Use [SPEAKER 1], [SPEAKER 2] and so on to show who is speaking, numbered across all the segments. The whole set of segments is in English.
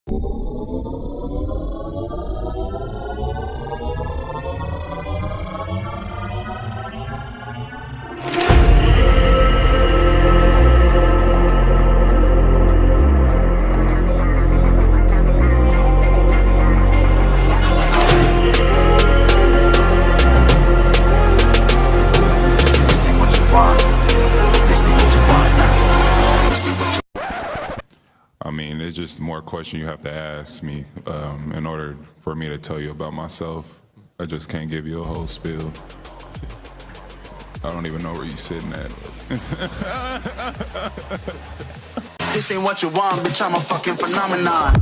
[SPEAKER 1] I mean, it's just more question you have to ask me in order for me to tell you about myself. I just can't give you a whole spiel. I don't even know where you're sitting at.
[SPEAKER 2] This ain't what you want, bitch, I'm a fucking phenomenon.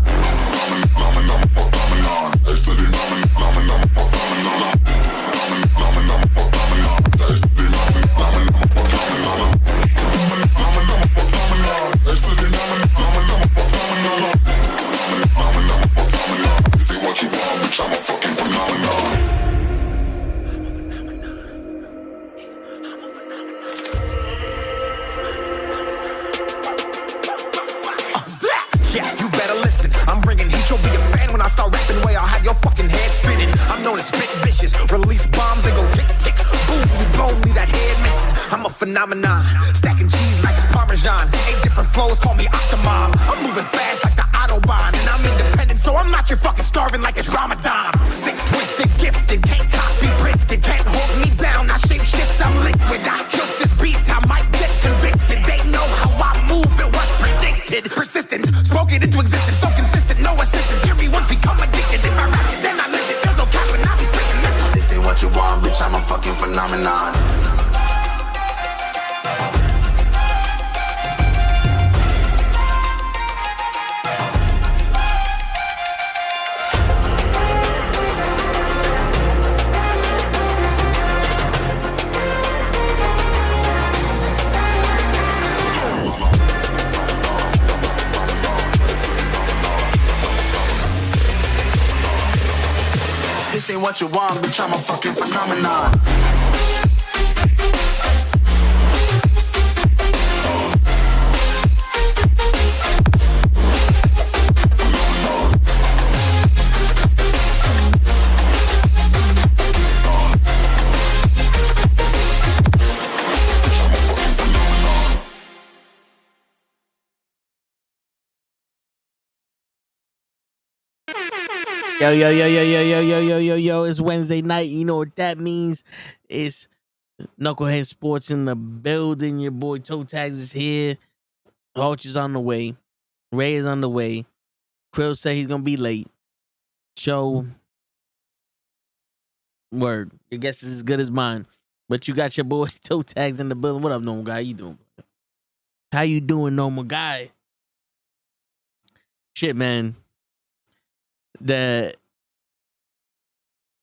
[SPEAKER 2] Yeah, you better listen. I'm bringing heat. You'll be a fan when I start rapping. Way I'll have your fucking head spinning. I'm known as spit vicious. Release bombs and go tick tick. Boom, you blow me that head missing. I'm a phenomenon. Stacking cheese like it's Parmesan. 8 different flows, call me Octomom. I'm moving fast like the Autobahn. And I'm independent, so I'm not your fucking starving like it's Ramadan. Sick, twisted, gifted. Can't copy, printed. Can't hold me down. I shape shift, I'm liquid. I killed this beat, I might get convicted. They know how I move, it was predicted. Persistent, spoke it into existence. So consistent, no assistance. Hear me once, become addicted. If I rap it, then I live it. There's no cap and I'll be spitting. Listen, this ain't what you want, bitch, I'm a fucking phenomenon. This ain't what you want, bitch, I'm a fucking phenomenon.
[SPEAKER 3] Yo, it's Wednesday night. You know what that means? It's Knucklehead Sports in the building. Your boy Toe Tags is here. Hulch is on the way. Ray is on the way. Krill said he's gonna be late. Joe, word. Your guess is as good as mine. But you got your boy Toe Tags in the building. What up, normal guy? How you doing? How you doing, normal guy? Shit, man. The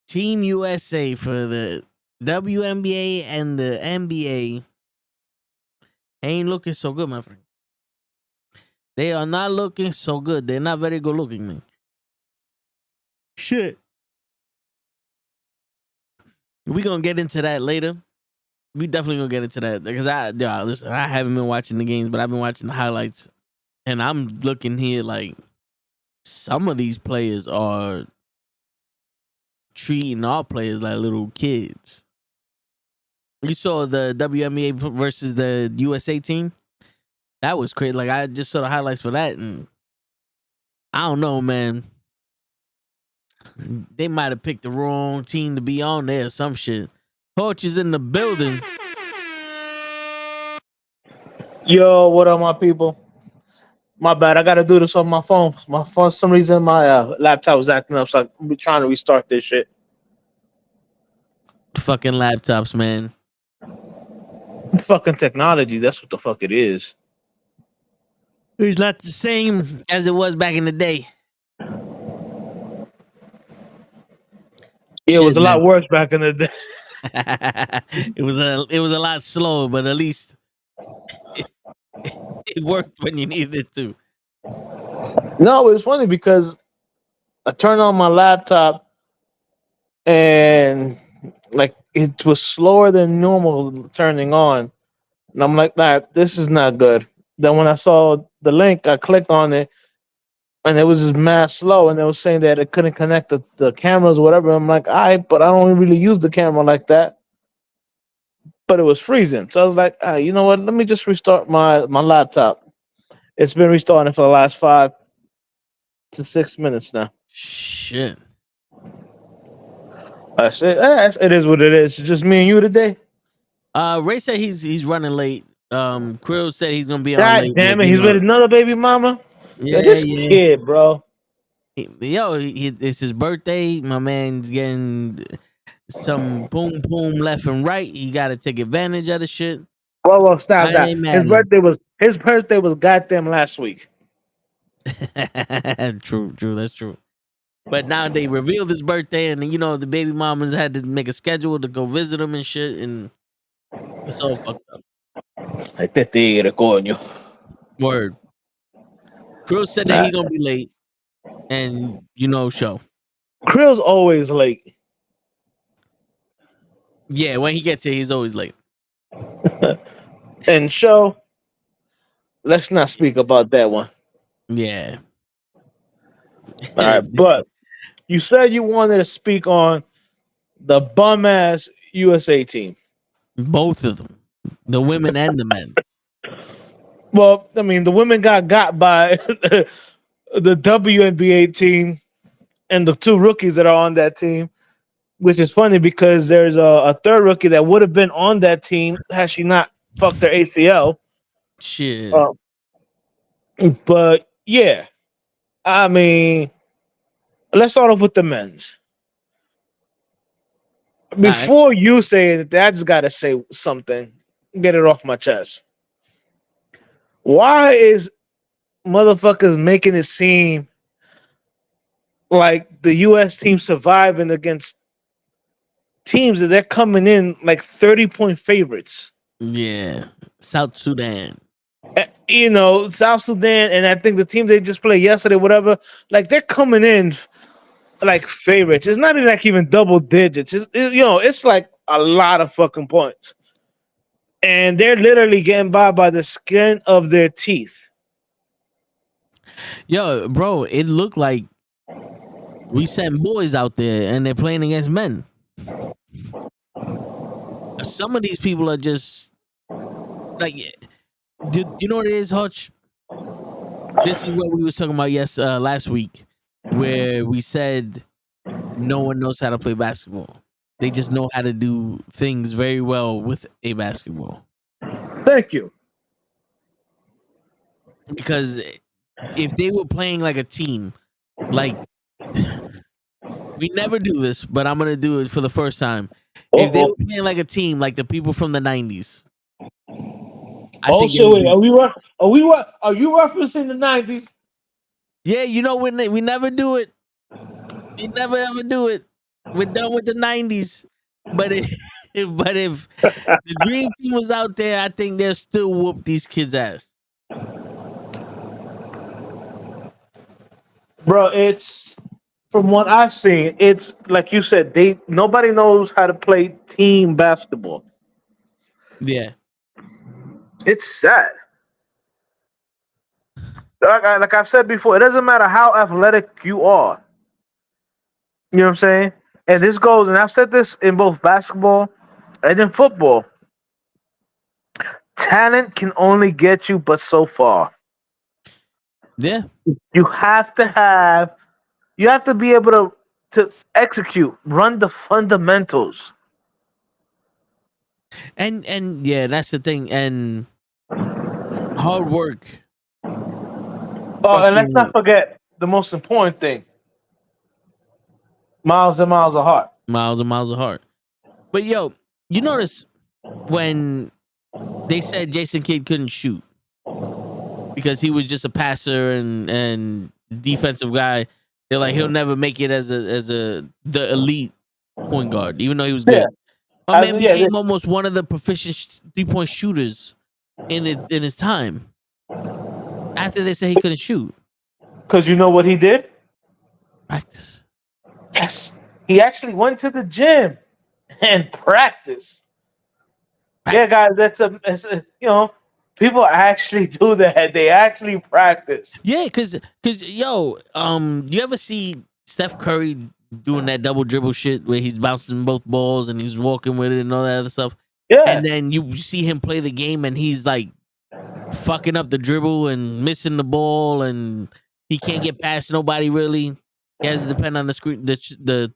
[SPEAKER 3] Team USA for the WNBA and the NBA ain't looking so good, my friend. They are not looking so good. They're not very good looking, man. Shit. We gonna get into that later. We definitely gonna get into that because listen, I haven't been watching the games, but I've been watching the highlights, and I'm looking here like some of these players are treating our players like little kids. You saw the WNBA versus the USA team? That was crazy. Like, I just saw the highlights for that, and I don't know, man. They might have picked the wrong team to be on there or some shit. Coach is in the building.
[SPEAKER 4] Yo, what up, my people? My bad. I got to do this on my phone. My phone, for some reason, my laptop was acting up, so I'm trying to restart this shit.
[SPEAKER 3] Fucking laptops, man.
[SPEAKER 4] Fucking technology. That's what the fuck it is.
[SPEAKER 3] It's not the same as it was back in the day.
[SPEAKER 4] Yeah, it was a lot worse back in the day.
[SPEAKER 3] It was a lot slower, but at least it worked when you needed it to.
[SPEAKER 4] No, it was funny because I turned on my laptop and like it was slower than normal turning on. And I'm like, nah, this is not good. Then when I saw the link, I clicked on it. and it was just mad slow, and they was saying that it couldn't connect the cameras or whatever. I'm like, all right, but I don't really use the camera like that. But it was freezing, so I was like, you know what? Let me just restart my laptop. It's been restarting for the last 5 to 6 minutes now.
[SPEAKER 3] Shit.
[SPEAKER 4] I said, it is what it is. It's just me and you today.
[SPEAKER 3] Ray said he's running late. Krill said he's gonna be on
[SPEAKER 4] God
[SPEAKER 3] late.
[SPEAKER 4] damn it,
[SPEAKER 3] You
[SPEAKER 4] he's
[SPEAKER 3] know,
[SPEAKER 4] with another baby mama. Yeah,
[SPEAKER 3] yeah,
[SPEAKER 4] this
[SPEAKER 3] yeah.
[SPEAKER 4] kid, bro.
[SPEAKER 3] It's his birthday. My man's getting some boom boom left and right. He got to take advantage of the shit.
[SPEAKER 4] Well, stop
[SPEAKER 3] I
[SPEAKER 4] that.
[SPEAKER 3] ain't
[SPEAKER 4] His
[SPEAKER 3] mad at
[SPEAKER 4] birthday was goddamn last week.
[SPEAKER 3] him. True, that's true. But now they revealed his birthday, and you know the baby mamas had to make a schedule to go visit him and shit, and it's all fucked up.
[SPEAKER 4] Este tigre, coño.
[SPEAKER 3] Word. Krill said that he gonna be late, and show.
[SPEAKER 4] Krill's always late.
[SPEAKER 3] Yeah, when he gets here, he's always late.
[SPEAKER 4] And show, let's not speak about that one.
[SPEAKER 3] Yeah.
[SPEAKER 4] All right, but you said you wanted to speak on the bum ass USA team.
[SPEAKER 3] Both of them, the women and the men.
[SPEAKER 4] Well, I mean, the women got by the WNBA team and the two rookies that are on that team, which is funny because there's a third rookie that would have been on that team had she not fucked her ACL.
[SPEAKER 3] Shit.
[SPEAKER 4] But yeah, I mean, let's start off with the men's.
[SPEAKER 3] Alright.
[SPEAKER 4] Before you say it, I just gotta say something. Get it off my chest. Why is motherfuckers making it seem like the US team surviving against teams that they're coming in like 30-point favorites?
[SPEAKER 3] Yeah. South Sudan.
[SPEAKER 4] South Sudan, and I think the team they just played yesterday, whatever, like they're coming in like favorites. It's not even double digits. It's like a lot of fucking points. And they're literally getting by the skin of their teeth.
[SPEAKER 3] Yo, bro, it looked like we sent boys out there and they're playing against men. Some of these people are just like, you know what it is, Hutch? This is what we was talking about last week, where we said no one knows how to play basketball. They just know how to do things very well with a basketball.
[SPEAKER 4] Thank you.
[SPEAKER 3] Because if they were playing like a team, like we never do this, but I'm gonna do it for the first time. If they were playing like a team, like the people from the '90s, I think.
[SPEAKER 4] Wait, are you referencing the '90s?
[SPEAKER 3] Yeah, we never do it. We never ever do it. We're done with the '90s. But if the dream team was out there, I think they'll still whoop these kids' ass.
[SPEAKER 4] Bro, it's from what I've seen, it's like you said, nobody knows how to play team basketball.
[SPEAKER 3] Yeah.
[SPEAKER 4] It's sad. Like I've said before, it doesn't matter how athletic you are. You know what I'm saying? And this goes, and I've said this in both basketball and in football. Talent can only get you but so far.
[SPEAKER 3] Yeah.
[SPEAKER 4] You have to be able to execute, run the fundamentals.
[SPEAKER 3] And yeah, that's the thing. And hard work.
[SPEAKER 4] Oh, and let's not forget the most important thing. Miles and miles of heart.
[SPEAKER 3] Miles and miles of heart. But yo, you notice when they said Jason Kidd couldn't shoot because he was just a passer and defensive guy, they're like he'll never make it as the elite point guard, even though he was good.
[SPEAKER 4] Yeah.
[SPEAKER 3] My man became almost one of the proficient 3-point shooters in his time. After they said he couldn't shoot.
[SPEAKER 4] Because you know what he did?
[SPEAKER 3] Practice.
[SPEAKER 4] Yes. He actually went to the gym and practiced. Yeah, guys, that's People actually do that. They actually practice.
[SPEAKER 3] Yeah, cause yo, you ever see Steph Curry doing that double dribble shit where he's bouncing both balls and he's walking with it and all that other stuff?
[SPEAKER 4] Yeah.
[SPEAKER 3] And then you see him play the game and he's like fucking up the dribble and missing the ball and he can't get past nobody really. He has to depend on the screen, the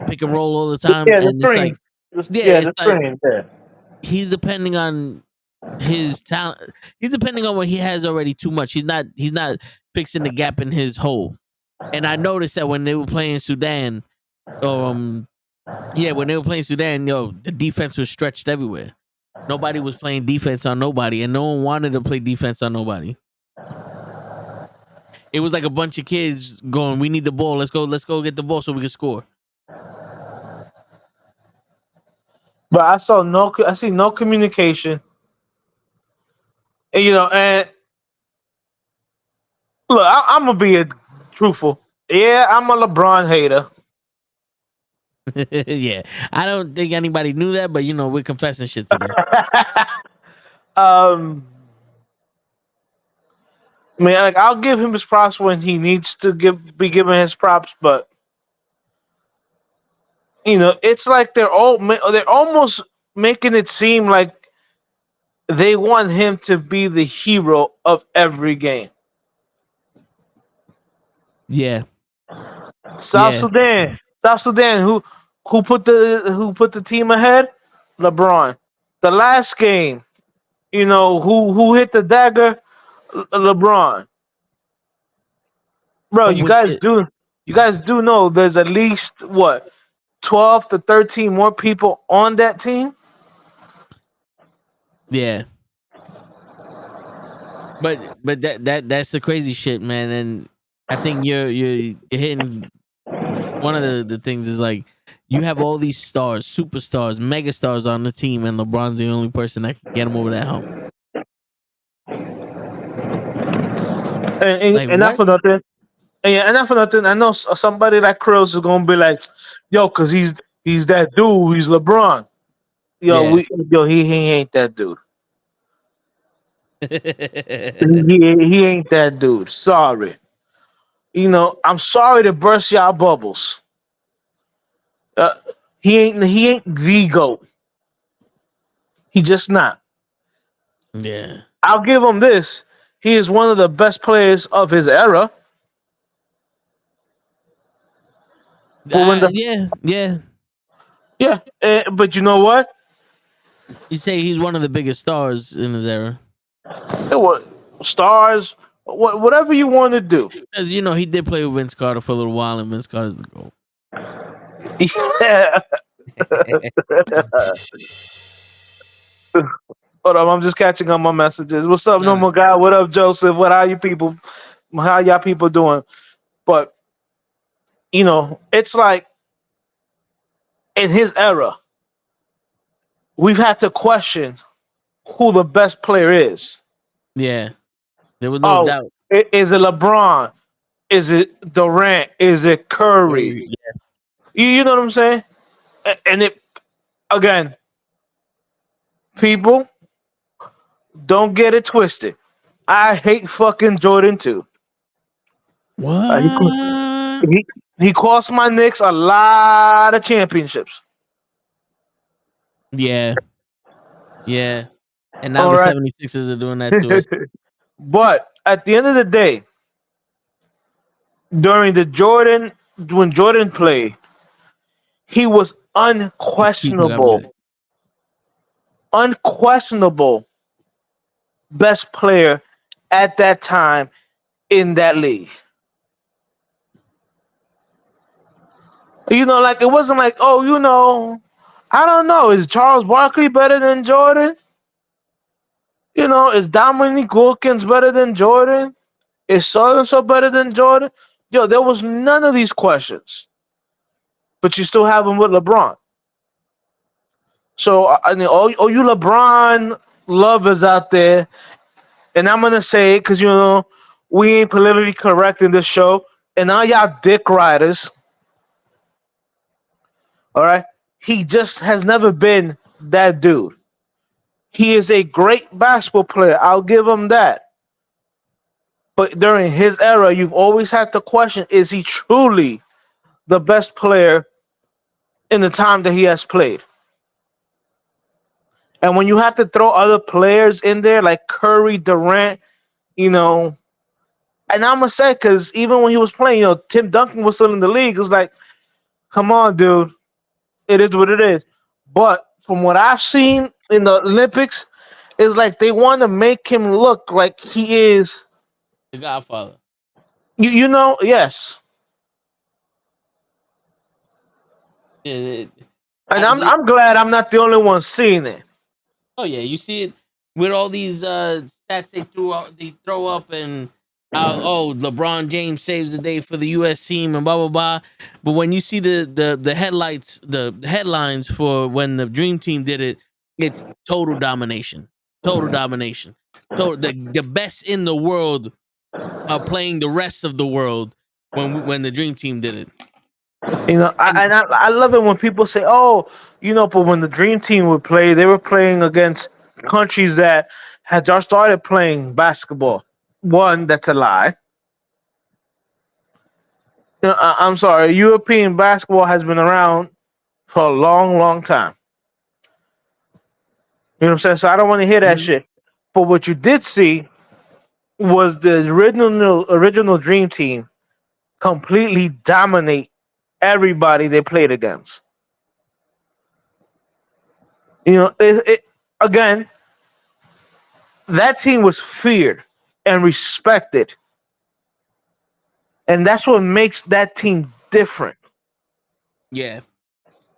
[SPEAKER 3] pick and roll all the time,
[SPEAKER 4] Yeah, the
[SPEAKER 3] and it's like,
[SPEAKER 4] screens.
[SPEAKER 3] yeah,
[SPEAKER 4] Yeah, the
[SPEAKER 3] it's like
[SPEAKER 4] screens. Yeah.
[SPEAKER 3] he's depending on his talent. He's depending on what he has already too much. He's not fixing the gap in his hole. And I noticed that when they were playing Sudan, when they were playing Sudan, the defense was stretched everywhere. Nobody was playing defense on nobody, and no one wanted to play defense on nobody. It was like a bunch of kids going, "We need the ball. Let's go get the ball so we can score."
[SPEAKER 4] But I see no communication. And, and look, I'm gonna be truthful. Yeah, I'm a LeBron hater.
[SPEAKER 3] Yeah, I don't think anybody knew that, but we're confessing shit today.
[SPEAKER 4] I mean, like, I'll give him his props when he needs to be given his props, but it's like they're almost making it seem like they want him to be the hero of every game.
[SPEAKER 3] Yeah,
[SPEAKER 4] South Sudan, who put the team ahead? LeBron. The last game, who hit the dagger? LeBron. Bro,
[SPEAKER 3] but
[SPEAKER 4] you guys do know there's at least 12 to 13 more people on that team?
[SPEAKER 3] Yeah. But that's the crazy shit, man. And I think you're hitting one of the things is like you have all these stars, superstars, megastars on the team, and LeBron's the only person that can get him over that hump.
[SPEAKER 4] And not for nothing. And not for nothing. I know somebody like Krills is gonna be like, "Yo, cause he's that dude. He's LeBron.
[SPEAKER 3] Yeah.
[SPEAKER 4] He ain't that dude. he ain't that dude. Sorry. I'm sorry to burst y'all bubbles. He ain't the GOAT. He just not.
[SPEAKER 3] Yeah.
[SPEAKER 4] I'll give him this. He is one of the best players of his era.
[SPEAKER 3] Yeah.
[SPEAKER 4] Yeah, but you know what?
[SPEAKER 3] You say he's one of the biggest stars in his era.
[SPEAKER 4] Stars, whatever you want to do.
[SPEAKER 3] Because he did play with Vince Carter for a little while, and Vince Carter's the GOAT.
[SPEAKER 4] Yeah. Hold on, I'm just catching on my messages. What's up, normal guy? What up, Joseph? How y'all people doing? But it's like in his era, we've had to question who the best player is.
[SPEAKER 3] Yeah. There was no doubt.
[SPEAKER 4] Is it LeBron? Is it Durant? Is it Curry?
[SPEAKER 3] Yeah.
[SPEAKER 4] You know what I'm saying? And it, again, people, don't get it twisted. I hate fucking Jordan too.
[SPEAKER 3] What?
[SPEAKER 4] He cost my Knicks a lot of championships.
[SPEAKER 3] Yeah. Yeah. And now the 76ers are doing that to us.
[SPEAKER 4] But at the end of the day, when Jordan played, he was unquestionable best player at that time in that league. Like it wasn't like, I don't know, is Charles Barkley better than Jordan? Is Dominique Wilkins better than Jordan? Is so-and-so better than Jordan? There was none of these questions. But you still have him with LeBron. So, all you LeBron lovers out there, and I'm going to say it because, we ain't politically correct in this show, and all y'all dick riders, all right? He just has never been that dude. He is a great basketball player. I'll give him that. But during his era, you've always had to question: is he truly the best player in the time that he has played? And when you have to throw other players in there like Curry, Durant, you know, and I'm gonna say because even when he was playing, Tim Duncan was still in the league. It's like, come on, dude, it is what it is. But from what I've seen in the Olympics, it's like they want to make him look like he is,
[SPEAKER 3] The Godfather.
[SPEAKER 4] yes.
[SPEAKER 3] Yeah,
[SPEAKER 4] And I'm glad I'm not the only one seeing it.
[SPEAKER 3] oh yeah, you see it with all these stats they throw up and LeBron James saves the day for the US team and blah blah blah. But when you see the headlights, the headlines for when the Dream Team did it, it's total domination. Total domination. So the best in the world are playing the rest of the world when the Dream Team did it.
[SPEAKER 4] I love it when people say, "Oh, but when the Dream Team would play, they were playing against countries that had just started playing basketball." One, that's a lie. I'm sorry. European basketball has been around for a long, long time. You know what I'm saying? So I don't want to hear that shit. But what you did see was the original Dream Team completely dominate everybody they played against. Again, that team was feared and respected, and that's what makes that team different.
[SPEAKER 3] Yeah.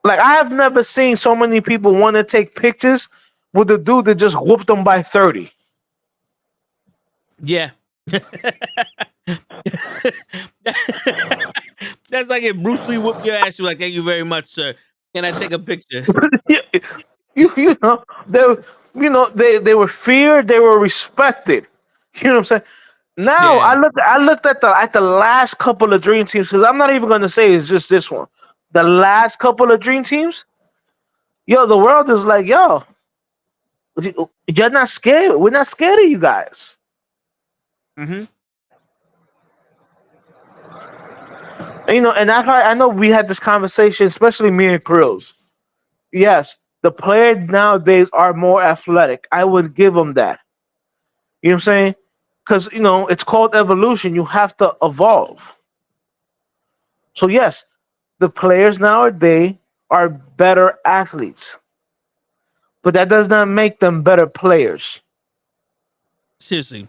[SPEAKER 4] Like, I have never seen so many people want to take pictures with the dude that just whooped them by 30.
[SPEAKER 3] Yeah. That's like if Bruce Lee whooped your ass, you're like, thank you very much, sir. Can I take a picture?
[SPEAKER 4] They were feared, they were respected. You know what I'm saying? Now
[SPEAKER 3] Yeah.
[SPEAKER 4] I looked at the last couple of Dream Teams, because I'm not even gonna say it's just this one. The last couple of Dream Teams, the world is like, you're not scared. We're not scared of you guys.
[SPEAKER 3] Mm-hmm.
[SPEAKER 4] And I know we had this conversation, especially me and Krills. Yes, the players nowadays are more athletic. I would give them that. You know what I'm saying? Because it's called evolution. You have to evolve. So yes, the players nowadays are better athletes, but that does not make them better players.
[SPEAKER 3] Seriously.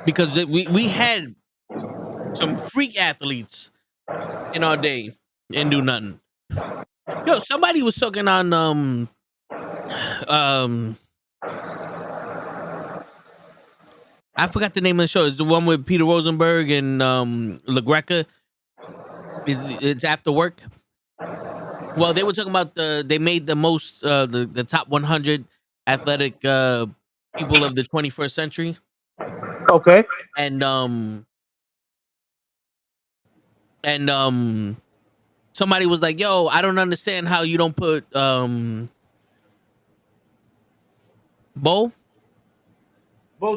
[SPEAKER 3] Because we had some freak athletes in our day and do nothing. Yo, somebody was talking on I forgot the name of the show. It's the one with Peter Rosenberg and LaGreca. It's after work. Well, they were talking about they made the most the top 100 athletic people of the 21st century,
[SPEAKER 4] Okay.
[SPEAKER 3] and somebody was like, "Yo, I don't understand how you don't put Bo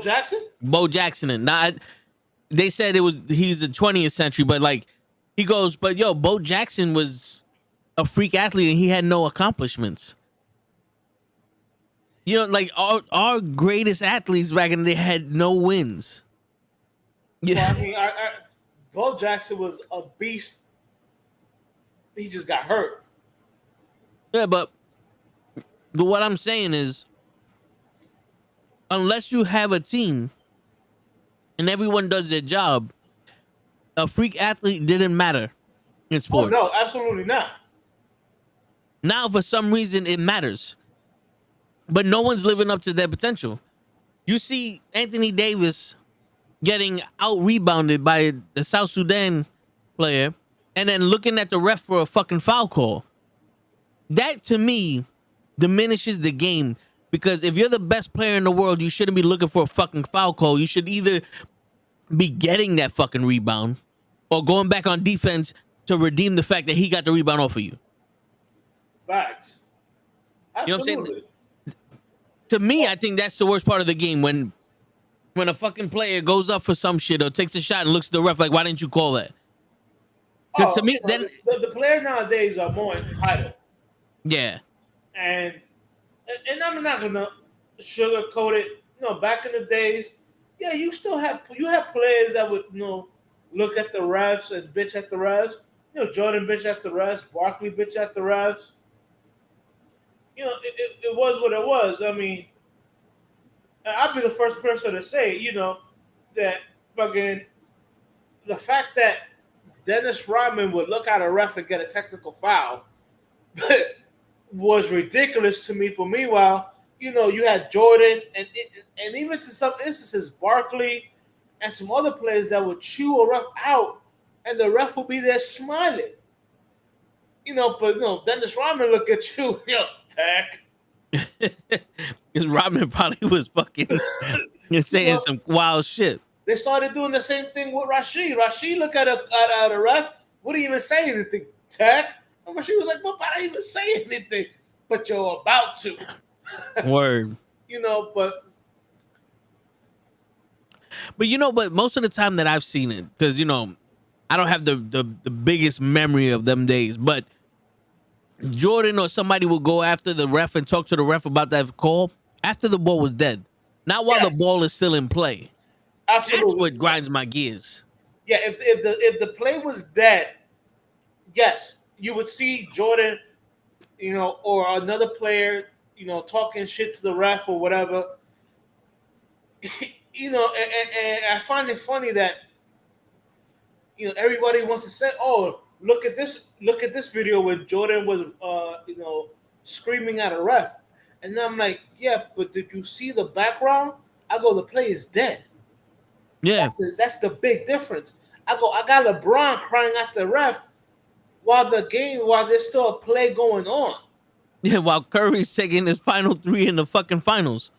[SPEAKER 5] Jackson?
[SPEAKER 3] Bo Jackson in." Now, they said he's the 20th century, but like he goes, but yo, Bo Jackson was a freak athlete and he had no accomplishments. Like our greatest athletes back in the day had no wins. Yeah.
[SPEAKER 5] Well, I mean, Bo Jackson was a beast. He just got hurt.
[SPEAKER 3] Yeah, but what I'm saying is, unless you have a team and everyone does their job, a freak athlete didn't matter in sports.
[SPEAKER 5] Oh no, absolutely not.
[SPEAKER 3] Now, for some reason, it matters, but no one's living up to their potential. You see Anthony Davis getting out rebounded by the South Sudan player, and then looking at the ref for a fucking foul call. That to me diminishes the game, because if you're the best player in the world, you shouldn't be looking for a fucking foul call. You should either be getting that fucking rebound or going back on defense to redeem the fact that he got the rebound off of you.
[SPEAKER 5] Facts.
[SPEAKER 3] You know what I'm saying?
[SPEAKER 5] Absolutely.
[SPEAKER 3] To me, I think that's the worst part of the game when a fucking player goes up for some shit or takes a shot and looks at the ref like, why didn't you call that? Because to me, then
[SPEAKER 5] the players nowadays are more entitled,
[SPEAKER 3] yeah,
[SPEAKER 5] and I'm not gonna sugarcoat it. Back in the days, yeah, you have players that would look at the refs and bitch at the refs. Jordan bitch at the refs, Barkley bitch at the refs. It was what it was. I mean, I'll be the first person to say, that fucking the fact that Dennis Rodman would look at a ref and get a technical foul was ridiculous to me. But meanwhile, you had Jordan and even to some instances Barkley and some other players that would chew a ref out, and the ref would be there smiling. But Dennis Rodman look at you, tack.
[SPEAKER 3] because Rodman probably was fucking saying some wild shit.
[SPEAKER 5] They started doing the same thing with Rashid. Rashid look at a ref, wouldn't even say anything. Tack. And Rashid was like, "Well, I didn't even say anything, but you're about to."
[SPEAKER 3] Word.
[SPEAKER 5] But
[SPEAKER 3] but most of the time that I've seen it, because I don't have the biggest memory of them days, but Jordan or somebody would go after the ref and talk to the ref about that call after the ball was dead, not while the ball is still in play.
[SPEAKER 5] absolutely,
[SPEAKER 3] That's what grinds my gears.
[SPEAKER 5] yeah. If the play was dead, yes, you would see Jordan, or another player, talking shit to the ref or whatever. And I find it funny that everybody wants to say, "Oh, look at this video where Jordan was screaming at a ref," and I'm like, "Yeah, but did you see the background?" I go, "The play is dead."
[SPEAKER 3] Yeah,
[SPEAKER 5] That's the big difference. I got LeBron crying at the ref while there's still a play going on.
[SPEAKER 3] yeah. While Curry's taking his final 3 in the fucking finals.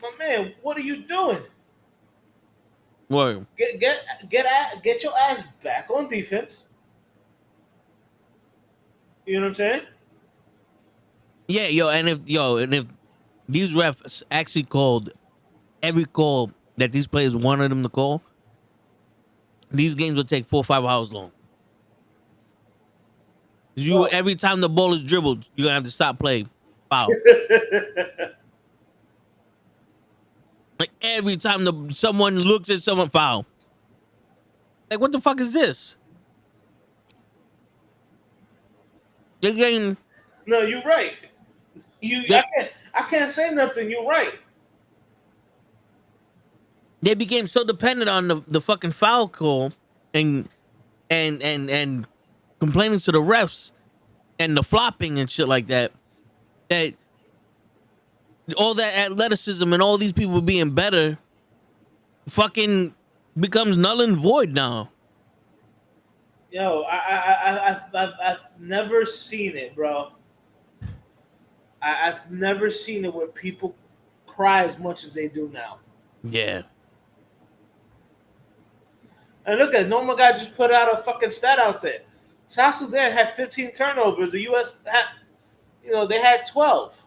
[SPEAKER 5] My man, what are you doing?
[SPEAKER 3] Word.
[SPEAKER 5] Get your ass back on defense. You know what I'm saying?
[SPEAKER 3] Yeah, and if these refs actually called every call that these players wanted them to call, these games would take 4 or 5 hours long. Every time the ball is dribbled, you're gonna have to stop play. Foul. Like every time someone looks at someone, foul. Like, what the fuck is this? You're getting
[SPEAKER 5] No, you're right. I can't say nothing. You're right.
[SPEAKER 3] they became so dependent on the fucking foul call and complaining to the refs and the flopping and shit like that all that athleticism and all these people being better fucking becomes null and void now.
[SPEAKER 5] Yo, I've never seen it, bro. I've never seen it where people cry as much as they do now.
[SPEAKER 3] Yeah.
[SPEAKER 5] And look at Norman guy just put out a fucking stat out there. South Sudan had 15 turnovers. The U.S. had, they had 12.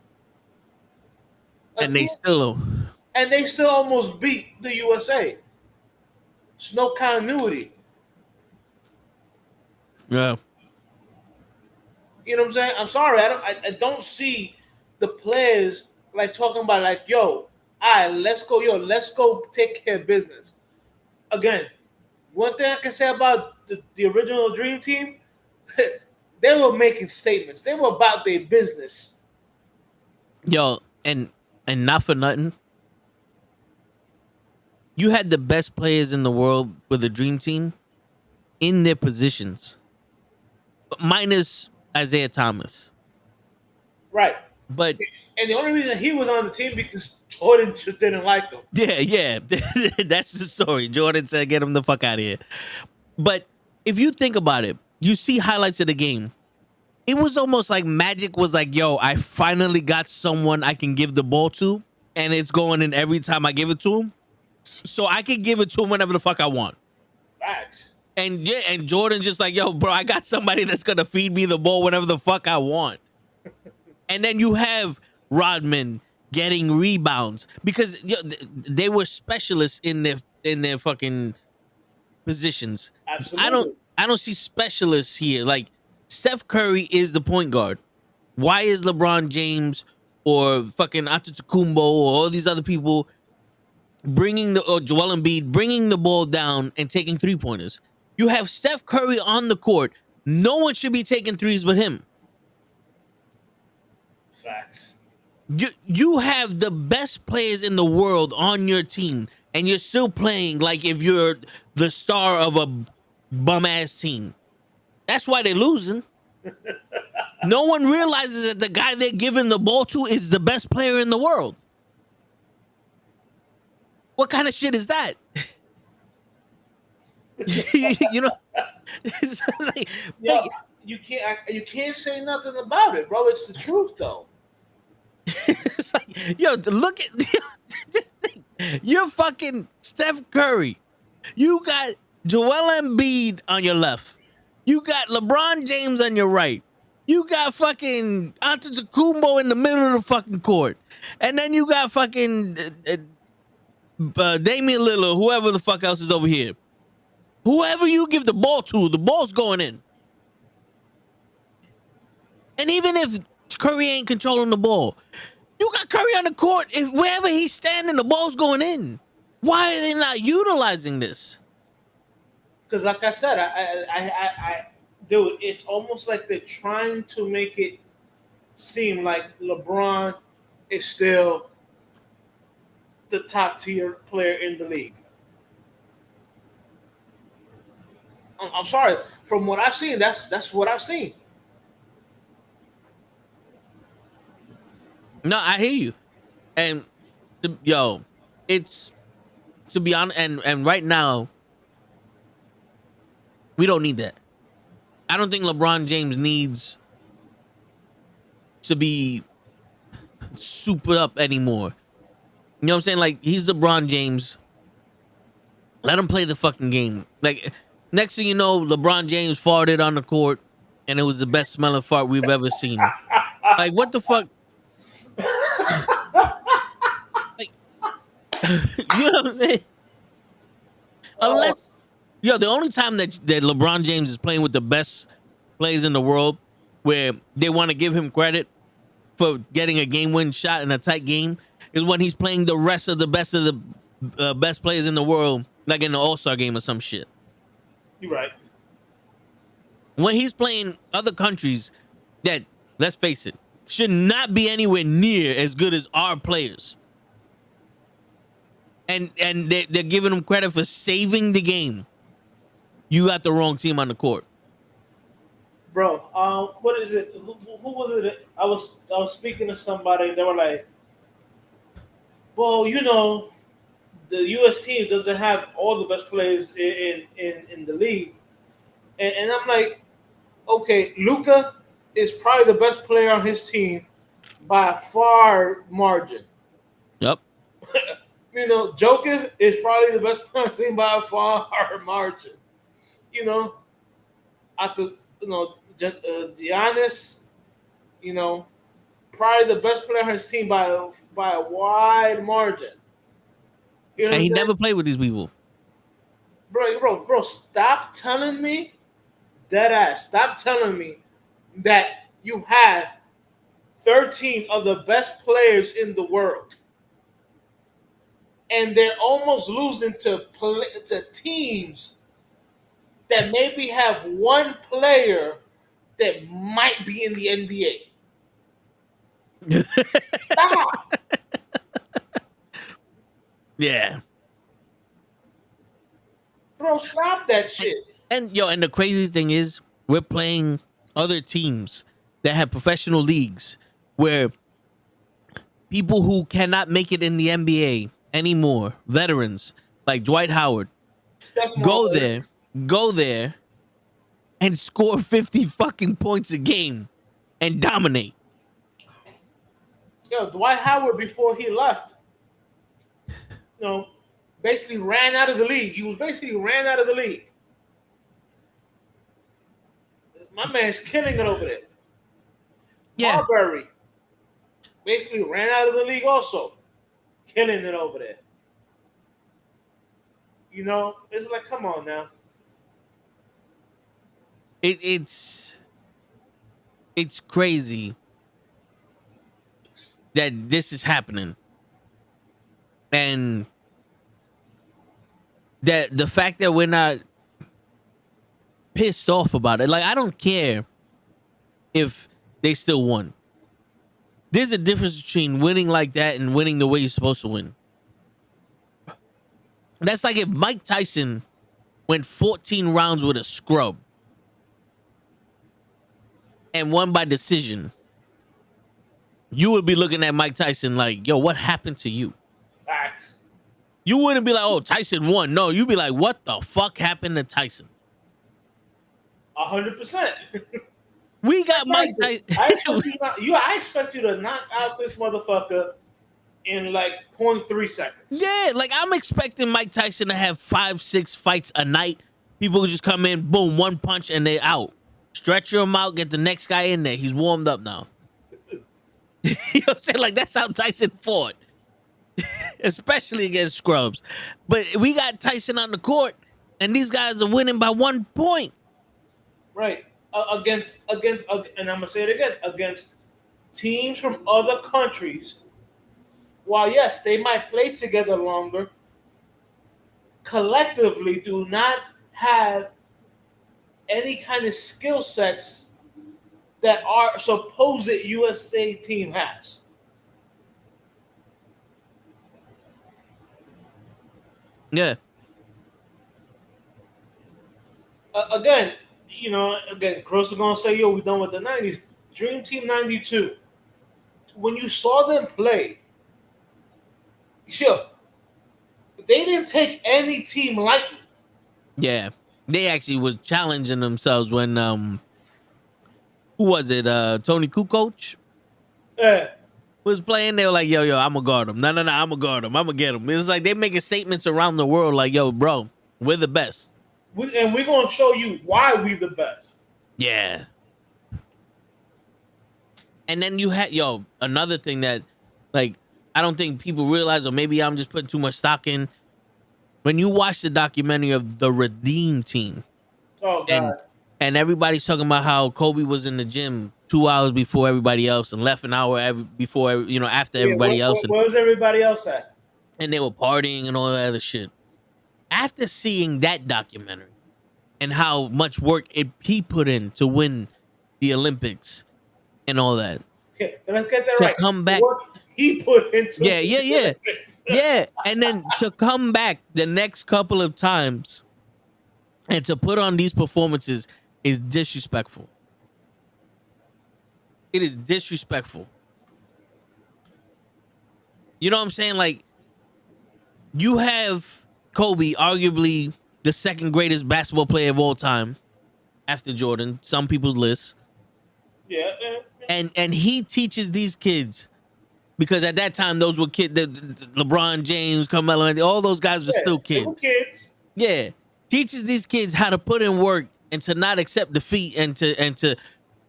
[SPEAKER 3] And they still
[SPEAKER 5] almost beat the USA. It's no continuity.
[SPEAKER 3] Yeah.
[SPEAKER 5] You know what I'm saying? I'm sorry. I don't see the players like talking about like, yo, all right, let's go take care of business. Again, one thing I can say about the original Dream Team, they were making statements. They were about their business.
[SPEAKER 3] Yo, and not for nothing, you had the best players in the world with the Dream Team in their positions, minus Isaiah Thomas.
[SPEAKER 5] Right.
[SPEAKER 3] But
[SPEAKER 5] and the only reason he was on the team because Jordan just didn't like him.
[SPEAKER 3] Yeah. That's the story. Jordan said, get him the fuck out of here. But if you think about it, you see highlights of the game. It was almost like Magic was like, yo, I finally got someone I can give the ball to, and it's going in every time I give it to him. So I can give it to him whenever the fuck I want.
[SPEAKER 5] Facts.
[SPEAKER 3] And yeah, and Jordan just like, yo, bro, I got somebody that's gonna feed me the ball whenever the fuck I want. And then you have Rodman getting rebounds because they were specialists in their fucking positions.
[SPEAKER 5] Absolutely.
[SPEAKER 3] I don't see specialists here. Like Steph Curry is the point guard. Why is LeBron James or fucking Antetokounmpo or all these other people or Joel Embiid bringing the ball down and taking 3-pointers? You have Steph Curry on the court. No one should be taking threes but him.
[SPEAKER 5] Facts.
[SPEAKER 3] You have the best players in the world on your team, and you're still playing like if you're the star of a bum ass team. That's why they're losing. No one realizes that the guy they're giving the ball to is the best player in the world. What kind of shit is that? You know, it's like,
[SPEAKER 5] Yo, you can't say nothing about it, bro. It's the truth, though.
[SPEAKER 3] it's like, yo, look at just think. You're fucking Steph Curry. You got Joel Embiid on your left. You got LeBron James on your right. You got fucking Antetokounmpo in the middle of the fucking court. And then you got fucking Damian Lillard, whoever the fuck else is over here. Whoever you give the ball to, the ball's going in. And even if Curry ain't controlling the ball, you got Curry on the court. If wherever he's standing, the ball's going in. Why are they not utilizing this?
[SPEAKER 5] Because, like I said, dude, it's almost like they're trying to make it seem like LeBron is still the top tier player in the league. I'm sorry. From what I've seen, that's what I've seen.
[SPEAKER 3] No, I hear you. And yo, it's to be honest, and right now, we don't need that. I don't think LeBron James needs to be super up anymore. You know what I'm saying? Like, he's LeBron James. Let him play the fucking game. Like, next thing you know, LeBron James farted on the court, and it was the best smelling fart we've ever seen. Like, what the fuck? Like, you know what I'm saying? Unless, the only time that LeBron James is playing with the best players in the world, where they want to give him credit for getting a game-win shot in a tight game, is when he's playing the rest of the best players in the world, like in the All-Star game or some shit.
[SPEAKER 5] You're right.
[SPEAKER 3] When he's playing other countries that, let's face it, should not be anywhere near as good as our players. And they're giving him credit for saving the game. You got the wrong team on the court.
[SPEAKER 5] Bro, what is it? Who was it? I was speaking to somebody. They were like, well, you know, the U.S. team doesn't have all the best players in the league. And I'm like, okay, Luka is probably the best player on his team by a far margin.
[SPEAKER 3] Yep.
[SPEAKER 5] You know, Joker is probably the best player on his team by a far margin. You know, after, Giannis, probably the best player on his team by a wide margin. You know
[SPEAKER 3] And he never played with these people.
[SPEAKER 5] Bro, stop telling me, dead ass, stop telling me that you have 13 of the best players in the world. And they're almost losing to teams that maybe have one player that might be in the NBA. Stop.
[SPEAKER 3] Yeah.
[SPEAKER 5] Bro, stop that shit.
[SPEAKER 3] And the craziest thing is, we're playing other teams that have professional leagues where people who cannot make it in the NBA anymore, veterans like Dwight Howard, go there and score 50 fucking points a game and dominate.
[SPEAKER 5] Yo, Dwight Howard, before he left, basically ran out of the league. He was basically ran out of the league. My man's killing it over there.
[SPEAKER 3] Yeah.
[SPEAKER 5] Marbury basically ran out of the league also. Killing it over there. You know, it's like, come on now.
[SPEAKER 3] It's crazy that this is happening, and that the fact that we're not pissed off about it. Like, I don't care if they still won. There's a difference between winning like that and winning the way you're supposed to win. That's like if Mike Tyson went 14 rounds with a scrub and won by decision. You would be looking at Mike Tyson like, yo, what happened to you?
[SPEAKER 5] Facts.
[SPEAKER 3] You wouldn't be like, oh, Tyson won. No, you'd be like, what the fuck happened to Tyson?
[SPEAKER 5] 100%.
[SPEAKER 3] We got Mike Tyson.
[SPEAKER 5] I expect you to knock out this motherfucker in like 0.3 seconds.
[SPEAKER 3] Yeah, like I'm expecting Mike Tyson to have 5-6 fights a night. People just come in, boom, one punch, and they out. Stretch him out, get the next guy in there. He's warmed up now. You know what I'm saying? Like, that's how Tyson fought. Especially against scrubs. But we got Tyson on the court, and these guys are winning by 1 point.
[SPEAKER 5] Right. Against, and I'm going to say it again, against teams from other countries. While, yes, they might play together longer, collectively do not have any kind of skill sets that our supposed USA team has.
[SPEAKER 3] Yeah.
[SPEAKER 5] Again, Gross is going to say, yo, we done with the 90s. Dream Team 92. When you saw them play, they didn't take any team lightly.
[SPEAKER 3] Yeah. They actually was challenging themselves when, who was it? Tony Kukoc?
[SPEAKER 5] Yeah.
[SPEAKER 3] Was playing. They were like, yo, I'm going to guard him. No, I'm going to guard him. I'm going to get him. It was like they making statements around the world like, yo, bro, we're the best.
[SPEAKER 5] And we're going to show you why we the best.
[SPEAKER 3] Yeah. And then you had, another thing that, like, I don't think people realize, or maybe I'm just putting too much stock in. When you watch the documentary of the Redeem Team,
[SPEAKER 5] oh God,
[SPEAKER 3] and everybody's talking about how Kobe was in the gym 2 hours before everybody else and left an hour after everybody else.
[SPEAKER 5] Where was everybody else at?
[SPEAKER 3] And they were partying and all that other shit. After seeing that documentary and how much work he put in to win the Olympics and all that.
[SPEAKER 5] Okay, let's get that
[SPEAKER 3] to
[SPEAKER 5] right.
[SPEAKER 3] Come back.
[SPEAKER 5] What he put into
[SPEAKER 3] yeah. And then to come back the next couple of times and to put on these performances is disrespectful. It is disrespectful. You know what I'm saying? Like, you have Kobe, arguably the second greatest basketball player of all time after Jordan, some people's lists.
[SPEAKER 5] Yeah.
[SPEAKER 3] And he teaches these kids, because at that time those were kids, LeBron James, Carmelo, all those guys were still kids.
[SPEAKER 5] They were kids.
[SPEAKER 3] Yeah. Teaches these kids how to put in work and to not accept defeat and to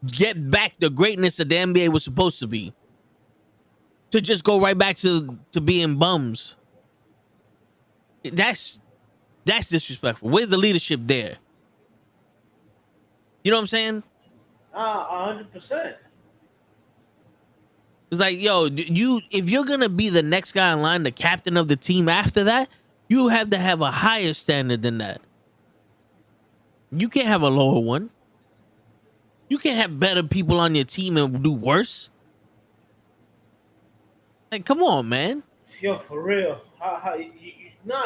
[SPEAKER 3] get back the greatness that the NBA was supposed to be. To just go right back to being bums. That's disrespectful. Where's the leadership there? You know what I'm saying?
[SPEAKER 5] 100%.
[SPEAKER 3] It's like, if you're gonna be the next guy in line, the captain of the team after that, you have to have a higher standard than that. You can't have a lower one. You can't have better people on your team and do worse. Like, come on, man.
[SPEAKER 5] Yo, for real.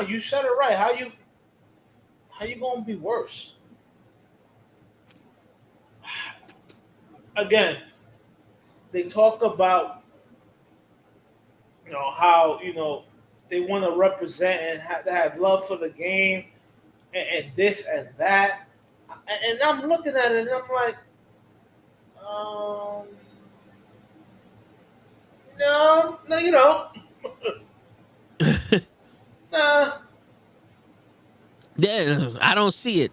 [SPEAKER 5] You said it right. How you gonna be worse? Again, they talk about how they want to represent and have love for the game and this and that, and I'm looking at it and I'm like, no, nah.
[SPEAKER 3] Yeah, I don't see it.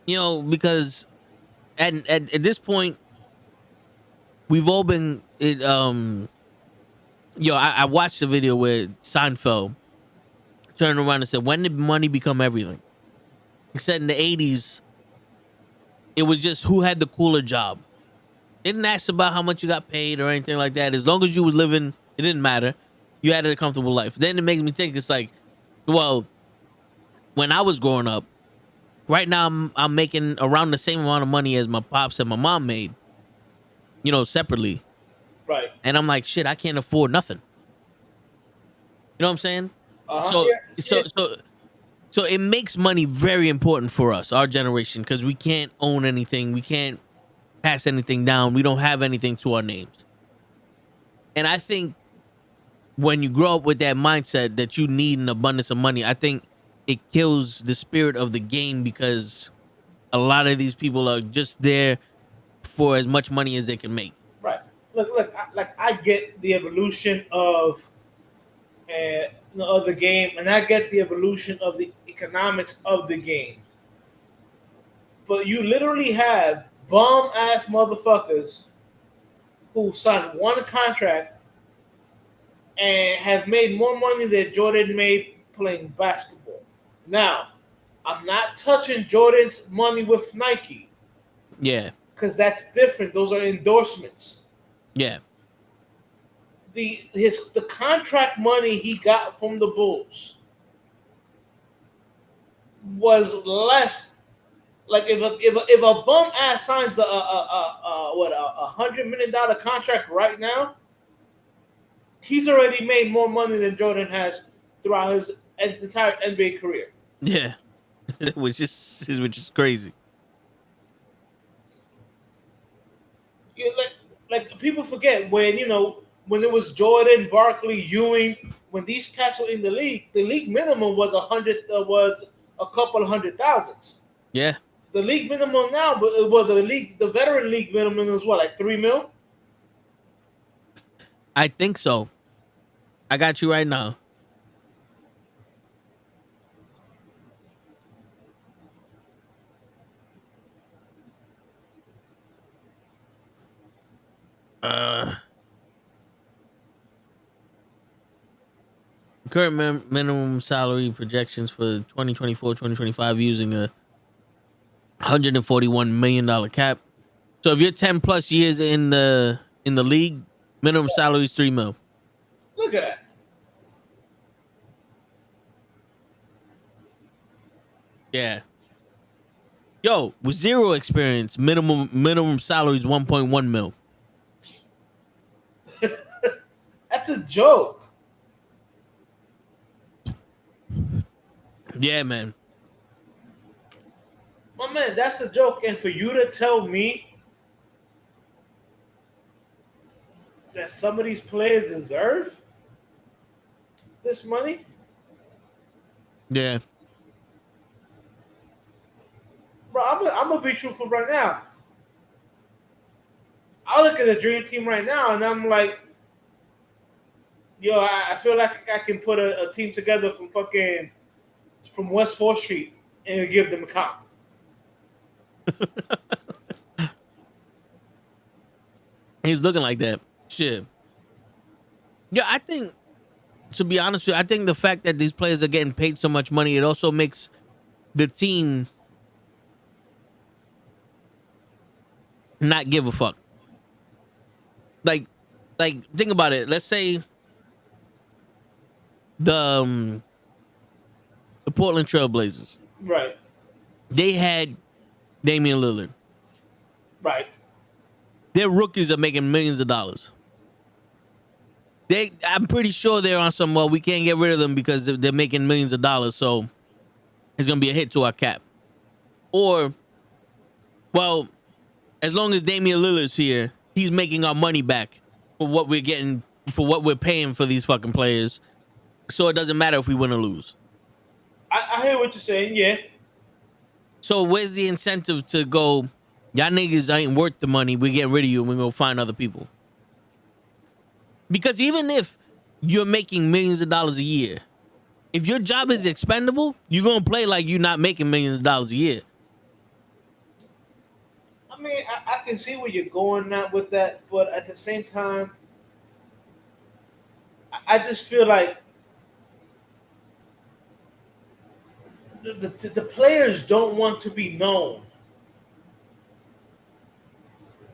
[SPEAKER 3] You know, because at this point, we've all been it. I watched the video where Seinfeld turned around and said, "When did money become everything?" He said in the '80s, it was just who had the cooler job. Didn't ask about how much you got paid or anything like that. As long as you was living, it didn't matter. You had a comfortable life. Then it makes me think it's like, well, when I was growing up, right now I'm making around the same amount of money as my pops and my mom made, separately.
[SPEAKER 5] Right.
[SPEAKER 3] And I'm like, shit, I can't afford nothing. You know what I'm saying? So
[SPEAKER 5] Yeah.
[SPEAKER 3] so so so it makes money very important for us, our generation, because we can't own anything, we can't pass anything down, we don't have anything to our names. And I think when you grow up with that mindset that you need an abundance of money, I think it kills the spirit of the game because a lot of these people are just there for as much money as they can make.
[SPEAKER 5] Right. Look. I get the evolution of the game, and I get the evolution of the economics of the game. But you literally have bum ass motherfuckers who signed one contract and have made more money than Jordan made playing basketball. Now, I'm not touching Jordan's money with Nike
[SPEAKER 3] Yeah.
[SPEAKER 5] because that's different. Those are endorsements.
[SPEAKER 3] Yeah.
[SPEAKER 5] The contract money he got from the Bulls was less. Like if a bum ass signs a $100 million contract right now, he's already made more money than Jordan has throughout his entire NBA career.
[SPEAKER 3] Yeah. which is crazy.
[SPEAKER 5] Like people forget when it was Jordan, Barkley, Ewing, when these cats were in the league minimum was a couple of $100,000s.
[SPEAKER 3] Yeah.
[SPEAKER 5] The league minimum now, the veteran league minimum is what, like $3 million?
[SPEAKER 3] I think so. I got you right now. Current minimum salary projections for 2024-2025 using a $141 million cap. So if you're 10 plus years in the league, minimum salary is $3 million.
[SPEAKER 5] Look at that.
[SPEAKER 3] Yeah. Yo, with zero experience, minimum salary is 1.1 mil.
[SPEAKER 5] That's a joke.
[SPEAKER 3] Yeah, man.
[SPEAKER 5] My man, that's a joke. And for you to tell me that some of these players deserve this money?
[SPEAKER 3] Yeah.
[SPEAKER 5] Bro, I'm gonna be truthful right now. I look at the dream team right now and I'm like, yo, I feel like I can put a team together from West 4th Street and give them a comp.
[SPEAKER 3] He's looking like that. Shit. Yeah, I think, to be honest with you, I think the fact that these players are getting paid so much money, it also makes the team not give a fuck. Like think about it. Let's say the Portland Trail Blazers.
[SPEAKER 5] Right.
[SPEAKER 3] They had Damian Lillard.
[SPEAKER 5] Right.
[SPEAKER 3] Their rookies are making millions of dollars. I'm pretty sure they're on some, well, we can't get rid of them because they're making millions of dollars, so it's going to be a hit to our cap. Or, well, as long as Damian Lillard's here, he's making our money back for what we're getting, for what we're paying for these fucking players. So it doesn't matter if we win or lose.
[SPEAKER 5] I hear what you're saying, yeah.
[SPEAKER 3] So where's the incentive to go, y'all niggas ain't worth the money, we get rid of you and we go find other people? Because even if you're making millions of dollars a year, if your job is expendable, you're going to play like you're not making millions of dollars a year.
[SPEAKER 5] I mean, I can see where you're going at with that, but at the same time, I just feel like the players don't want to be known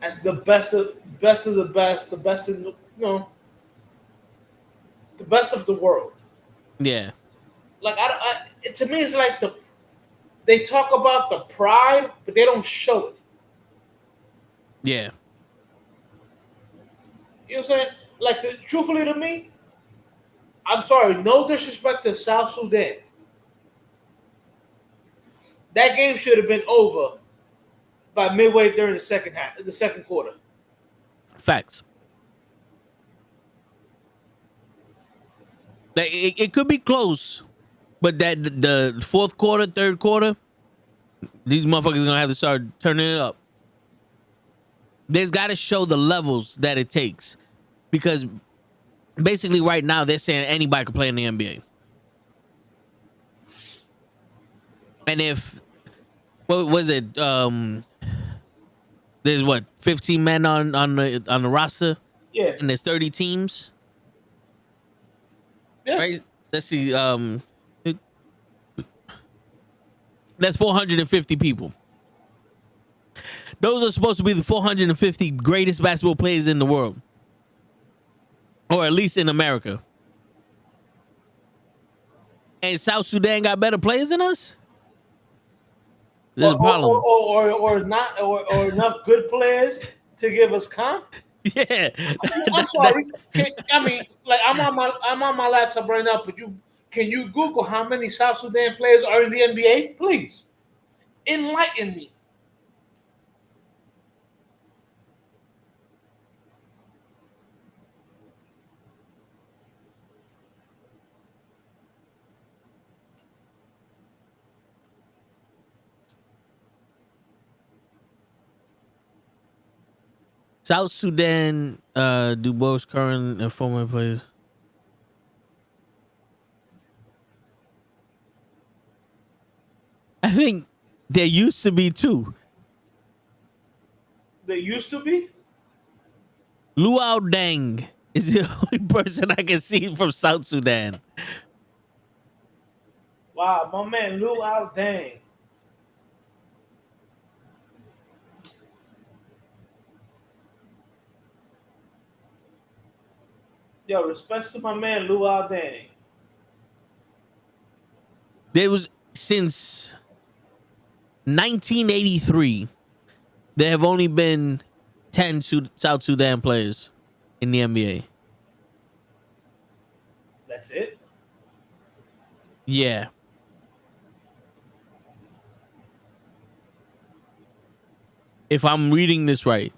[SPEAKER 5] as the best of the best, the best in the best of the world.
[SPEAKER 3] Yeah.
[SPEAKER 5] Like to me, it's like they talk about the pride, but they don't show it.
[SPEAKER 3] Yeah.
[SPEAKER 5] You know what I'm saying? Like, truthfully to me, I'm sorry, no disrespect to South Sudan. That game should have been over by midway during the second quarter.
[SPEAKER 3] Facts. Like, it could be close, but that the fourth quarter, third quarter, these motherfuckers are gonna have to start turning it up. There's got to show the levels that it takes, because basically right now they're saying anybody can play in the NBA. And if what was it? There's what 15 men on the roster,
[SPEAKER 5] Yeah.
[SPEAKER 3] and there's 30 teams.
[SPEAKER 5] Yeah.
[SPEAKER 3] Right? Let's see. That's 450 people. Those are supposed to be the 450 greatest basketball players in the world, or at least in America. And South Sudan got better players than us. There's a problem.
[SPEAKER 5] Or enough good players to give us comp.
[SPEAKER 3] Yeah.
[SPEAKER 5] I'm sorry. I mean, like, I'm on my laptop right now, but can you Google how many South Sudan players are in the NBA? Please enlighten me.
[SPEAKER 3] South Sudan, do both current and former players. I think there used to be two.
[SPEAKER 5] They used to be.
[SPEAKER 3] Luau Deng is the only person I can see from South Sudan.
[SPEAKER 5] Wow, my man Luau Deng. Yo, respects to my man Luau Deng.
[SPEAKER 3] There was, since 1983, there have only been 10 South Sudan players in the NBA.
[SPEAKER 5] That's it.
[SPEAKER 3] Yeah. If I'm reading this right.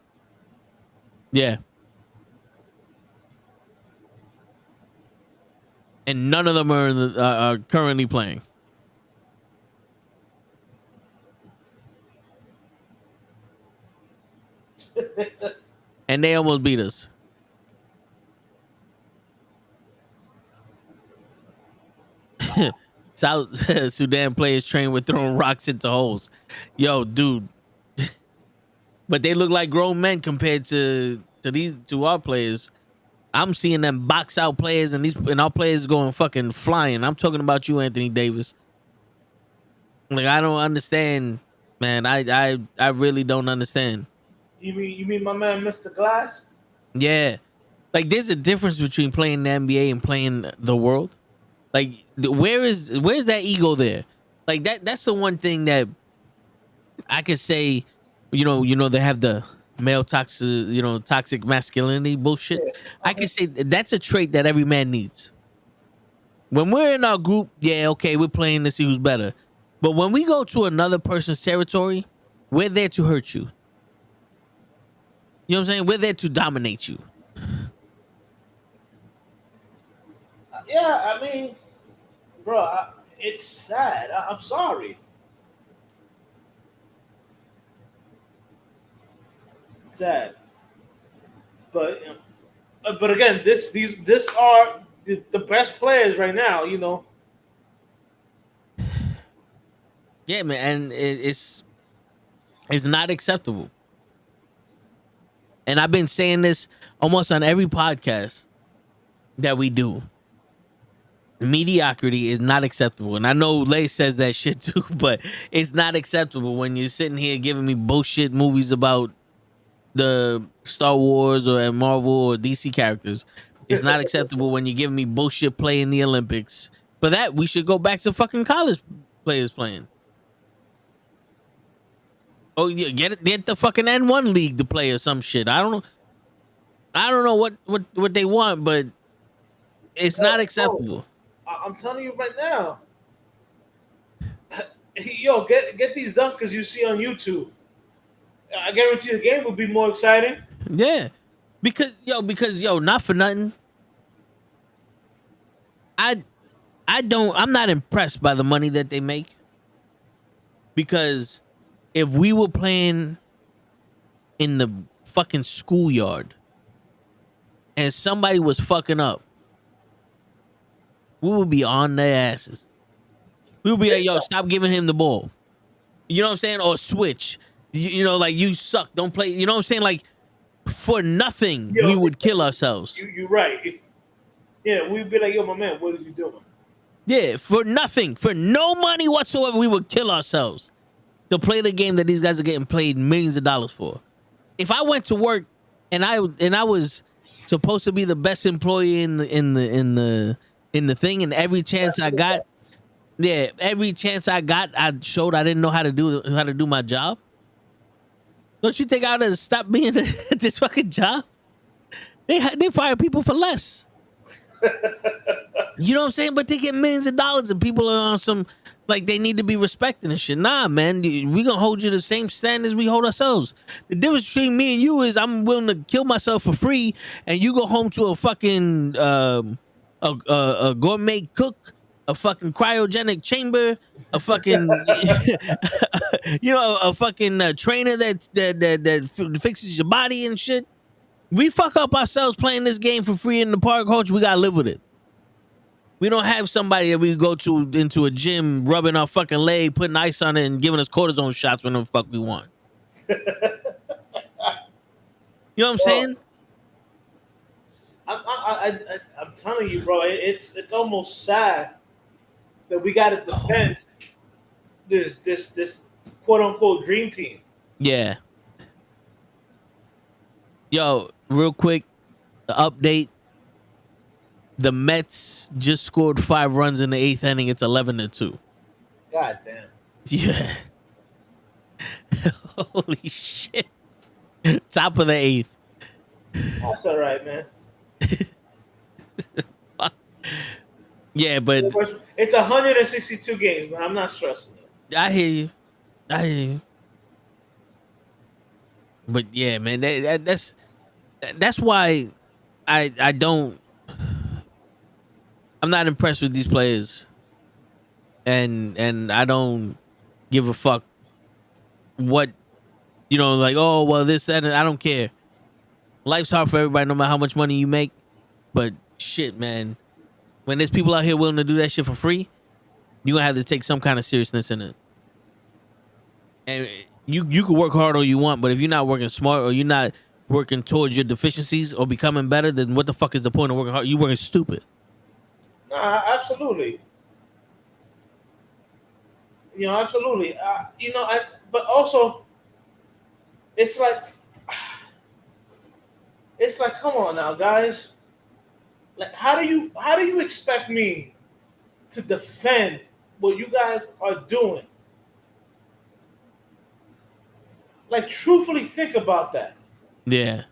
[SPEAKER 3] Yeah. And none of them are currently playing. And they almost beat us. South Sudan players train with throwing rocks into holes. Yo, dude. But they look like grown men compared to our players. I'm seeing them box out players, and our players going fucking flying. I'm talking about you, Anthony Davis. Like, I don't understand, man. I really don't understand.
[SPEAKER 5] You mean my man Mr. Glass?
[SPEAKER 3] Yeah. Like, there's a difference between playing the NBA and playing the world. Like, where's that ego there? Like, that's the one thing that I could say, you know, they have the male toxic masculinity bullshit.
[SPEAKER 5] Yeah.
[SPEAKER 3] I could say that's a trait that every man needs. When we're in our group, yeah, okay, we're playing to see who's better. But when we go to another person's territory, we're there to hurt you. You know what I'm saying? We're there to dominate you.
[SPEAKER 5] Yeah, I mean, bro, it's sad. I'm sorry. It's sad. But again, these are the best players right now. You know.
[SPEAKER 3] Yeah, man, and it's not acceptable. And I've been saying this almost on every podcast that we do. Mediocrity is not acceptable. And I know Lay says that shit too, but it's not acceptable when you're sitting here giving me bullshit movies about the Star Wars or Marvel or DC characters. It's not acceptable when you're giving me bullshit play in the Olympics. For that, we should go back to fucking college players playing. Oh, yeah, get the fucking N1 league to play or some shit. I don't know what they want, but it's not acceptable.
[SPEAKER 5] I'm telling you right now. Yo, get these dunkers you see on YouTube. I guarantee the game will be more exciting.
[SPEAKER 3] Yeah. Because not for nothing. I'm not impressed by the money that they make. Because if we were playing in the fucking schoolyard and somebody was fucking up, we would be on their asses. We would be like, yo, stop giving him the ball. You know what I'm saying? Or switch. You know, like, you suck. Don't play. You know what I'm saying? Like, for nothing, we would kill ourselves.
[SPEAKER 5] You're right. Yeah, we'd be like, yo, my man, what are you doing?
[SPEAKER 3] Yeah, for nothing. For no money whatsoever, we would kill ourselves to play the game that these guys are getting paid millions of dollars for. If I went to work and I was supposed to be the best employee in the thing, and every chance I got, I showed I didn't know how to do my job. Don't you think I'd have stopped being at this fucking job? They fire people for less. You know what I'm saying? But they get millions of dollars, and people are on some, like, they need to be respected and shit. Nah, man, we gonna hold you to the same standards we hold ourselves. The difference between me and you is I'm willing to kill myself for free, and you go home to a fucking a gourmet cook, a fucking cryogenic chamber, a fucking a fucking trainer that fixes your body and shit. We fuck up ourselves playing this game for free in the park, coach. We gotta live with it. We don't have somebody that we go to into a gym, rubbing our fucking leg, putting ice on it, and giving us cortisone shots when the fuck we want. You know what I'm saying?
[SPEAKER 5] I'm telling you, bro. It's almost sad that we got to defend this quote unquote dream team.
[SPEAKER 3] Yeah. Yo, real quick, the update. The Mets just scored 5 runs in the 8th inning. It's 11-2.
[SPEAKER 5] God damn.
[SPEAKER 3] Yeah. Holy shit. Top of the 8th.
[SPEAKER 5] That's all right, man.
[SPEAKER 3] Yeah, but
[SPEAKER 5] it's 162 games, man. I'm not stressing it.
[SPEAKER 3] I hear you. But yeah, man, that's why I'm not impressed with these players, and I don't give a fuck what, like, oh well, this, that, and I don't care. Life's hard for everybody, no matter how much money you make. But shit, man, when there's people out here willing to do that shit for free, you're gonna have to take some kind of seriousness in it. And you can work hard all you want, but if you're not working smart, or you're not working towards your deficiencies or becoming better, then what the fuck is the point of working hard? You working stupid.
[SPEAKER 5] Nah, absolutely. Absolutely. But also, it's like, come on now, guys. Like, how do you expect me to defend what you guys are doing? Like, truthfully, think about that.
[SPEAKER 3] Yeah.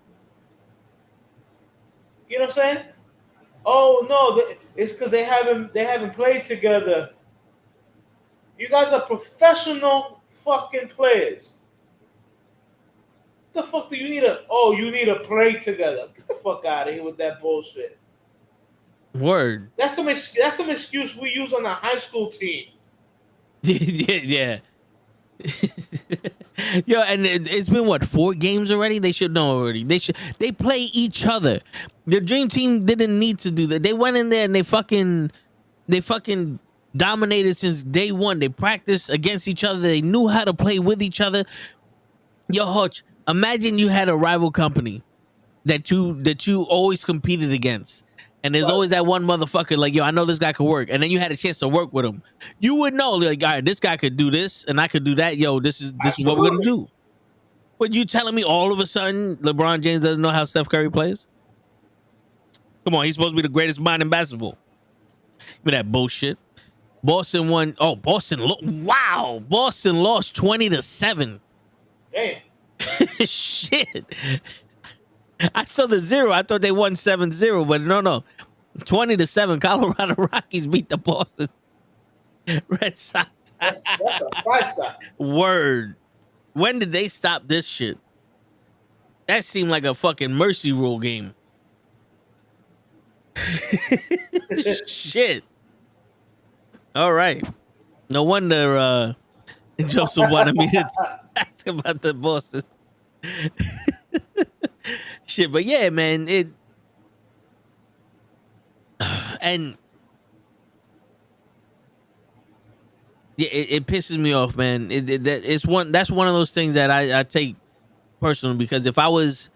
[SPEAKER 5] You know what I'm saying? Oh no, it's because they haven't played together. You guys are professional fucking players. What the fuck do you need you need to play together? Get the fuck out of here with that bullshit.
[SPEAKER 3] Word.
[SPEAKER 5] That's some excuse we use on our high school team.
[SPEAKER 3] Yeah. Yo, and it's been what, 4 games already? They should know already. They play each other. The dream team didn't need to do that. They went in there and they fucking dominated since day one. They practiced against each other. They knew how to play with each other. Yo, Hutch, Imagine you had a rival company that you always competed against. And there's always that one motherfucker like, yo, I know this guy could work. And then you had a chance to work with him. You would know, like, all right, this guy could do this and I could do that. Yo, this is what we're gonna do. But you telling me all of a sudden LeBron James doesn't know how Steph Curry plays? Come on, he's supposed to be the greatest mind in basketball. Give me that bullshit. Boston won. Oh, wow. Boston lost 20-7.
[SPEAKER 5] Damn.
[SPEAKER 3] Shit. I saw the 0. I thought they won 7-0, but no. 20-7. Colorado Rockies beat the Boston Red Sox.
[SPEAKER 5] That's a side stop.
[SPEAKER 3] Word. When did they stop this shit? That seemed like a fucking mercy rule game. Shit. All right. No wonder Joseph wanted me to ask about the Boston. Shit, but yeah, man, and yeah, it pisses me off, man. That's one of those things that I take personal, because if I was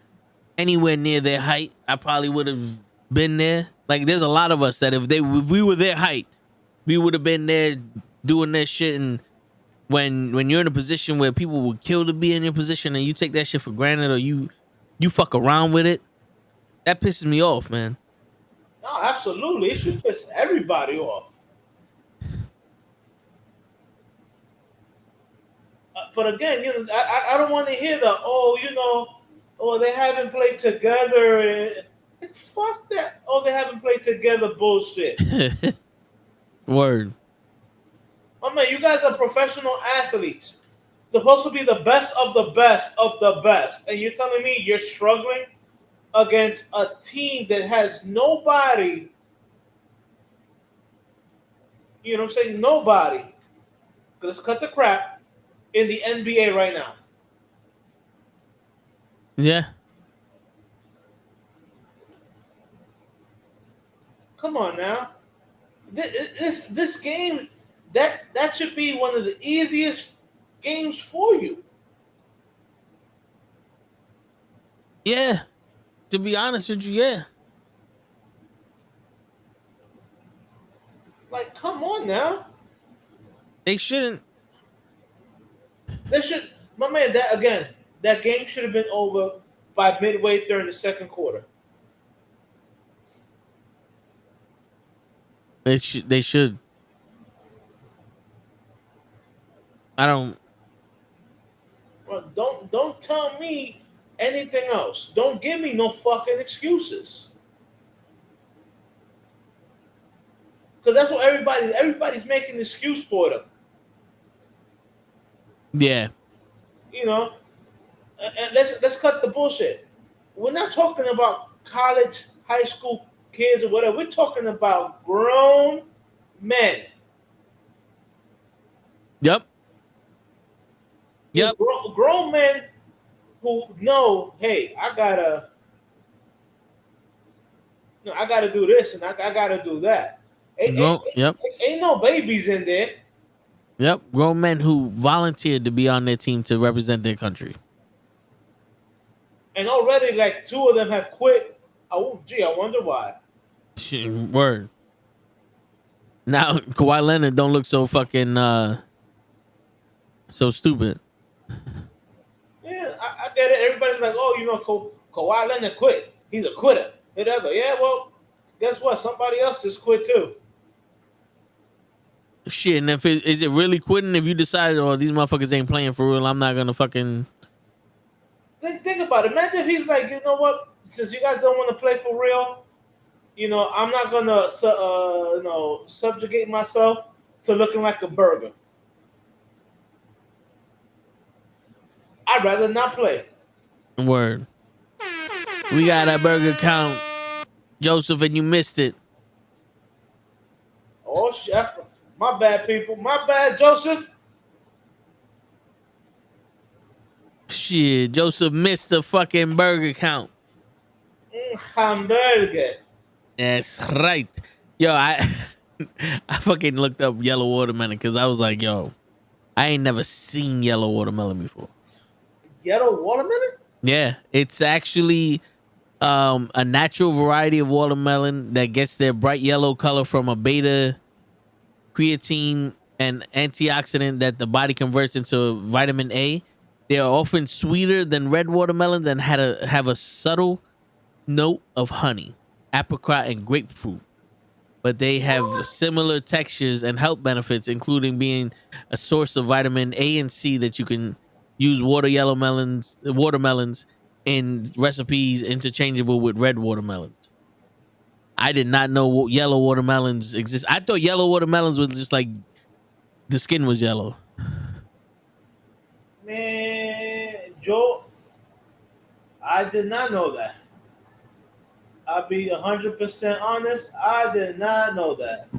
[SPEAKER 3] anywhere near their height, I probably would have been there. Like, there's a lot of us that if we were their height, we would have been there doing that shit. And when you're in a position where people would kill to be in your position and you take that shit for granted, or you fuck around with it, that pisses me off, man.
[SPEAKER 5] No, absolutely. It should piss everybody off. But again, I don't want to hear they haven't played together. Like, fuck that. Oh, they haven't played together bullshit.
[SPEAKER 3] Word.
[SPEAKER 5] Oh man, you guys are professional athletes. Supposed to be the best of the best of the best. And you're telling me you're struggling against a team that has nobody. You know what I'm saying? Nobody. Let's cut the crap in the NBA right now.
[SPEAKER 3] Yeah.
[SPEAKER 5] Come on now. This game, that should be one of the easiest games for you.
[SPEAKER 3] Yeah. To be honest with you, yeah.
[SPEAKER 5] Like, come on now.
[SPEAKER 3] They shouldn't.
[SPEAKER 5] My man, that game should have been over by midway during the second quarter.
[SPEAKER 3] They should. I don't.
[SPEAKER 5] Well, don't tell me anything else. Don't give me no fucking excuses. Because that's what everybody's making an excuse for them.
[SPEAKER 3] Yeah.
[SPEAKER 5] You know, and let's cut the bullshit. We're not talking about college, high school kids or whatever. We're talking about grown men.
[SPEAKER 3] Yep.
[SPEAKER 5] Grown men who know, hey, I gotta do this and I gotta do that. Ain't no babies in there.
[SPEAKER 3] Yep. Grown men who volunteered to be on their team to represent their country.
[SPEAKER 5] And already, like, 2 of them have quit. Oh, gee, I wonder why.
[SPEAKER 3] Word. Now Kawhi Leonard don't look so fucking so stupid.
[SPEAKER 5] Yeah, I get it. Everybody's like, oh, Kawhi Leonard quit. He's a quitter. Whatever. Yeah, well, guess what? Somebody else just quit too.
[SPEAKER 3] Shit, and is it really quitting if you decide, oh, these motherfuckers ain't playing for real, I'm not gonna fucking...
[SPEAKER 5] Think about it. Imagine if he's like, you know what? Since you guys don't want to play for real, I'm not gonna subjugate myself to looking like a burger. I'd rather not play.
[SPEAKER 3] Word. We got a burger count, Joseph, and you missed it.
[SPEAKER 5] Oh, chef. My bad, people. My bad, Joseph.
[SPEAKER 3] Shit, Joseph missed the fucking burger count.
[SPEAKER 5] Hamburger.
[SPEAKER 3] That's right. Yo, I fucking looked up yellow watermelon because I was like, yo, I ain't never seen yellow watermelon before.
[SPEAKER 5] yellow watermelon?
[SPEAKER 3] Yeah, it's actually a natural variety of watermelon that gets their bright yellow color from a beta creatine and antioxidant that the body converts into vitamin A. They are often sweeter than red watermelons and have a subtle note of honey, apricot, and grapefruit. But they have similar textures and health benefits, including being a source of vitamin A and C that you can use watermelons in recipes interchangeable with red watermelons. I did not know yellow watermelons exist. I thought yellow watermelons was just like the skin was yellow.
[SPEAKER 5] Man, Joe, I did not know that. I'll be 100% honest. I did not know that.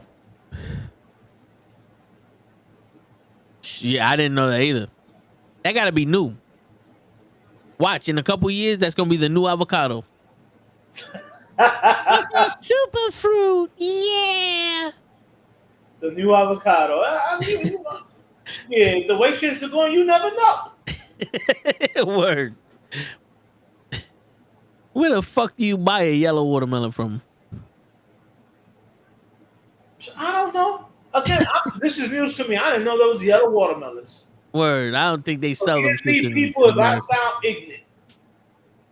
[SPEAKER 3] Yeah, I didn't know that either. That got to be new. Watch, in a couple years, that's going to be the new avocado. It's a super fruit. Yeah.
[SPEAKER 5] The new avocado. I mean, yeah, the way shit's going, you never know.
[SPEAKER 3] Word. Where the fuck do you buy a yellow watermelon from?
[SPEAKER 5] I don't know. Again, this is news to me. I didn't know there was yellow watermelons.
[SPEAKER 3] Word. I don't think they sell them.
[SPEAKER 5] Forgive me, people, if I sound ignorant.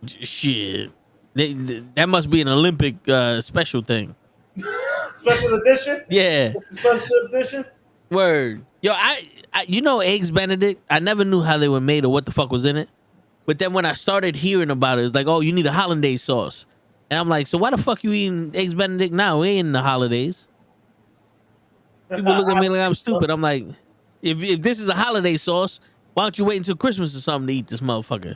[SPEAKER 3] Shit. That must be an Olympic special thing.
[SPEAKER 5] Special edition?
[SPEAKER 3] Yeah.
[SPEAKER 5] It's a special edition?
[SPEAKER 3] Word. Yo, I you know eggs Benedict? I never knew how they were made or what the fuck was in it. But then when I started hearing about it, it's like, oh, you need a hollandaise sauce. And I'm like, so why the fuck you eating eggs Benedict now? We ain't in the holidays. People look at me like I'm stupid. I'm like, if this is a holiday sauce, why don't you wait until Christmas or something to eat this motherfucker?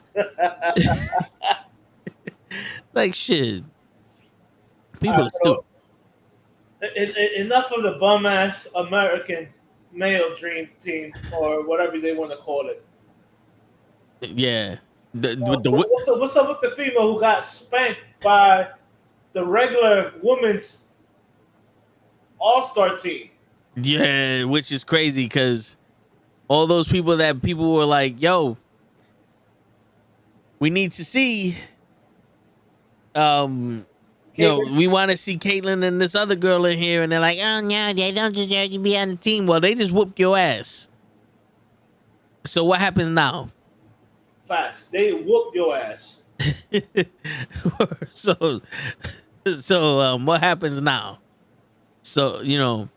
[SPEAKER 3] Like, shit. People are stupid.
[SPEAKER 5] Enough of the bum ass American male dream team or whatever they want to call it.
[SPEAKER 3] Yeah.
[SPEAKER 5] What's up with the female who got spanked by the regular women's all-star team?
[SPEAKER 3] Yeah, which is crazy because all those people were like, yo, we need to see. We want to see Caitlyn and this other girl in here, and they're like, oh no, they don't deserve to be on the team. Well, they just whooped your ass. So what happens now?
[SPEAKER 5] Facts. They whoop your ass.
[SPEAKER 3] so what happens now? So,
[SPEAKER 5] and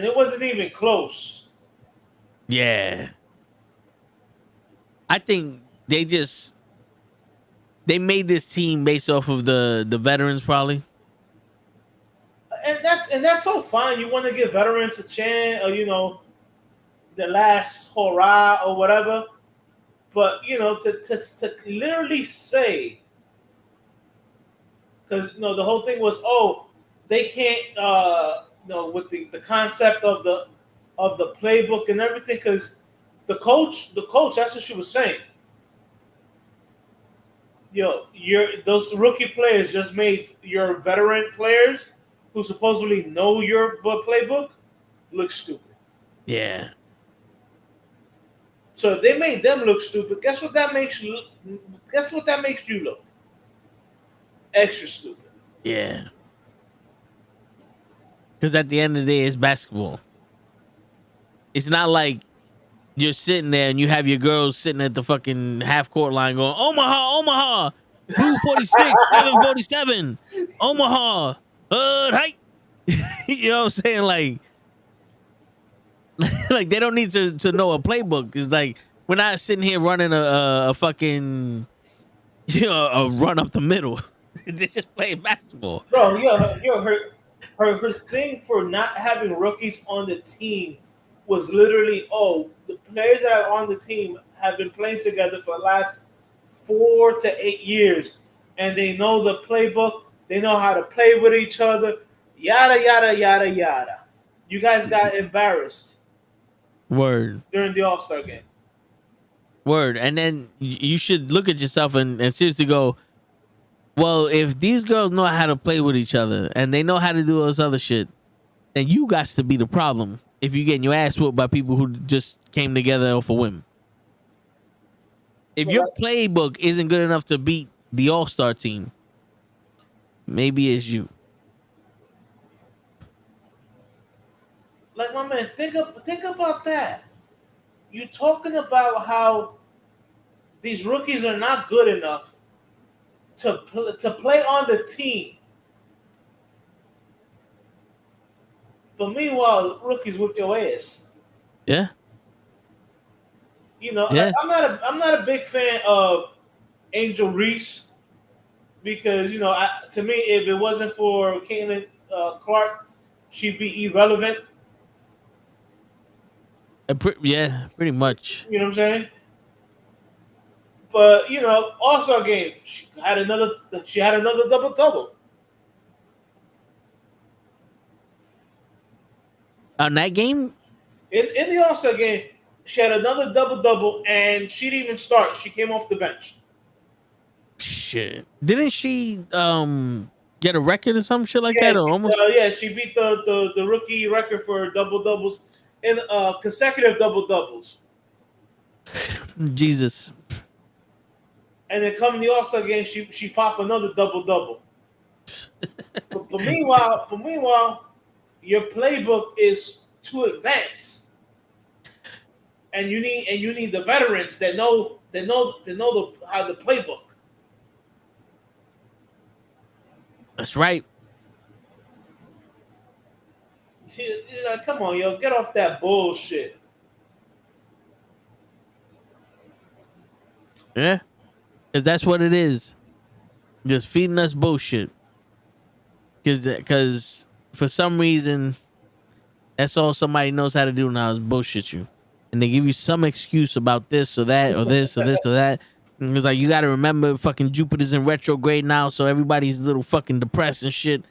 [SPEAKER 5] it wasn't even close.
[SPEAKER 3] Yeah. I think they made this team based off of the veterans probably.
[SPEAKER 5] And that's all fine. You want to give veterans a chance or the last hurrah or whatever. But to literally say, because the whole thing was, they can't with the concept of the playbook and everything, because the coach, that's what she was saying. Those rookie players just made your veteran players who supposedly know your playbook look stupid.
[SPEAKER 3] Yeah.
[SPEAKER 5] So if they made them look stupid, guess what that makes you look? Extra stupid.
[SPEAKER 3] Yeah. Because at the end of the day, it's basketball. It's not like you're sitting there and you have your girls sitting at the fucking half court line going, Omaha, Blue 46, 747, Omaha, height. You know what I'm saying? Like they don't need to know a playbook. It's like we're not sitting here running a fucking a run up the middle. They're just playing basketball.
[SPEAKER 5] Bro, her thing for not having rookies on the team was literally, the players that are on the team have been playing together for the last 4 to 8 years, and they know the playbook. They know how to play with each other. Yada yada yada yada. You guys got embarrassed.
[SPEAKER 3] Word.
[SPEAKER 5] During the All-Star game.
[SPEAKER 3] Word. And then you should look at yourself and seriously go, well, if these girls know how to play with each other and they know how to do all this other shit, then you got to be the problem if you're getting your ass whooped by people who just came together off a whim. If
[SPEAKER 5] So,
[SPEAKER 3] your playbook isn't good enough to beat the All-Star team, maybe it's you.
[SPEAKER 5] like my man, think about that. You talking about how these rookies are not good enough to play on the team, but meanwhile, rookies whip your ass.
[SPEAKER 3] Yeah.
[SPEAKER 5] You know, like,
[SPEAKER 3] Yeah.
[SPEAKER 5] I'm not a big fan of Angel Reese because to me, if it wasn't for Caitlin Clark, she'd be irrelevant.
[SPEAKER 3] Yeah, pretty much.
[SPEAKER 5] You know what I'm saying? But All-Star game, she had another double double
[SPEAKER 3] On that game,
[SPEAKER 5] in the All-Star game. She had another double double, and she didn't even start. She came off the bench.
[SPEAKER 3] shit. Didn't she get a record or some shit like that? Or almost
[SPEAKER 5] She beat the rookie record for double doubles in consecutive double doubles.
[SPEAKER 3] Jesus.
[SPEAKER 5] And then coming the All-Star game, she popped another double double. but meanwhile, your playbook is too advanced, and you need the veterans that know how the playbook.
[SPEAKER 3] That's right.
[SPEAKER 5] Come on, yo, get off that bullshit.
[SPEAKER 3] Yeah. Because that's what it is. Just feeding us bullshit. Because for some reason, that's all somebody knows how to do now is bullshit you. And they give you some excuse about this or that or this or this or that. And it's like, you got to remember fucking Jupiter's in retrograde now, so everybody's a little fucking depressed and shit.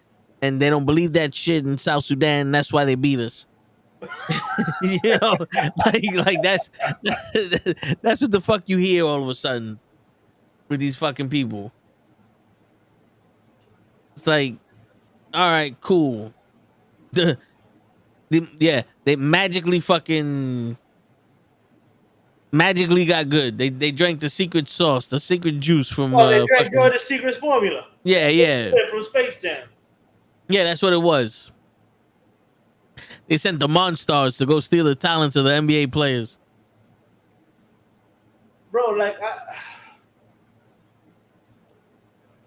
[SPEAKER 3] And they don't believe that shit in South Sudan, and that's why they beat us. you know, like that's what the fuck you hear all of a sudden with these fucking people. It's like, all right, cool. They magically got good. They drank the secret sauce, the secret juice from.
[SPEAKER 5] They drank Jordan's Secret formula.
[SPEAKER 3] Yeah.
[SPEAKER 5] From Space Jam.
[SPEAKER 3] Yeah, that's what it was. They sent the Monstars to go steal the talents of the NBA players.
[SPEAKER 5] Bro,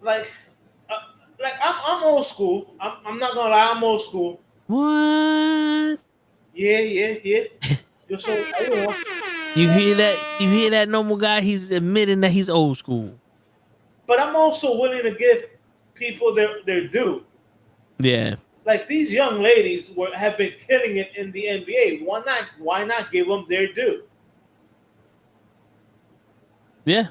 [SPEAKER 5] I'm old school. I'm not gonna lie, I'm old school.
[SPEAKER 3] What?
[SPEAKER 5] Yeah. You're so,
[SPEAKER 3] You hear that? You hear that, normal guy? He's admitting that he's old school.
[SPEAKER 5] But I'm also willing to give people their due.
[SPEAKER 3] Yeah.
[SPEAKER 5] Like these young ladies have been killing it in the NBA. Why not give them their due?
[SPEAKER 3] Yeah.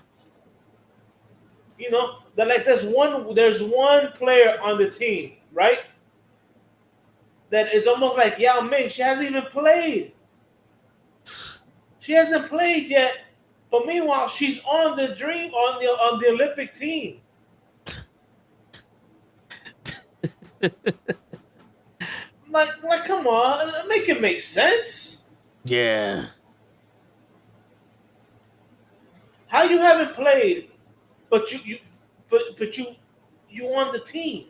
[SPEAKER 5] There's one player on the team, right? That is almost like Yao Ming. She hasn't even played. She hasn't played yet. But meanwhile, she's on the Olympic team. like, come on, make it make sense.
[SPEAKER 3] Yeah.
[SPEAKER 5] How you haven't played, but you on the team?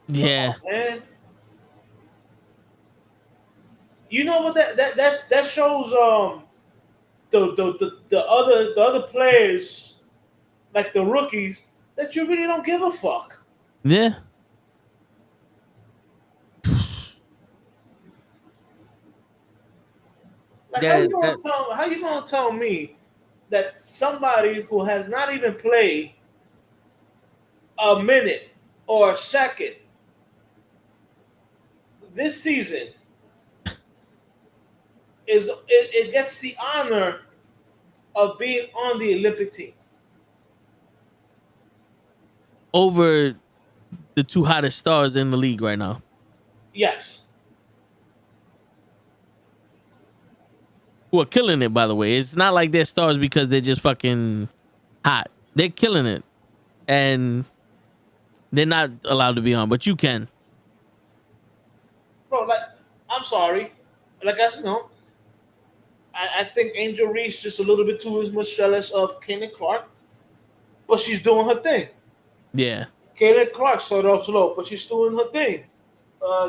[SPEAKER 3] Yeah.
[SPEAKER 5] Oh, man. You know what that shows the other players, like the rookies, that you really don't give a fuck.
[SPEAKER 3] Yeah.
[SPEAKER 5] Like, how you gonna tell me that somebody who has not even played a minute or a second this season it gets the honor of being on the Olympic team
[SPEAKER 3] over the two hottest stars in the league right now?
[SPEAKER 5] Yes.
[SPEAKER 3] Who are killing it, by the way. It's not like they're stars because they're just fucking hot. They're killing it. And they're not allowed to be on, but you can.
[SPEAKER 5] Bro, like, I'm sorry. Like, I think Angel Reese just a little bit too as much jealous of Kaylin Clark, but she's doing her thing.
[SPEAKER 3] Yeah.
[SPEAKER 5] Kaylin Clark started off slow, but she's doing her thing.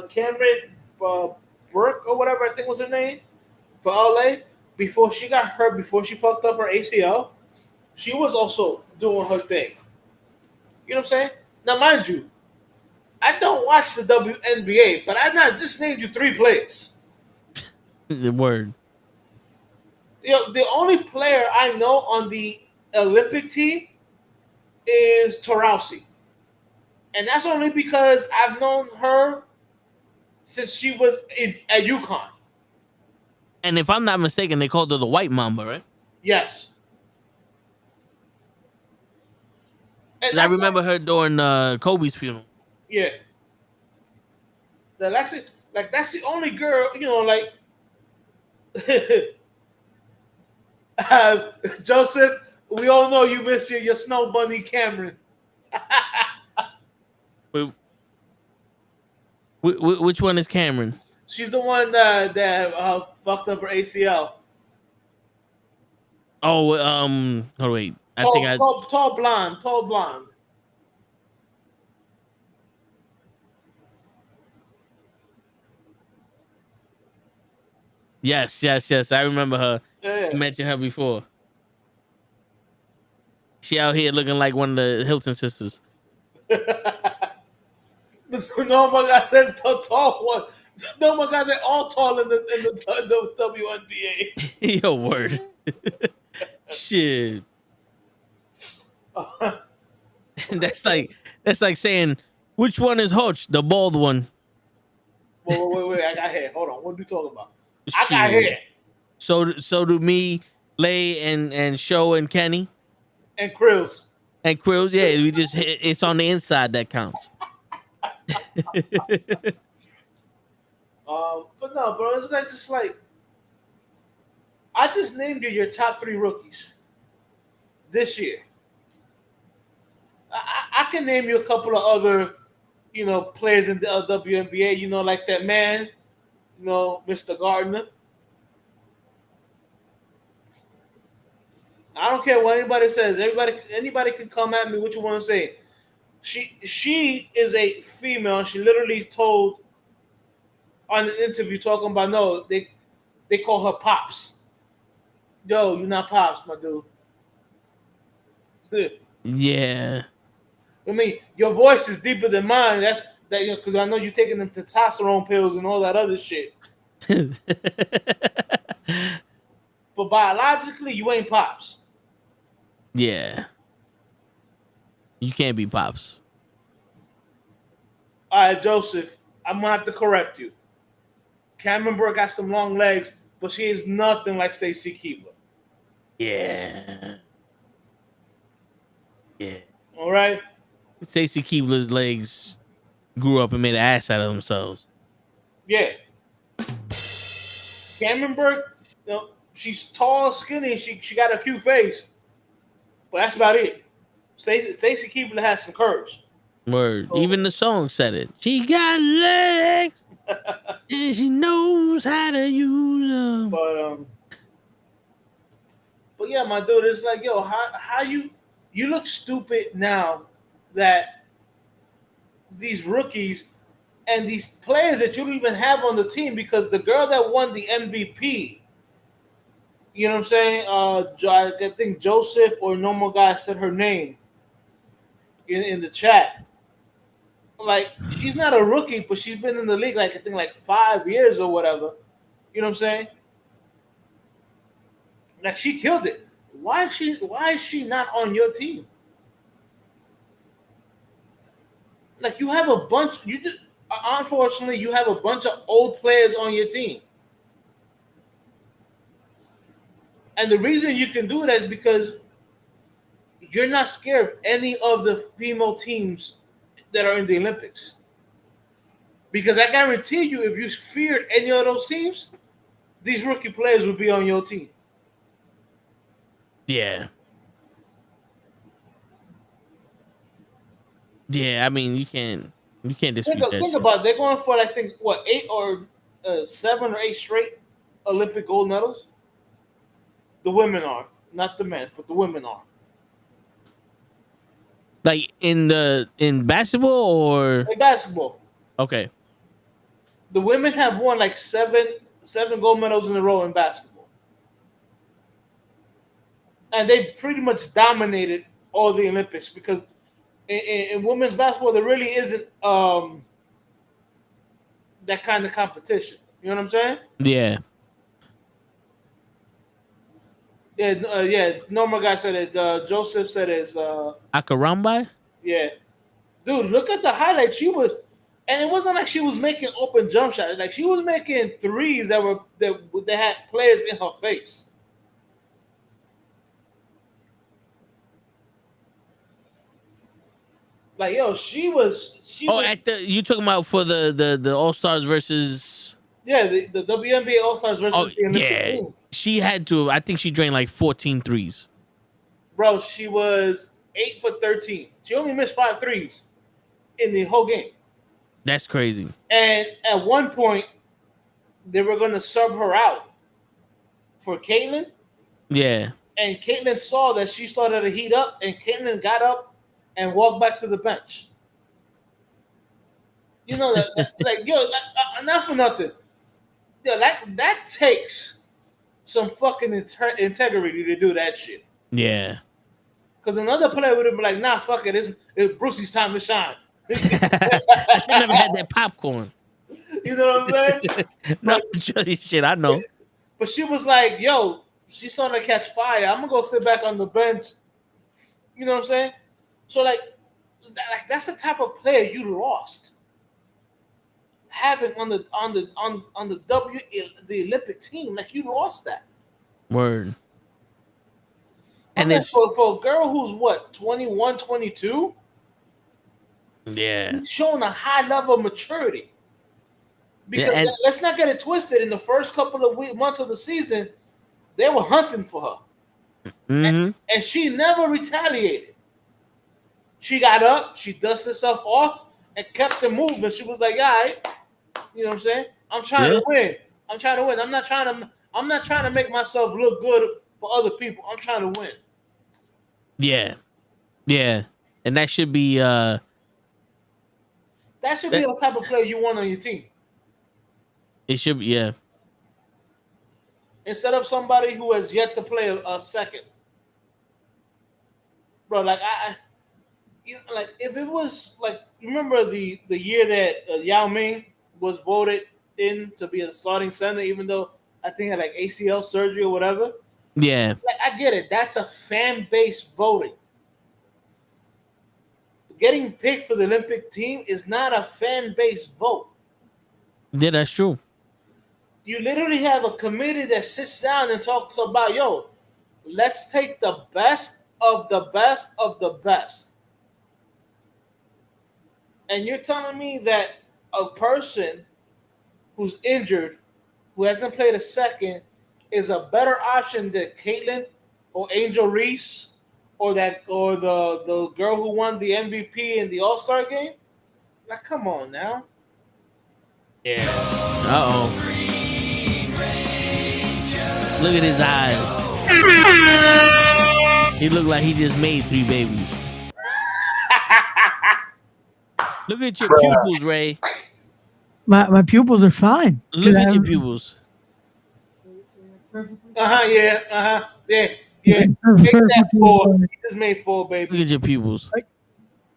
[SPEAKER 5] Cameron Burke or whatever I think was her name for LA, before she got hurt, before she fucked up her ACL, she was also doing her thing. You know what I'm saying? Now, mind you, I don't watch the WNBA, but I not just named you 3 players.
[SPEAKER 3] The word.
[SPEAKER 5] The only player I know on the Olympic team is Taurasi. And that's only because I've known her since she was at UConn.
[SPEAKER 3] And if I'm not mistaken, they called her the White Mamba, right?
[SPEAKER 5] Yes. And
[SPEAKER 3] I remember her during Kobe's funeral.
[SPEAKER 5] Yeah. That's the only girl, Joseph, we all know you miss your snow bunny Cameron.
[SPEAKER 3] Which one is Cameron?
[SPEAKER 5] She's the one that fucked up her ACL.
[SPEAKER 3] Oh, oh wait.
[SPEAKER 5] Tall blonde.
[SPEAKER 3] Yes. I remember her.
[SPEAKER 5] Yeah.
[SPEAKER 3] You mentioned her before. She out here looking like one of the Hilton sisters.
[SPEAKER 5] No, my God says the tall one. No, my God, they're all tall in the WNBA.
[SPEAKER 3] Yo, word. Shit. That's like saying, which one is Hutch? The bald one.
[SPEAKER 5] Wait. I got hair. Hold on. What are you talking about?
[SPEAKER 3] Shit.
[SPEAKER 5] I got hair.
[SPEAKER 3] So do me, Lay, and Show and Kenny.
[SPEAKER 5] And Krills.
[SPEAKER 3] And Krills, yeah. We just hit, it's on the inside that counts.
[SPEAKER 5] But no, bro, it's just like I just named you your top 3 rookies this year. I can name you a couple of other, players in the WNBA. Like that man, Mr. Gardner. I don't care what anybody says. Anybody can come at me. What you want to say? She is a female. She literally told on an interview talking about they call her Pops. Yo, you're not Pops, my dude.
[SPEAKER 3] Yeah.
[SPEAKER 5] I mean, your voice is deeper than mine. That's because I know you're taking them testosterone pills and all that other shit. But biologically, you ain't Pops.
[SPEAKER 3] Yeah. You can't be Pops.
[SPEAKER 5] All right, Joseph, I'm gonna have to correct you. Cameron Burke got some long legs, but she is nothing like Stacey Keebler.
[SPEAKER 3] Yeah.
[SPEAKER 5] All right.
[SPEAKER 3] Stacey Keebler's legs grew up and made an ass out of themselves.
[SPEAKER 5] Yeah. Cameron Burke, she's tall, skinny. She got a cute face, but that's about it. Stacey Keebler has some curves.
[SPEAKER 3] Word. Even the song said it. She got legs, and she knows how to use them.
[SPEAKER 5] But yeah, my dude, it's like, yo, how you look stupid now that these rookies and these players that you don't even have on the team, because the girl that won the MVP, you know what I'm saying? I think Joseph or normal guy said her name in the chat. Like, she's not a rookie, but she's been in the league I think 5 years or whatever. You know what I'm saying? Like, she killed it. Why is she not on your team? Like, you have a bunch. Unfortunately, you have a bunch of old players on your team. And the reason you can do that is because you're not scared of any of the female teams that are in the Olympics. Because I guarantee you, if you feared any of those teams, these rookie players would be on your team.
[SPEAKER 3] Yeah. Yeah, I mean, you can't dispute that.
[SPEAKER 5] Think about it. They're going for, I think, 8 or 7 or 8 straight Olympic gold medals. The women are, not the men, but the women are.
[SPEAKER 3] Like in basketball or
[SPEAKER 5] In basketball,
[SPEAKER 3] okay.
[SPEAKER 5] the women have won like seven gold medals in a row in basketball, and they pretty much dominated all the Olympics because in women's basketball there really isn't that kind of competition. You know what I'm saying?
[SPEAKER 3] Yeah.
[SPEAKER 5] Yeah, yeah. Normal guy said it. Joseph said it.
[SPEAKER 3] Akarambai?
[SPEAKER 5] Yeah, dude, look at the highlights. She was, and it wasn't like she was making open jump shots. Like she was making threes that had players in her face. Like yo, she was.
[SPEAKER 3] Oh, at the you talking about for the All Stars versus?
[SPEAKER 5] Yeah, the WNBA All Stars versus
[SPEAKER 3] Oh
[SPEAKER 5] the Olympic
[SPEAKER 3] yeah,
[SPEAKER 5] team.
[SPEAKER 3] she had to. I think she drained like 14 threes.
[SPEAKER 5] Bro, she was 8 for 13. She only missed 5 threes in the whole game.
[SPEAKER 3] That's crazy.
[SPEAKER 5] And at one point, they were gonna sub her out for Caitlyn.
[SPEAKER 3] Yeah.
[SPEAKER 5] And Caitlyn saw that she started to heat up, and Caitlyn got up and walked back to the bench. You know like yo, not for nothing. Yo, that takes some fucking integrity to do that shit.
[SPEAKER 3] Yeah.
[SPEAKER 5] Because another player would have been like, nah, fuck it. It's Brucey's time to shine.
[SPEAKER 3] I should never had that popcorn.
[SPEAKER 5] You know what I'm saying?
[SPEAKER 3] No, shit, I know.
[SPEAKER 5] But she was like, yo, she's starting to catch fire. I'm going to go sit back on the bench. You know what I'm saying? So, that's the type of player you lost. Having on the Olympic team, like you lost that.
[SPEAKER 3] Word.
[SPEAKER 5] And then for a girl who's what, 21, 22?
[SPEAKER 3] Yeah.
[SPEAKER 5] She's showing a high level of maturity. Because let's not get it twisted. In the first couple of months of the season, they were hunting for her.
[SPEAKER 3] Mm-hmm.
[SPEAKER 5] And she never retaliated. She got up, she dusted herself off, and kept the movement. She was like, all right. You know what I'm saying? I'm trying to win. I'm trying to win. I'm not trying to make myself look good for other people. I'm trying to win.
[SPEAKER 3] Yeah. Yeah. And that should be
[SPEAKER 5] the type of player you want on your team.
[SPEAKER 3] It should be, yeah.
[SPEAKER 5] Instead of somebody who has yet to play a second. Bro, like if it was like, remember the year that Yao Ming was voted in to be a starting center, even though I think had like ACL surgery or whatever.
[SPEAKER 3] Yeah.
[SPEAKER 5] Like, I get it. That's a fan-based voting. Getting picked for the Olympic team is not a fan-based vote.
[SPEAKER 3] Yeah, that's true.
[SPEAKER 5] You literally have a committee that sits down and talks about, yo, let's take the best of the best of the best. And you're telling me that a person who's injured, who hasn't played a second, is a better option than Caitlyn or Angel Reese or the girl who won the MVP in the All-Star game? Like, come on now.
[SPEAKER 3] Yeah. Uh-oh. Look at his eyes. He looked like he just made 3 babies. Look at your pupils, Ray.
[SPEAKER 6] My pupils are fine.
[SPEAKER 3] Look at your pupils.
[SPEAKER 5] Yeah. Take that 4. He just made 4 babies.
[SPEAKER 3] Look at your pupils.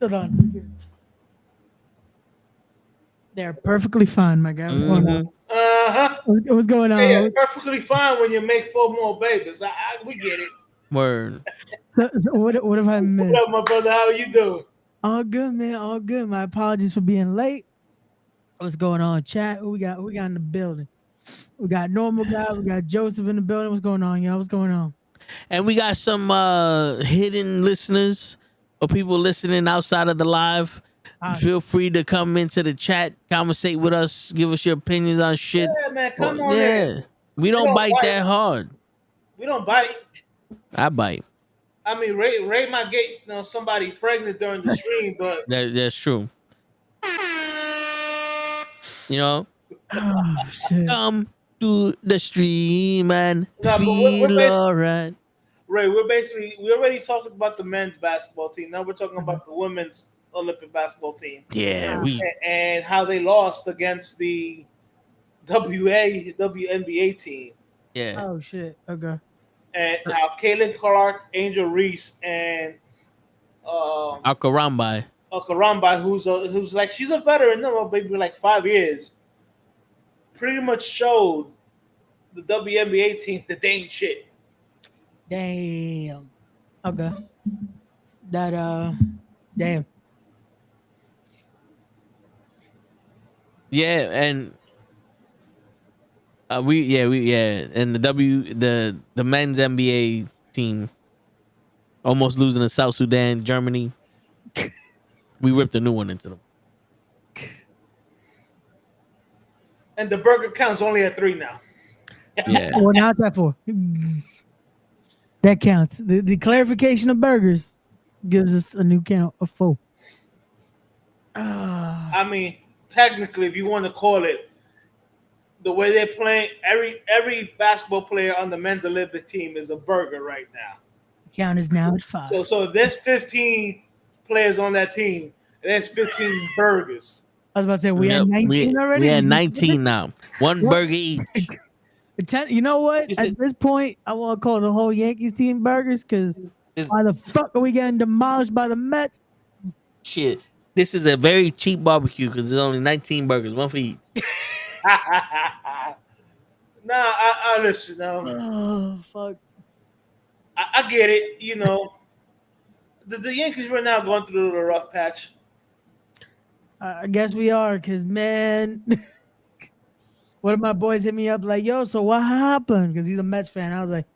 [SPEAKER 6] Hold on. They're perfectly fine, my guy. What's going on? What's going on?
[SPEAKER 5] Yeah, perfectly fine when you make 4 more babies. We get it.
[SPEAKER 3] Word.
[SPEAKER 6] So what have I missed?
[SPEAKER 5] What up, my brother? How are you doing?
[SPEAKER 6] All good, man. All good. My apologies for being late. What's going on, chat? Who we got in the building? We got Normal Guy. We got Joseph in the building. What's going on, y'all? What's going on?
[SPEAKER 3] And we got some hidden listeners or people listening outside of the live. Feel free to come into the chat, conversate with us, give us your opinions on shit.
[SPEAKER 5] Yeah, man, come on in.
[SPEAKER 3] We don't bite that hard.
[SPEAKER 5] We don't bite.
[SPEAKER 3] I bite.
[SPEAKER 5] I mean, Ray might get somebody pregnant during the stream, but
[SPEAKER 3] that's true. You know,
[SPEAKER 6] Oh shit!
[SPEAKER 3] to the stream and
[SPEAKER 5] No, but
[SPEAKER 3] feel
[SPEAKER 5] we're
[SPEAKER 3] alright.
[SPEAKER 5] Ray, we already talked about the men's basketball team. Now we're talking about the women's Olympic basketball team
[SPEAKER 3] Yeah, we
[SPEAKER 5] and how they lost against the WNBA team,
[SPEAKER 3] yeah.
[SPEAKER 6] Oh shit. Okay.
[SPEAKER 5] and how Kaylin Clark, Angel Reese, and
[SPEAKER 3] Akarambai.
[SPEAKER 5] Karamba, who's like she's a veteran, no, maybe like 5 years, pretty much showed the WNBA team that they ain't shit.
[SPEAKER 6] Damn. Okay. That damn.
[SPEAKER 3] Yeah, and and the men's NBA team almost losing to South Sudan, Germany. We ripped a new one into them.
[SPEAKER 5] And the burger count's only at 3 now.
[SPEAKER 3] Yeah.
[SPEAKER 6] Well, not that for. That counts. The clarification of burgers gives us a new count of 4.
[SPEAKER 5] I mean, technically, if you want to call it, the way they're playing, every basketball player on the men's Olympic team is a burger right now.
[SPEAKER 6] Count is now at 5.
[SPEAKER 5] So if there's 15 players on that team, there's 15 burgers.
[SPEAKER 6] I was about to say we had 19 already.
[SPEAKER 3] We had 19 now. One burger each.
[SPEAKER 6] You know what?
[SPEAKER 3] Is
[SPEAKER 6] At
[SPEAKER 3] it-
[SPEAKER 6] this point, I want to call the whole Yankees team burgers because why the fuck are we getting demolished by the Mets?
[SPEAKER 3] Shit. This is a very cheap barbecue because there's only 19 burgers, one for each.
[SPEAKER 5] Nah, I listen.
[SPEAKER 6] Oh fuck.
[SPEAKER 5] I get it. You know, the Yankees right now going through a little rough patch.
[SPEAKER 6] I guess we are because man, one of my boys hit me up like, "Yo, so what happened?" Because he's a Mets fan. I was like,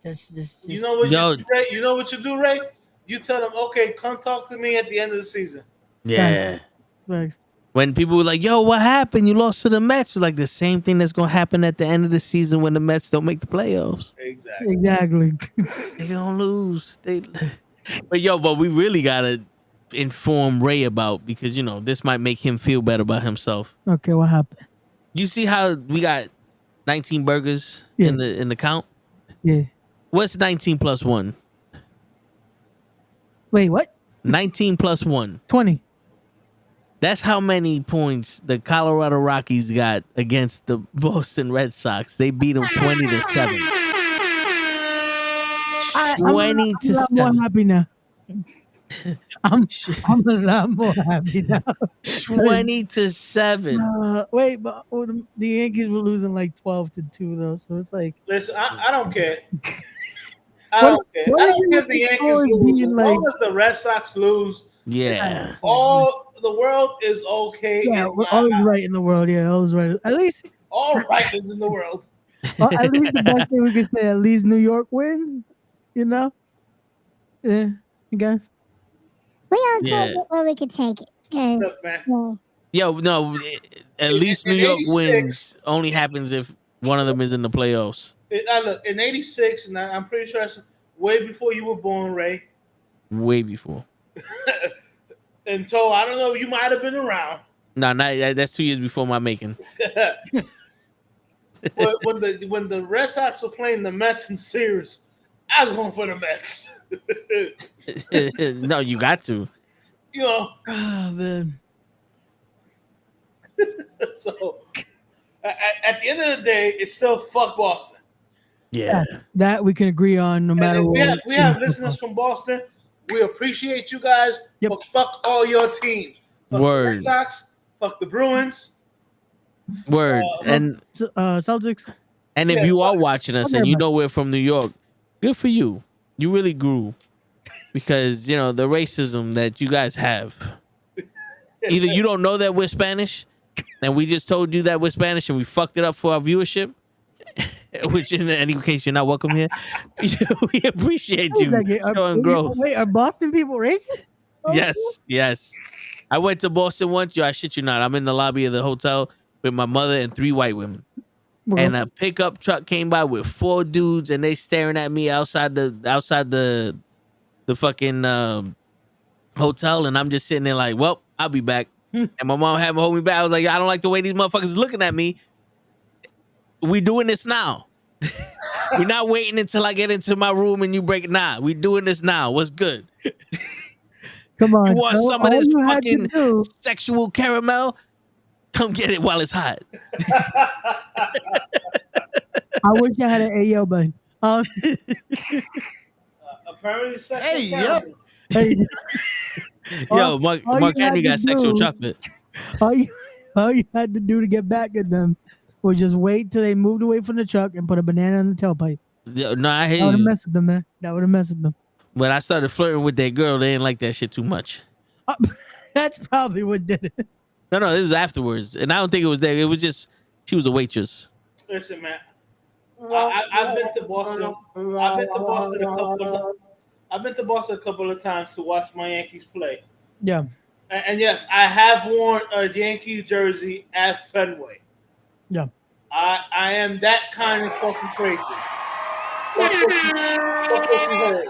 [SPEAKER 6] just
[SPEAKER 5] You know what
[SPEAKER 3] Yo.
[SPEAKER 5] you do, Ray? You know what you do, Ray? You tell them, okay, come talk to me at the end of the season.
[SPEAKER 3] Yeah.
[SPEAKER 6] Thanks.
[SPEAKER 3] When people were like, yo, what happened? You lost to the Mets. It's like the same thing that's going to happen at the end of the season when the Mets don't make the playoffs.
[SPEAKER 5] Exactly.
[SPEAKER 6] Exactly.
[SPEAKER 3] They going to lose. But we really got to inform Ray about because, you know, this might make him feel better about himself.
[SPEAKER 6] Okay, what happened?
[SPEAKER 3] You see how we got 19 burgers
[SPEAKER 6] Yeah.
[SPEAKER 3] in the count?
[SPEAKER 6] Yeah.
[SPEAKER 3] What's 19 plus 1?
[SPEAKER 6] Wait, what?
[SPEAKER 3] 19 plus 1.
[SPEAKER 6] 20.
[SPEAKER 3] That's how many points the Colorado Rockies got against the Boston Red Sox. They beat them 20-7.
[SPEAKER 6] I'm
[SPEAKER 3] 20 to
[SPEAKER 6] a lot more
[SPEAKER 3] 7.
[SPEAKER 6] happy now. I'm a lot more happy now.
[SPEAKER 3] 20-7.
[SPEAKER 6] Wait, but the Yankees were losing like 12-2 though, so it's like
[SPEAKER 5] Listen, I don't care. I
[SPEAKER 6] What-
[SPEAKER 5] don't care.
[SPEAKER 6] what
[SPEAKER 5] I
[SPEAKER 6] is
[SPEAKER 5] don't care if the
[SPEAKER 6] your
[SPEAKER 5] Yankees
[SPEAKER 6] story
[SPEAKER 5] lose.
[SPEAKER 6] being
[SPEAKER 5] As
[SPEAKER 6] like-
[SPEAKER 5] long as the Red Sox lose,
[SPEAKER 3] Yeah.
[SPEAKER 5] all the world is okay.
[SPEAKER 6] yeah,
[SPEAKER 5] and
[SPEAKER 6] we're always right in the world. Yeah, always right. At least
[SPEAKER 5] all right is in the world.
[SPEAKER 6] at least the best thing we could say, at least New York wins. You know? Yeah, you guys.
[SPEAKER 7] We don't
[SPEAKER 3] Yeah.
[SPEAKER 7] take it where we could take it. 'Cause,
[SPEAKER 5] Look, man.
[SPEAKER 7] well,
[SPEAKER 3] Yo, no. At least New
[SPEAKER 5] in
[SPEAKER 3] York
[SPEAKER 5] 86
[SPEAKER 3] wins only happens if one of them is in the playoffs.
[SPEAKER 5] Look, in '86, and I'm pretty sure that's way before you were born, Ray.
[SPEAKER 3] Way before.
[SPEAKER 5] And so I don't know, you might have been around.
[SPEAKER 3] No, that's 2 years before my making.
[SPEAKER 5] But when the Red Sox were playing the Mets in series, I was going for the Mets.
[SPEAKER 3] No, you got to.
[SPEAKER 5] You know,
[SPEAKER 6] Oh man.
[SPEAKER 5] so at the end of the day, it's still fuck Boston.
[SPEAKER 3] Yeah.
[SPEAKER 6] That we can agree on no matter
[SPEAKER 5] And
[SPEAKER 6] what.
[SPEAKER 5] we have listeners from Boston. We appreciate you guys.
[SPEAKER 6] Yep.
[SPEAKER 5] But fuck all your teams. Fuck the
[SPEAKER 3] Word.
[SPEAKER 5] Red Sox. Fuck the Bruins.
[SPEAKER 3] Word. And
[SPEAKER 6] Celtics.
[SPEAKER 3] if
[SPEAKER 5] yeah,
[SPEAKER 3] you are watching us
[SPEAKER 6] okay,
[SPEAKER 3] and you
[SPEAKER 6] but-
[SPEAKER 3] know we're from New York, good for you. You really grew. Because, you know, the racism that you guys have. Either you don't know that we're Spanish, and we just told you that we're Spanish and we fucked it up for our viewership, which in any case you're not welcome here. We appreciate you showing growth.
[SPEAKER 6] Wait, are Boston people racist?
[SPEAKER 3] Yes. I went to Boston once. Yo, I shit you not. I'm in the lobby of the hotel with my mother and 3 white women.
[SPEAKER 6] Well,
[SPEAKER 3] And a pickup truck came by with 4 dudes, and they staring at me outside the fucking hotel, and I'm just sitting there like, well, I'll be back. And my mom had me hold me back. I was like, I don't like the way these motherfuckers is looking at me. We doing this now. We're not waiting until I get into my room and you break it. Nah, we doing this now. What's good?
[SPEAKER 6] Come on.
[SPEAKER 3] You want
[SPEAKER 6] Joe,
[SPEAKER 3] some of
[SPEAKER 6] all
[SPEAKER 3] this
[SPEAKER 6] you had to
[SPEAKER 3] fucking
[SPEAKER 6] do-
[SPEAKER 3] sexual caramel? Come get it while it's hot.
[SPEAKER 6] I wish I had an AO button.
[SPEAKER 5] Apparently, sexual
[SPEAKER 8] Hey,
[SPEAKER 5] caramel.
[SPEAKER 6] Hey,
[SPEAKER 3] Yo, Mark
[SPEAKER 6] all you
[SPEAKER 3] Henry
[SPEAKER 6] had
[SPEAKER 3] got
[SPEAKER 6] to
[SPEAKER 3] sexual
[SPEAKER 6] do-
[SPEAKER 3] chocolate.
[SPEAKER 6] all you had to do to get back at them was just wait till they moved away from the truck and put a banana in the tailpipe.
[SPEAKER 3] Yo, no, I
[SPEAKER 6] That
[SPEAKER 3] hear
[SPEAKER 6] would have
[SPEAKER 3] you.
[SPEAKER 6] messed with them, man. That would have messed with them.
[SPEAKER 3] When I started flirting with that girl, they didn't like that shit too much.
[SPEAKER 6] That's probably what did it.
[SPEAKER 3] No, this was afterwards, and I don't think it was there. It was just she was a waitress.
[SPEAKER 5] Listen, man. I've been to Boston. I've been to Boston a couple of times to watch my Yankees play.
[SPEAKER 6] Yeah.
[SPEAKER 5] And yes, I have worn a Yankee jersey at Fenway.
[SPEAKER 6] Yeah.
[SPEAKER 5] I am that kind of fucking crazy. Fuck what you heard.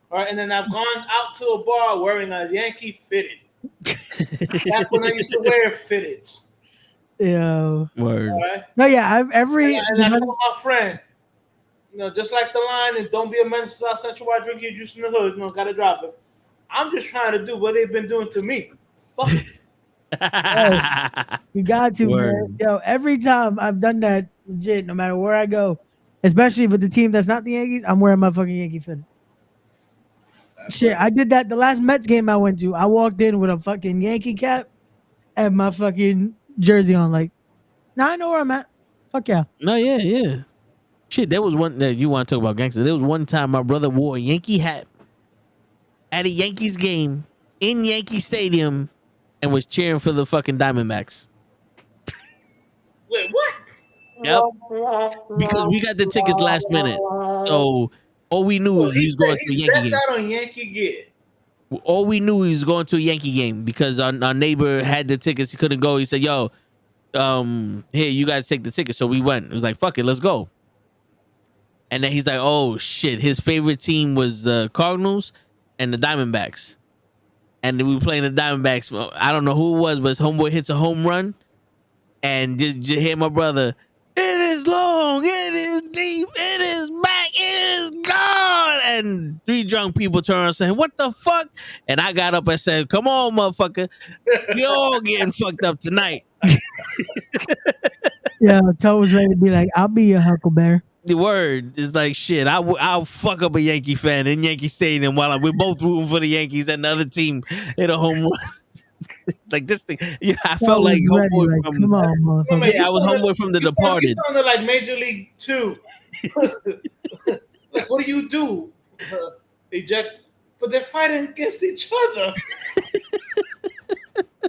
[SPEAKER 5] All right, and then I've gone out to a bar wearing a Yankee fitted. That's when I used to wear fitteds.
[SPEAKER 6] Yeah.
[SPEAKER 3] Word.
[SPEAKER 5] All right.
[SPEAKER 6] No, yeah. I've every.
[SPEAKER 5] And I told my friend, just like the line, and don't be a menace to South Central while drinking your juice in the hood. Gotta drop it. I'm just trying to do what they've been doing to me. Fuck it.
[SPEAKER 6] You got to,
[SPEAKER 3] Word.
[SPEAKER 6] man. Yo, every time I've done that, legit, no matter where I go, especially with the team that's not the Yankees, I'm wearing my fucking Yankee fit. Shit, I did that the last Mets game I went to. I walked in with a fucking Yankee cap and my fucking jersey on. Like, now I know where I'm at. Fuck yeah.
[SPEAKER 3] No, yeah. Shit, there was one that you want to talk about gangster. There was one time my brother wore a Yankee hat at a Yankees game in Yankee Stadium and was cheering for the fucking Diamondbacks.
[SPEAKER 5] Wait, what?
[SPEAKER 3] Yep. Because we got the tickets last minute. So all we knew was he was going to a Yankee game.
[SPEAKER 5] Out on Yankee gear.
[SPEAKER 3] All we knew he was going to a Yankee game because our neighbor had the tickets. He couldn't go. He said, yo, here, you guys take the tickets. So we went. It was like, fuck it, let's go. And then he's like, oh, shit. His favorite team was the Cardinals and the Diamondbacks. And then we were playing the Diamondbacks. Well, I don't know who it was, but his homeboy hits a home run. And just hear my brother, it is long, it is deep, it is back, it is gone. And 3 drunk people turn around and say, what the fuck? And I got up and said, come on, motherfucker. We all getting fucked up tonight.
[SPEAKER 6] Yeah, Toe was ready to be like, I'll be your Huckleberry.
[SPEAKER 3] The word is like, shit, I'll fuck up a Yankee fan in Yankee Stadium while we're both rooting for the Yankees and the other team hit a home run. Like this thing, yeah, I felt like homeboy
[SPEAKER 6] like,
[SPEAKER 3] from.
[SPEAKER 6] come on, motherfucker.
[SPEAKER 3] Yeah, I was homeboy from The Departed.
[SPEAKER 5] You sounded like Major League 2. Like, what do you do? Eject. But they're fighting against each other.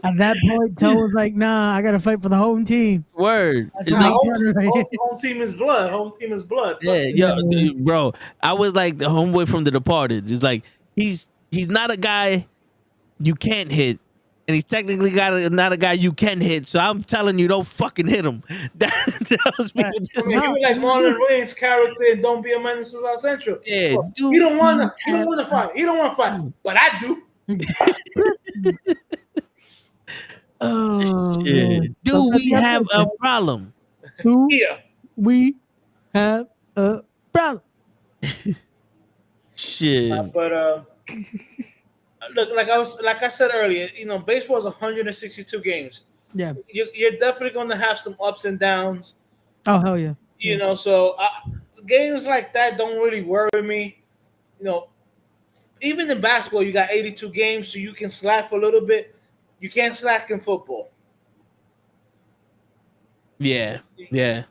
[SPEAKER 6] At that point, Toe was like, nah, I got to fight for the home team.
[SPEAKER 3] Word.
[SPEAKER 6] That's
[SPEAKER 3] It's
[SPEAKER 6] right.
[SPEAKER 3] like,
[SPEAKER 5] Home team is blood. Home team is blood.
[SPEAKER 3] yeah, dude, bro. I was like the homeboy from The Departed. It's like he's not a guy you can't hit, and he's technically not a guy you can hit. So I'm telling you, don't fucking hit him. That was people just
[SPEAKER 5] He was like Marlon Wayne's character in Don't Be a Menace to South Central.
[SPEAKER 3] yeah, dude.
[SPEAKER 5] He don't want to fight. He don't want to fight, but I do.
[SPEAKER 6] Oh,
[SPEAKER 3] Shit.
[SPEAKER 6] man.
[SPEAKER 3] Dude, we have a problem.
[SPEAKER 5] Yeah.
[SPEAKER 6] We have a problem.
[SPEAKER 3] Shit.
[SPEAKER 5] But look, like I said earlier, baseball is 162 games.
[SPEAKER 6] Yeah.
[SPEAKER 5] You're definitely going to have some ups and downs.
[SPEAKER 6] Oh, hell yeah.
[SPEAKER 5] So games like that don't really worry me. Even in basketball, you got 82 games, so you can slack for a little bit. You can't slack in football.
[SPEAKER 3] Yeah. You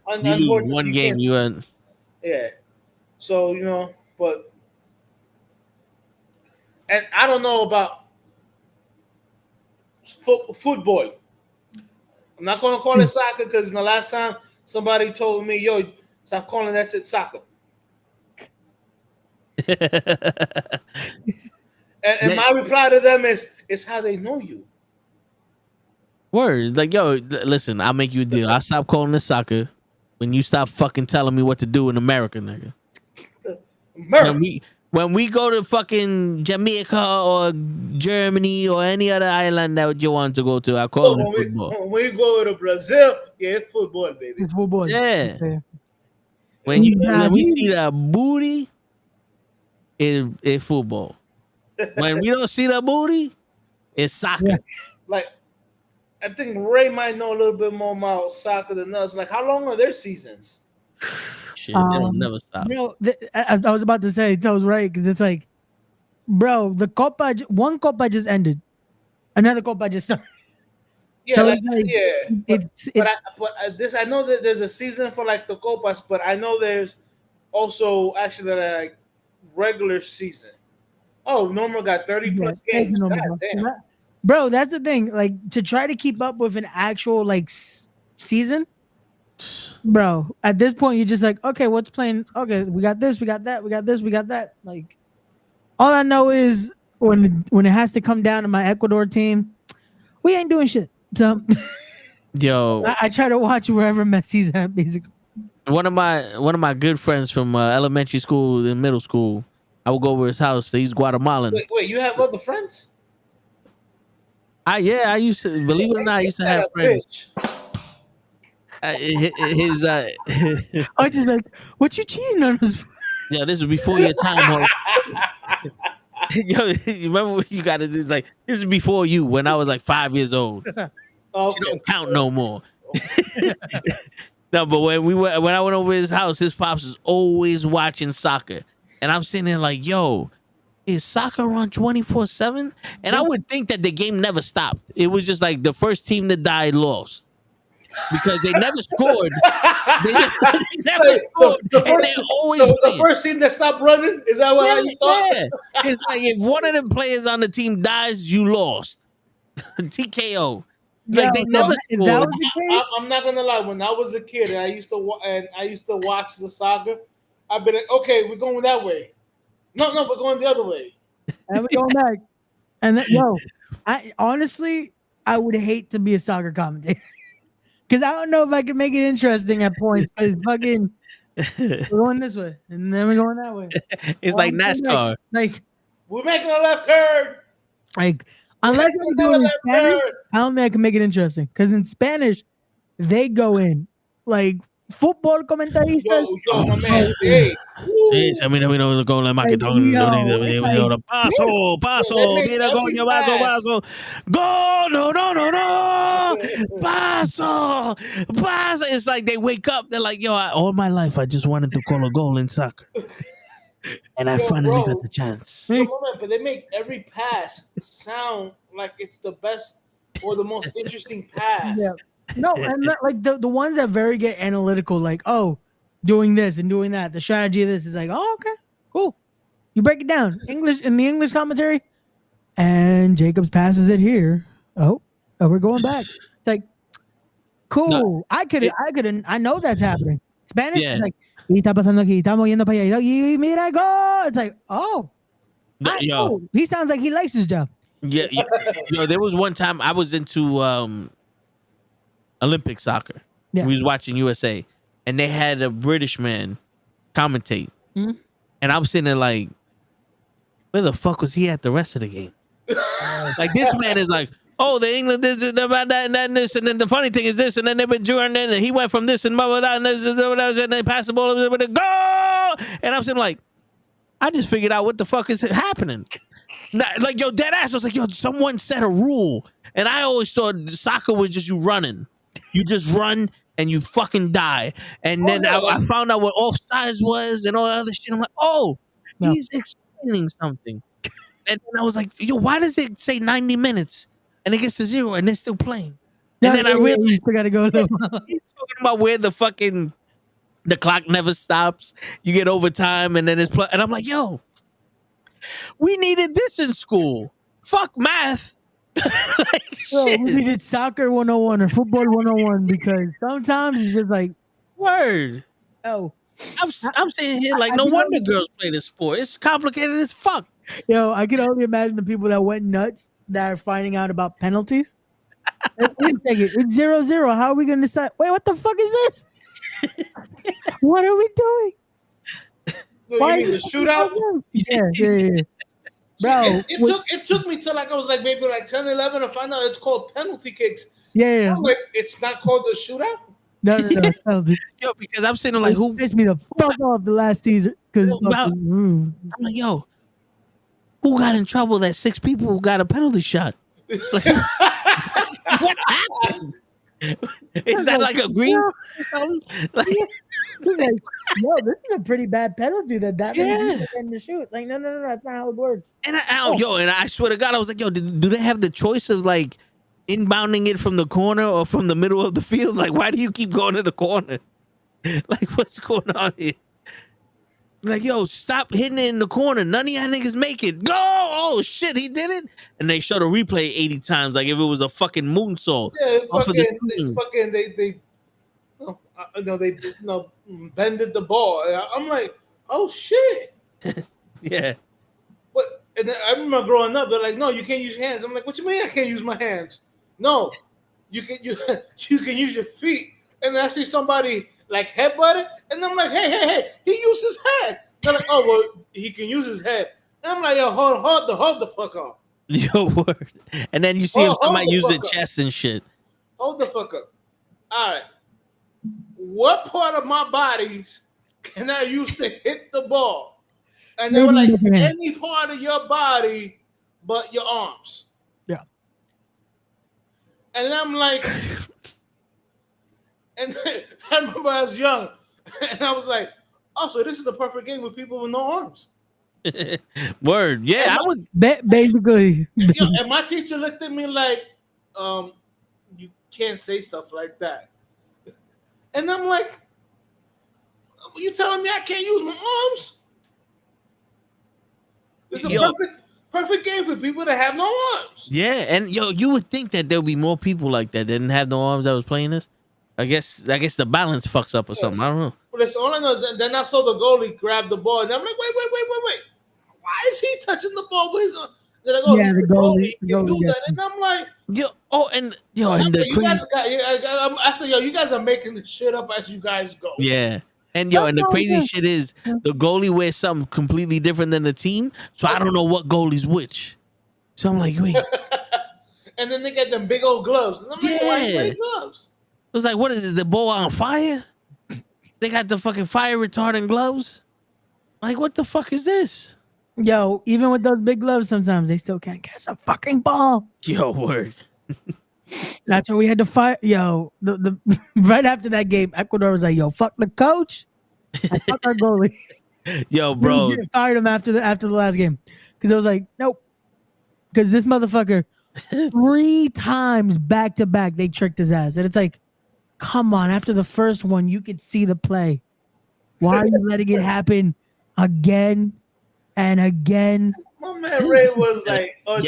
[SPEAKER 5] Unfortunately,
[SPEAKER 3] lose one game,
[SPEAKER 5] can't-
[SPEAKER 3] you earn.
[SPEAKER 5] Yeah. So, but and I don't know about football. I'm not going to call it soccer because the last time somebody told me, yo, stop calling that shit soccer. And my reply to them is, it's how they know you.
[SPEAKER 3] Word. Like, yo, listen, I'll make you a deal. I'll stop calling it soccer when you stop fucking telling me what to do in America, nigga.
[SPEAKER 5] America.
[SPEAKER 3] when we go to fucking Jamaica or Germany or any other island that you want to go to, I call it football.
[SPEAKER 5] When we go to Brazil, yeah, it's football, baby.
[SPEAKER 6] It's football.
[SPEAKER 3] Yeah.
[SPEAKER 6] Okay.
[SPEAKER 3] When we
[SPEAKER 6] Brazil.
[SPEAKER 3] see the booty, it's football. When we don't see the booty, it's soccer.
[SPEAKER 6] Yeah.
[SPEAKER 5] Like, I think Ray might know a little bit more about soccer than us. Like, how long are their seasons?
[SPEAKER 3] Shit, they don't never stop.
[SPEAKER 6] You know, I was about to say, Toe's right, because it's like, bro, one Copa just ended. Another Copa just started.
[SPEAKER 5] Yeah,
[SPEAKER 6] So
[SPEAKER 5] like,
[SPEAKER 6] it's like,
[SPEAKER 5] yeah. But I know that there's a season for like the Copas, but I know there's also actually like regular season. Oh, Norma got 30 plus games. God damn.
[SPEAKER 6] Bro, that's the thing. Like, to try to keep up with an actual like season, bro. At this point, you're just like, okay, what's playing? Okay, we got this, we got that, we got this, we got that. Like, all I know is when it has to come down to my Ecuador team, we ain't doing shit. So,
[SPEAKER 3] Yo,
[SPEAKER 6] I try to watch wherever Messi's at, basically.
[SPEAKER 3] one of my good friends from elementary school and middle school, I would go over his house. He's Guatemalan.
[SPEAKER 5] Wait, you have other friends?
[SPEAKER 3] I used to, believe it or not, I used to have friends. His
[SPEAKER 6] I just like, what you cheating on us for?
[SPEAKER 3] yeah, this was before your time, ho. Yo, you remember what you got to do? Like, this is before you, when I was like 5 years old.
[SPEAKER 5] Okay.
[SPEAKER 3] She don't count no more. No, but when I went over his house, his pops was always watching soccer, and I'm sitting there like, yo, is soccer on 24/7? And I would think that the game never stopped. It was just like the first team that died lost because they never scored. They never scored.
[SPEAKER 5] The first team that stopped running, is that what you thought?
[SPEAKER 3] Yeah. It's like if one of the players on the team dies, you lost. TKO. Like they never
[SPEAKER 6] if that
[SPEAKER 3] scored.
[SPEAKER 6] was the case,
[SPEAKER 5] I'm not gonna lie. When I was a kid and I used to watch the soccer, I've been like, okay, we're going that way. No, we're going the other way.
[SPEAKER 6] and we going back. And then, I honestly, I would hate to be a soccer commentator because I don't know if I could make it interesting at points. Because fucking, we're going this way and then we're going that way.
[SPEAKER 3] It's like NASCAR.
[SPEAKER 6] Like
[SPEAKER 5] We're making a left turn.
[SPEAKER 6] Like, unless I'm doing it in Spanish, I don't think I can make it interesting. Because in Spanish, they go in like football comentaristas.
[SPEAKER 5] Yo, my man. Hey.
[SPEAKER 3] Yes, a mí no me con la maquetón. Paso, mira coño, paso. Go, no. Paso. It's like they wake up, they're like, yo, all my life I just wanted to call a goal in soccer. And I finally got the chance.
[SPEAKER 5] But they make every pass sound like it's the best or the most interesting pass.
[SPEAKER 6] Yeah. No, and like the ones that very get analytical, like, oh, doing this and doing that. The strategy of this is like, oh, okay, cool. You break it down. English in the English commentary, and Jacobs passes it here. Oh, we're going back. It's like, cool. No, I know that's happening. Spanish is like, y está pasando aquí, está moviendo para allá, y mira, go. It's like, oh, yo, he sounds like he likes his job.
[SPEAKER 3] Yeah, yo, there was one time I was into Olympic soccer. Yeah. We was watching USA, and they had a British man commentate, and I'm sitting there like, where the fuck was he at the rest of the game? Like this man is like, oh, the England this and about that and this, and then the funny thing is this, and then they've been doing, and then he went from this and blah blah blah, and this and they passed the ball with a goal, and I'm sitting like, I just figured out what the fuck is happening. Like, yo, dead ass. I was like, yo, someone set a rule, and I always thought soccer was just you running. You just run and you fucking die. And then I found out what offsides was and all that other shit. I'm like, oh, he's explaining something. And then I was like, yo, why does it say 90 minutes and it gets to 0 and they're still playing? And then I realized
[SPEAKER 6] you still gotta go.
[SPEAKER 3] He's talking about where the clock never stops. You get overtime and then it's and I'm like, yo, we needed this in school. Fuck math.
[SPEAKER 6] Like, we needed soccer 101 or football 101 because sometimes it's just like,
[SPEAKER 3] word.
[SPEAKER 6] Oh,
[SPEAKER 3] I'm sitting here like, no wonder girls play this sport. It's complicated as fuck.
[SPEAKER 6] Yo, I can only imagine the people that went nuts that are finding out about penalties. Wait a second, it's 0-0. How are we going to decide? Wait, what the fuck is this? What are we doing?
[SPEAKER 5] You
[SPEAKER 6] Why
[SPEAKER 5] mean the shootout?
[SPEAKER 6] Yeah. Bro,
[SPEAKER 5] It took me till like I was like maybe like 10, 11 to find out it's called penalty kicks.
[SPEAKER 6] yeah.
[SPEAKER 5] I'm like, it's not called the shootout.
[SPEAKER 6] No, it's penalty.
[SPEAKER 3] Yo, because I'm sitting like,
[SPEAKER 6] It
[SPEAKER 3] who?
[SPEAKER 6] pissed me the fuck off the last season because
[SPEAKER 3] I'm like, yo, who got in trouble that 6 people got a penalty shot? Like, what happened? Is that like a green or something? Like,
[SPEAKER 6] He's like, yo, this is a pretty bad penalty that many
[SPEAKER 3] Yeah.
[SPEAKER 6] people getting to shoot. It's like, no, that's not how it works.
[SPEAKER 3] and I swear to God, I was like, yo, do they have the choice of like inbounding it from the corner or from the middle of the field? Like, why do you keep going to the corner? Like, what's going on here? Like, yo, stop hitting it in the corner. None of y'all niggas make it. Go! Oh shit, he did it. And they show the replay 80 times, like if it was a fucking moonsault.
[SPEAKER 5] Yeah,
[SPEAKER 3] Off of the
[SPEAKER 5] they bended the ball. I'm like, oh shit.
[SPEAKER 3] Yeah.
[SPEAKER 5] But and then I remember growing up, they're like, no, you can't use your hands. I'm like, what you mean I can't use my hands? No, you can use your feet. And then I see somebody like headbutt it, and I'm like, hey, he used his head. They're like, oh well, he can use his head. And I'm like, yo, hold the fuck on.
[SPEAKER 3] Yo, word. And then you see him somebody use their chest and shit.
[SPEAKER 5] Hold the fuck up. All right. What part of my bodies can I use to hit the ball? And they were like, any part of your body but your arms.
[SPEAKER 6] Yeah.
[SPEAKER 5] And I'm like, and I remember I was young, and I was like, oh, so this is the perfect game with people with no arms.
[SPEAKER 3] Word. Yeah, I would.
[SPEAKER 6] Basically.
[SPEAKER 5] And my teacher looked at me like, you can't say stuff like that. And I'm like, you telling me I can't use my arms? It's a perfect game for people that have no arms.
[SPEAKER 3] Yeah, and yo, you would think that there'll be more people like that didn't have no arms that was playing this. I guess the balance fucks up or something. I don't know.
[SPEAKER 5] But it's all I know is that then I saw the goalie grab the ball, and I'm like, wait. Why is he touching the ball with his arm? They're like, oh, the goalie can do that. And I'm like,
[SPEAKER 3] and
[SPEAKER 5] I said, you guys are making this shit up as you guys go.
[SPEAKER 3] Yeah. And and the crazy shit is the goalie wears something completely different than the team. So I don't know what goalie's which. So I'm like, wait.
[SPEAKER 5] And then they get them big old gloves. And I'm like, why you wearing gloves?
[SPEAKER 3] It was like, what is it? The ball on fire? They got the fucking fire retardant gloves? Like, what the fuck is this?
[SPEAKER 6] Yo, even with those big gloves, sometimes they still can't catch a fucking ball.
[SPEAKER 3] Yo, word.
[SPEAKER 6] That's why we had to fight. Yo, the right after that game, Ecuador was like, yo, fuck the coach. And fuck our goalie.
[SPEAKER 3] Yo, bro.
[SPEAKER 6] We fired him after the last game. Because it was like, nope. Because this motherfucker 3 times back to back, they tricked his ass. And it's like, come on, after the first one, you could see the play. Why are you letting it happen again and again?
[SPEAKER 5] My man Ray was like, oye,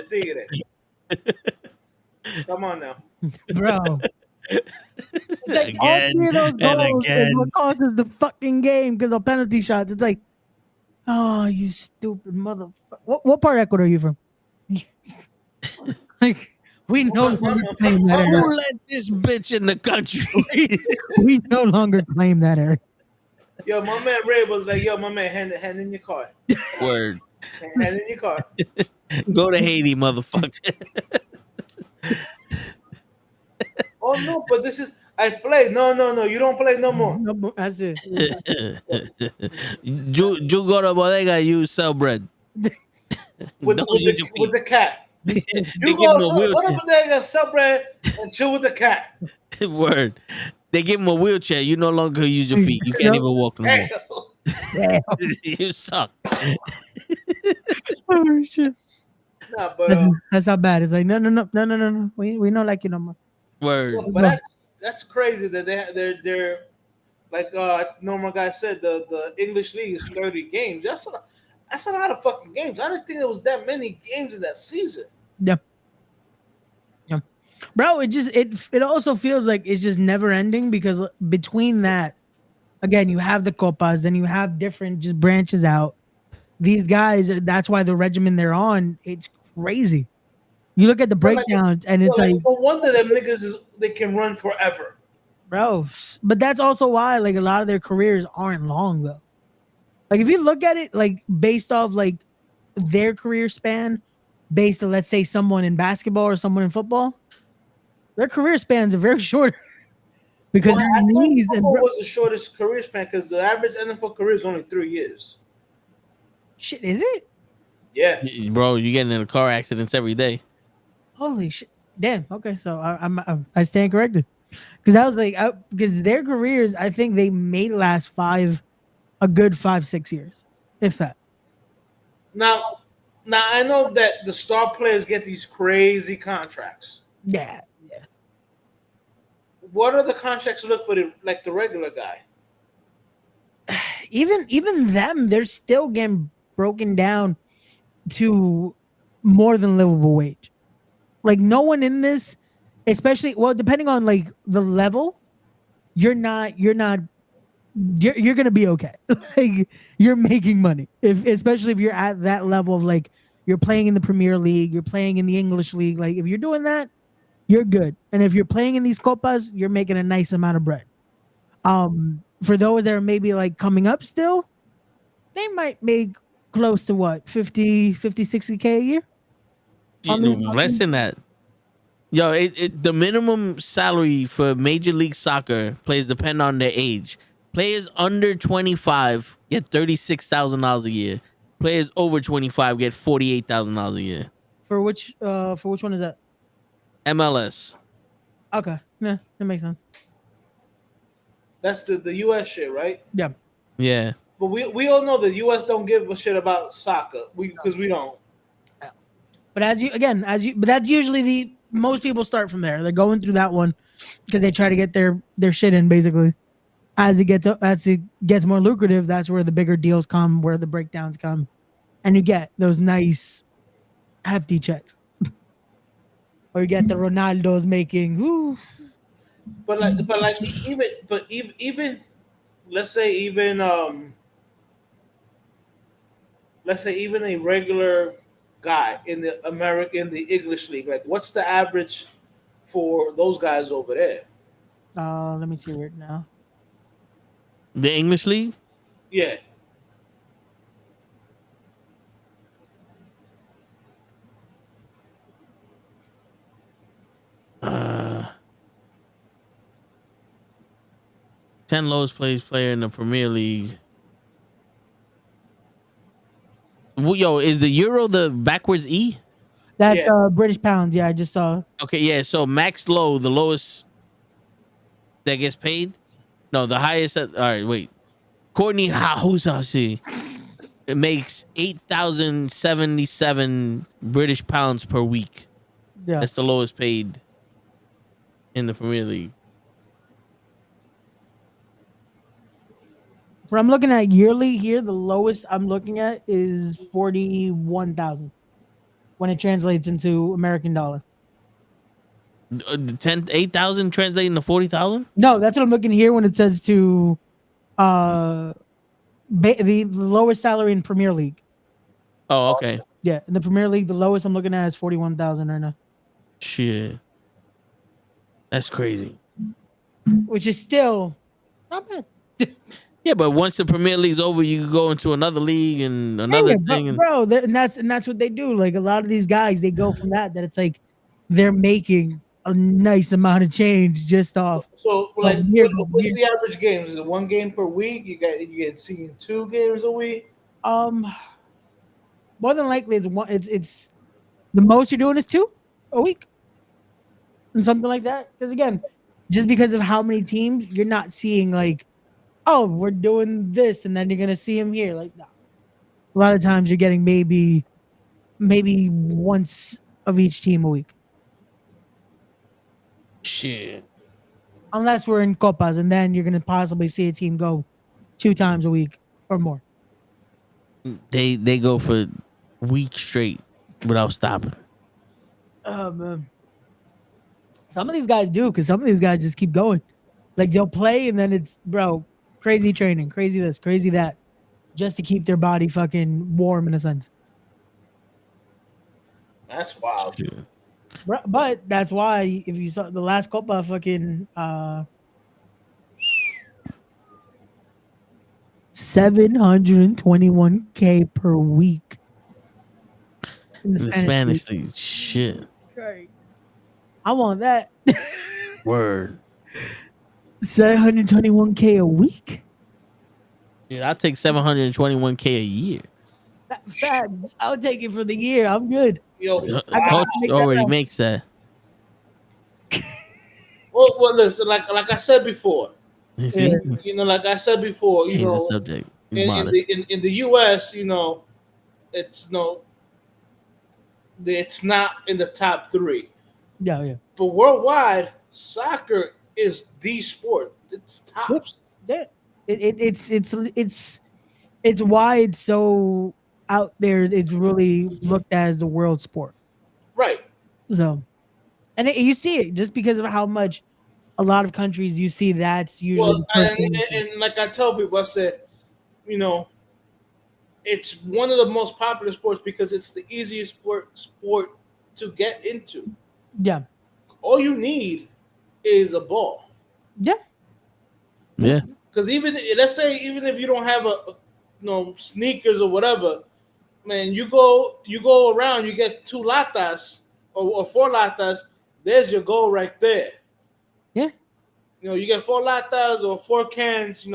[SPEAKER 5] tigre. Come on now.
[SPEAKER 6] Bro. Like, all 3 of those goals is what cost us the fucking game because of penalty shots. It's like, oh, you stupid motherfucker. What part of Ecuador are you from? Like, we no longer claim that area.
[SPEAKER 3] Who let this bitch in the country?
[SPEAKER 6] We no longer claim that area.
[SPEAKER 5] Yo, my man Ray was like, yo, my man, hand in your card.
[SPEAKER 3] Word.
[SPEAKER 5] Hand in your card.
[SPEAKER 3] Go to Haiti, motherfucker.
[SPEAKER 5] Oh, no, but this is, I play. No, you don't play no more.
[SPEAKER 6] No, that's it.
[SPEAKER 3] You go to bodega, you sell bread.
[SPEAKER 5] With the cat. You go to bodega, sell bread, and chill with the cat.
[SPEAKER 3] Word. They give him a wheelchair. You no longer use your feet. You can't even walk no more. You suck.
[SPEAKER 6] Oh shit.
[SPEAKER 5] Nah, but
[SPEAKER 6] that's how bad. It's like no. We don't like you no more.
[SPEAKER 3] Word.
[SPEAKER 5] But that's crazy that they're like normal guy said the English league is 30 games. That's a lot of fucking games. I didn't think there was that many games in that season.
[SPEAKER 6] Yeah. Bro, it also feels like it's just never ending because between that, again, you have the copas, then you have different just branches out. These guys, that's why the regimen they're on, it's crazy. You look at the breakdowns and it's like
[SPEAKER 5] no wonder them niggas they can run forever.
[SPEAKER 6] bro. But that's also why like a lot of their careers aren't long though. Like if you look at it like based off like their career span, based on let's say someone in basketball or someone in football, their career spans are very short because
[SPEAKER 5] Well,
[SPEAKER 6] their
[SPEAKER 5] I thought
[SPEAKER 6] knees and
[SPEAKER 5] football was the shortest career span because the average NFL career is only 3 years.
[SPEAKER 6] shit. Is it?
[SPEAKER 5] Yeah.
[SPEAKER 3] Bro, you getting in car accidents every day.
[SPEAKER 6] Holy shit! Damn. Okay, so I stand corrected because I was like because their careers I think they may last a good 5-6 years if that.
[SPEAKER 5] Now, I know that the star players get these crazy contracts.
[SPEAKER 6] Yeah, yeah.
[SPEAKER 5] What are the contracts look for the regular guy?
[SPEAKER 6] Even them, they're still getting broken down to more than livable wage. Like no one in this, especially well, depending on like the level, you're gonna be okay. Like you're making money. Especially if you're at that level of like you're playing in the Premier League, you're playing in the English League. Like if you're doing that, you're good. And if you're playing in these copas, you're making a nice amount of bread. For those that are maybe like coming up still, they might make close to what 60K a year.
[SPEAKER 3] Less than that. Yo, the minimum salary for Major League Soccer players depend on their age. Players under 25 get $36,000 a year. Players over 25 get $48,000 a year.
[SPEAKER 6] For which one is that?
[SPEAKER 3] MLS.
[SPEAKER 6] Okay, yeah, that makes sense.
[SPEAKER 5] That's the U.S. shit, right?
[SPEAKER 6] Yeah,
[SPEAKER 3] Yeah.
[SPEAKER 5] But we all know the U.S. don't give a shit about soccer because we don't.
[SPEAKER 6] but but that's usually the most people start from there. They're going through that one because they try to get their shit in basically. As it gets more lucrative, that's where the bigger deals come, where the breakdowns come, and you get those nice hefty checks. Or you get the Ronaldo's making. Ooh.
[SPEAKER 5] But even let's say even a regular guy in the English league, like what's the average for those guys over there?
[SPEAKER 6] Let me see right now.
[SPEAKER 3] The English League?
[SPEAKER 5] Yeah.
[SPEAKER 3] Uh, 10 lowest plays player in the Premier League. Yo, is the euro the backwards E?
[SPEAKER 6] That's British pounds. Yeah, I just saw.
[SPEAKER 3] Okay, yeah. So max low, the lowest that gets paid. No, the highest. All right, wait. Courtney Hausi. It makes 8,077 British pounds per week.
[SPEAKER 6] Yeah,
[SPEAKER 3] That's the lowest paid in the Premier League.
[SPEAKER 6] but I'm looking at yearly here. The lowest I'm looking at is 41,000 when it translates into American dollar.
[SPEAKER 3] 8,000 translating to 40,000.
[SPEAKER 6] No, that's what I'm looking here when it says to the lowest salary in Premier League.
[SPEAKER 3] Oh, okay.
[SPEAKER 6] Yeah, in the Premier League, the lowest I'm looking at is 41,000 right now,
[SPEAKER 3] Shit, that's crazy.
[SPEAKER 6] which is still not bad.
[SPEAKER 3] Yeah, but once the Premier League's over, you can go into another league and another thing.
[SPEAKER 6] bro, and that's what they do. Like a lot of these guys, they go from that it's like they're making a nice amount of change just off.
[SPEAKER 5] So
[SPEAKER 6] Oh,
[SPEAKER 5] like,
[SPEAKER 6] weird,
[SPEAKER 5] what's the average games? Is it one game per week? You get seeing 2 games a week?
[SPEAKER 6] More than likely it's the most you're doing is 2 a week and something like that. Because again, just because of how many teams, you're not seeing like, oh, we're doing this, and then you're gonna see him here. Like, no. A lot of times you're getting maybe once of each team a week,
[SPEAKER 3] Shit.
[SPEAKER 6] unless we're in copas, and then you're gonna possibly see a team go 2 times a week or more.
[SPEAKER 3] They go for weeks straight without stopping.
[SPEAKER 6] Some of these guys do, because some of these guys just keep going. Like they'll play, and then it's crazy training, crazy this, crazy that, just to keep their body fucking warm in a sense.
[SPEAKER 5] That's wild.
[SPEAKER 3] Shit.
[SPEAKER 6] But that's why if you saw the last Copa fucking $721K per week. In
[SPEAKER 3] The Spanish league, shit.
[SPEAKER 6] Christ. I want that.
[SPEAKER 3] Word.
[SPEAKER 6] 721K a week.
[SPEAKER 3] Yeah, I'll take 721K a year.
[SPEAKER 6] Facts. I'll take it for the year. I'm good.
[SPEAKER 5] Yo,
[SPEAKER 6] I
[SPEAKER 3] Coach
[SPEAKER 6] make that
[SPEAKER 3] already
[SPEAKER 6] up.
[SPEAKER 3] makes that.
[SPEAKER 5] well, listen, like I said before,
[SPEAKER 3] You see,
[SPEAKER 5] like I said before,
[SPEAKER 3] he's the subject. He's
[SPEAKER 5] in
[SPEAKER 3] modest.
[SPEAKER 5] the U.S., it's it's not in the top 3.
[SPEAKER 6] Yeah.
[SPEAKER 5] But worldwide, soccer is the sport. It's tops.
[SPEAKER 6] Yeah. It's why it's so out there. It's really looked at as the world sport.
[SPEAKER 5] Right.
[SPEAKER 6] So, and you see it just because of how much a lot of countries you see that's usually
[SPEAKER 5] Well,
[SPEAKER 6] the first thing.
[SPEAKER 5] and like I tell people, I said, it's one of the most popular sports because it's the easiest sport to get into.
[SPEAKER 6] Yeah.
[SPEAKER 5] All you need is a ball.
[SPEAKER 6] Yeah.
[SPEAKER 3] Yeah.
[SPEAKER 5] Because let's say even if you don't have sneakers or whatever, man, you go around, you get 2 latas or 4 latas. There's your goal right there.
[SPEAKER 6] Yeah.
[SPEAKER 5] You get 4 latas or 4 cans.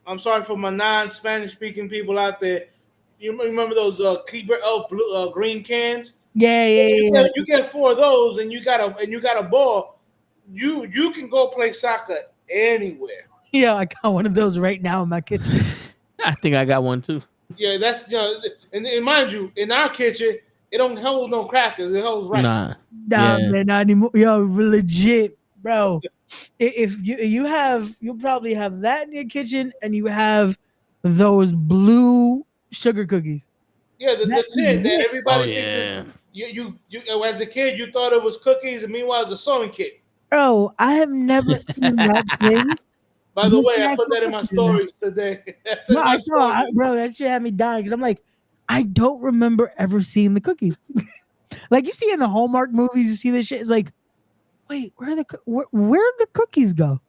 [SPEAKER 5] I'm sorry for my non-Spanish speaking people out there. You remember those Keeper Elf blue green cans?
[SPEAKER 6] Yeah.
[SPEAKER 5] You get 4 of those, and you got a ball. You can go play soccer anywhere.
[SPEAKER 6] Yeah, I got one of those right now in my kitchen.
[SPEAKER 3] I think I got one too.
[SPEAKER 5] Yeah, that's and mind you, in our kitchen, it don't hold no crackers. It holds rice.
[SPEAKER 3] Nah.
[SPEAKER 6] Nah,
[SPEAKER 3] Yeah.
[SPEAKER 6] man, not anymore. Yo, legit, bro. If you'll probably have that in your kitchen, and you have those blue sugar cookies.
[SPEAKER 5] Yeah, the
[SPEAKER 6] That's
[SPEAKER 5] tin that
[SPEAKER 6] it.
[SPEAKER 5] everybody
[SPEAKER 3] Oh,
[SPEAKER 5] thinks
[SPEAKER 3] yeah.
[SPEAKER 5] is you as a kid you thought it was cookies, and meanwhile it's a sewing kit.
[SPEAKER 6] Bro, I have never seen that thing.
[SPEAKER 5] By the
[SPEAKER 6] with
[SPEAKER 5] way, I
[SPEAKER 6] actual
[SPEAKER 5] put that in my
[SPEAKER 6] cookies there.
[SPEAKER 5] stories today. That's
[SPEAKER 6] No,
[SPEAKER 5] in my
[SPEAKER 6] I saw,
[SPEAKER 5] stories.
[SPEAKER 6] bro. That shit had me dying because I'm like, I don't remember ever seeing the cookies. Like you see in the Hallmark movies, you see this shit. It's like, wait, where the cookies go?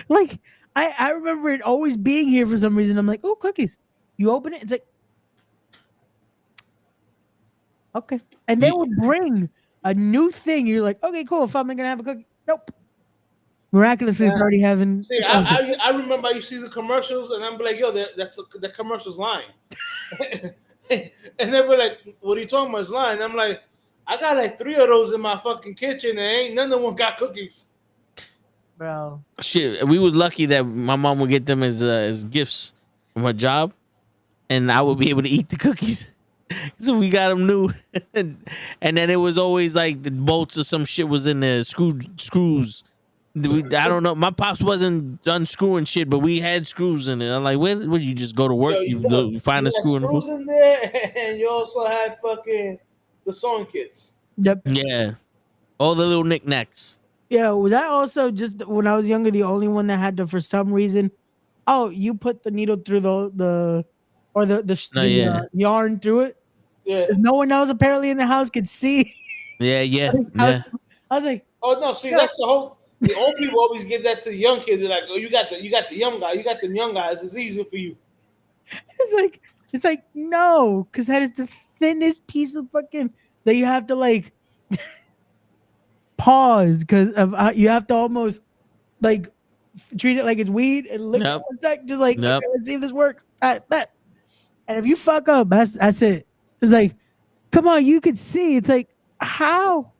[SPEAKER 6] Like, I remember it always being here for some reason. I'm like, oh, cookies. You open it, it's like, okay. And they would bring a new thing. You're like, okay, cool. If I'm gonna have a cookie, nope. Miraculously, it's already having.
[SPEAKER 5] See, I remember I used to see the commercials, and I'm like, yo, the commercial's lying. And they were like, what are you talking about? It's lying. I'm like, I got like 3 of those in my fucking kitchen, and ain't none of them got cookies.
[SPEAKER 6] Bro.
[SPEAKER 3] Shit, we was lucky that my mom would get them as gifts from her job, and I would be able to eat the cookies. So we got them new, and then it was always like the bolts or some shit was in the screws. I don't know. My pops wasn't unscrewing shit, but we had screws in it. I'm like, where would you just go to work?
[SPEAKER 5] Yo,
[SPEAKER 3] You find a
[SPEAKER 5] had
[SPEAKER 3] screw in the
[SPEAKER 5] screws in there, and you also had fucking the sewing kits.
[SPEAKER 6] Yep.
[SPEAKER 3] Yeah, all the little knickknacks.
[SPEAKER 6] Yeah, was that also just when I was younger the only one that had to, for some reason, oh, you put the needle through the yarn through it?
[SPEAKER 5] Yeah.
[SPEAKER 6] 'Cause no one else apparently in the house could see.
[SPEAKER 3] Yeah.
[SPEAKER 6] I was like,
[SPEAKER 5] Oh no, see that's the whole. The old people always give that to the young kids. They're like, oh, you got the young guy, you got them young guys. It's easier for you.
[SPEAKER 6] it's like no, because that is the thinnest piece of fucking that you have to like pause because of you have to almost like treat it like it's weed and look
[SPEAKER 3] Yep.
[SPEAKER 6] one sec, just like
[SPEAKER 3] Yep.
[SPEAKER 6] okay, let's see if this works. All right, bet. And if you fuck up, that's it. It's like, come on, you could see. It's like how?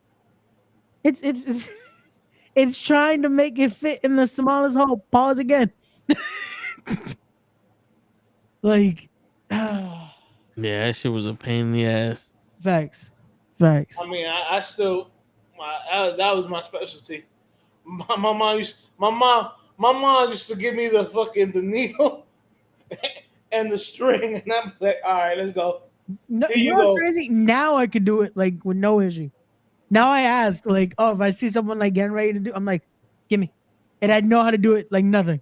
[SPEAKER 6] It's trying to make it fit in the smallest hole. Pause again. Like,
[SPEAKER 3] Yeah, that shit was a pain in the ass.
[SPEAKER 6] facts.
[SPEAKER 5] I mean, I still, that was my specialty. My mom used to give me the needle and the string, and I'm like, all right, let's go.
[SPEAKER 6] No,
[SPEAKER 5] Here
[SPEAKER 6] you
[SPEAKER 5] you
[SPEAKER 6] know
[SPEAKER 5] go.
[SPEAKER 6] what's crazy? Now I could do it like with no issue. Now I ask, like, oh, if I see someone like getting ready to do, I'm like, give me. And I know how to do it like nothing.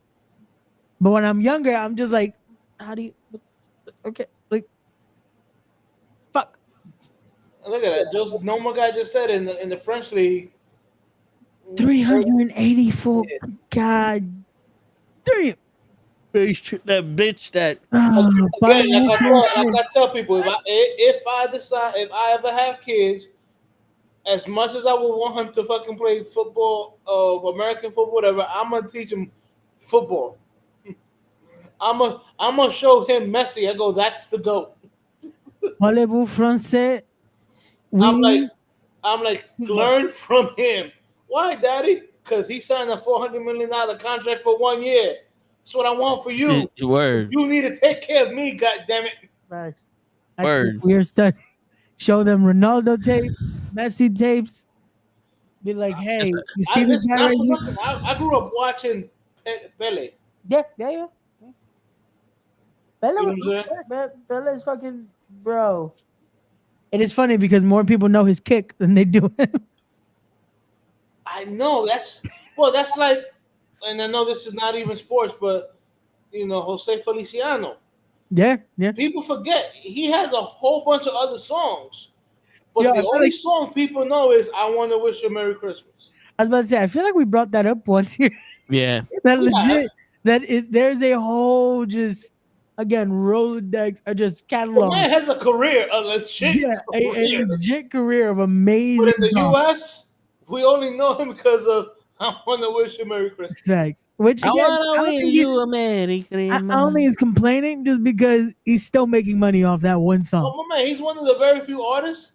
[SPEAKER 6] But when I'm younger, I'm just like, how do you okay, like fuck.
[SPEAKER 5] Look at that. Joseph Noma guy just said in the French league.
[SPEAKER 6] 384. God damn.
[SPEAKER 3] That bitch that
[SPEAKER 5] Again,
[SPEAKER 6] Pablo Fonseca.
[SPEAKER 5] like I tell people, if I decide if I ever have kids, as much as I would want him to fucking play football, American football, whatever, I'm gonna teach him football. I'm gonna show him Messi. I go, that's the goat.
[SPEAKER 6] Parlez-vous français?
[SPEAKER 5] I'm like,
[SPEAKER 6] Oui.
[SPEAKER 5] learn from him. Why, Daddy? Because he signed a $400 million contract for 1 year. That's what I want for you.
[SPEAKER 3] word.
[SPEAKER 5] You need to take care of me, God damn it.
[SPEAKER 6] Facts. That's
[SPEAKER 3] Word.
[SPEAKER 6] what we're studying. Show them Ronaldo tape, Messi tapes. Be like, hey, you see this guy right here?
[SPEAKER 5] I grew up watching Pele.
[SPEAKER 6] Yeah. Pele,
[SPEAKER 5] You know what I'm saying?
[SPEAKER 6] Pele is fucking bro. It is funny because more people know his kick than they do him.
[SPEAKER 5] I know that's like, and I know this is not even sports, but Jose Feliciano.
[SPEAKER 6] Yeah.
[SPEAKER 5] People forget he has a whole bunch of other songs, but
[SPEAKER 6] Yeah, I
[SPEAKER 5] the
[SPEAKER 6] feel
[SPEAKER 5] only
[SPEAKER 6] like-
[SPEAKER 5] song people know is "I Want to Wish You Merry Christmas."
[SPEAKER 6] I was about to say, I feel like we brought that up once here.
[SPEAKER 3] Yeah.
[SPEAKER 6] That legit. There's a whole just again Rolodex or just
[SPEAKER 5] The
[SPEAKER 6] catalog.
[SPEAKER 5] man has a career, a legit
[SPEAKER 6] Yeah, a
[SPEAKER 5] career.
[SPEAKER 6] legit career of amazing.
[SPEAKER 5] But in the
[SPEAKER 6] songs.
[SPEAKER 5] U.S., we only know him because of "I Want to Wish You Merry Christmas."
[SPEAKER 6] Facts. Which
[SPEAKER 3] I
[SPEAKER 6] again,
[SPEAKER 3] wanna
[SPEAKER 6] I don't
[SPEAKER 3] win
[SPEAKER 6] think
[SPEAKER 3] you, America.
[SPEAKER 6] I don't think he's complaining just because he's still making money off that one song.
[SPEAKER 5] Oh my man, he's one of the very few artists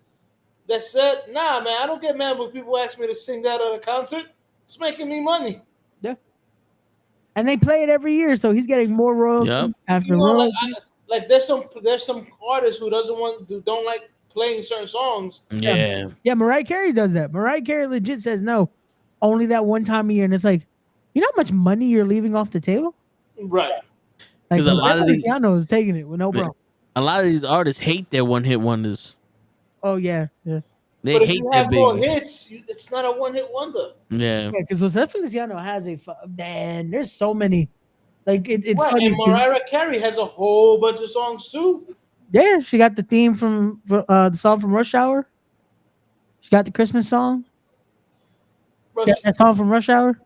[SPEAKER 5] that said, "Nah, man, I don't get mad when people ask me to sing that at a concert. It's making me money."
[SPEAKER 6] And they play it every year, so he's getting more royalties
[SPEAKER 3] Yep.
[SPEAKER 6] after royalties.
[SPEAKER 5] Like there's some artists who don't like playing certain songs.
[SPEAKER 3] Yeah.
[SPEAKER 6] Yeah, Mariah Carey does that. Mariah Carey legit says no, only that one time a year, and it's like, you know how much money you're leaving off the table?
[SPEAKER 5] Right.
[SPEAKER 6] Like
[SPEAKER 3] 'Cause a lot of these-
[SPEAKER 6] Feliciano is taking it with no problem.
[SPEAKER 3] A lot of these artists hate their one-hit wonders.
[SPEAKER 6] Oh yeah.
[SPEAKER 3] They
[SPEAKER 5] But if
[SPEAKER 3] hate
[SPEAKER 5] you
[SPEAKER 3] their
[SPEAKER 5] have more
[SPEAKER 3] big.
[SPEAKER 5] hits, it's not a one-hit wonder.
[SPEAKER 3] Yeah.
[SPEAKER 6] Yeah, because Jose Feliciano has man. There's so many. Like it's
[SPEAKER 5] Right.
[SPEAKER 6] funny.
[SPEAKER 5] And Mariah Carey has a whole bunch of songs too.
[SPEAKER 6] Yeah, she got the theme from the song from Rush Hour. She got the Christmas song.
[SPEAKER 5] Bro,
[SPEAKER 6] Yeah, that song from Rush Hour.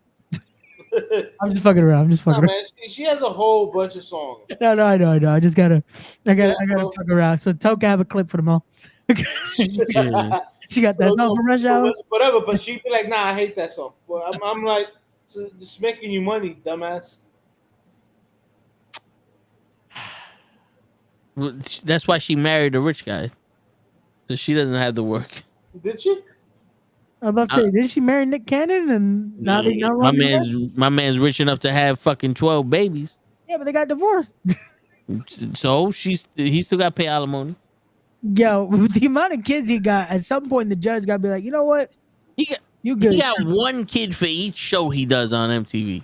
[SPEAKER 6] I'm just fucking around.
[SPEAKER 5] nah, man, she has a whole bunch of songs.
[SPEAKER 6] No, I know. I gotta
[SPEAKER 5] bro.
[SPEAKER 6] fuck around. So Toka have a clip for them all.
[SPEAKER 3] Yeah.
[SPEAKER 6] She got that song from Rush Hour.
[SPEAKER 5] Whatever, but she'd be like, "Nah, I hate that song." Well, I'm like, "It's making you money, dumbass."
[SPEAKER 3] Well, that's why she married a rich guy. So she doesn't have to work.
[SPEAKER 5] Did she?
[SPEAKER 6] I'm about to say, didn't she marry Nick Cannon and now they no
[SPEAKER 3] my
[SPEAKER 6] longer together?
[SPEAKER 3] man's rich enough to have fucking 12 babies.
[SPEAKER 6] Yeah, but they got divorced.
[SPEAKER 3] So he still got to pay alimony.
[SPEAKER 6] Yo, with the amount of kids he got, at some point the judge got to be like, you know what?
[SPEAKER 3] He got
[SPEAKER 6] You good.
[SPEAKER 3] he got one kid for each show he does on MTV.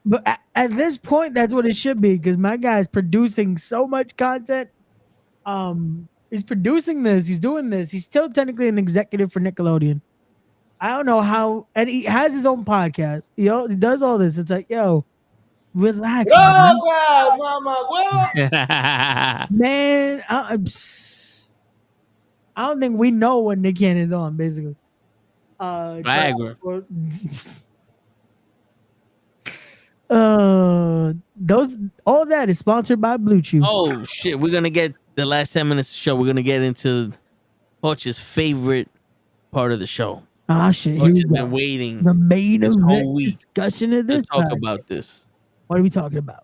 [SPEAKER 6] But at this point, that's what it should be because my guy's producing so much content. He's producing this. He's doing this. He's still technically an executive for Nickelodeon. I don't know how, and he has his own podcast. He does all this. It's like, yo, relax, man.
[SPEAKER 5] Oh God, mama, well,
[SPEAKER 6] Man, I don't think we know what Nick Cannon's on, basically.
[SPEAKER 3] Viagra.
[SPEAKER 6] All that is sponsored by Blue Chew.
[SPEAKER 3] Oh shit, we're gonna get the last 10 minutes of the show. We're gonna get into Porch's favorite part of the show.
[SPEAKER 6] Ah, shit. Here
[SPEAKER 3] Porch
[SPEAKER 6] we
[SPEAKER 3] has been
[SPEAKER 6] go.
[SPEAKER 3] waiting
[SPEAKER 6] The main
[SPEAKER 3] this
[SPEAKER 6] event
[SPEAKER 3] whole week
[SPEAKER 6] discussion of
[SPEAKER 3] to
[SPEAKER 6] this.
[SPEAKER 3] talk
[SPEAKER 6] podcast.
[SPEAKER 3] about this.
[SPEAKER 6] What are we talking about?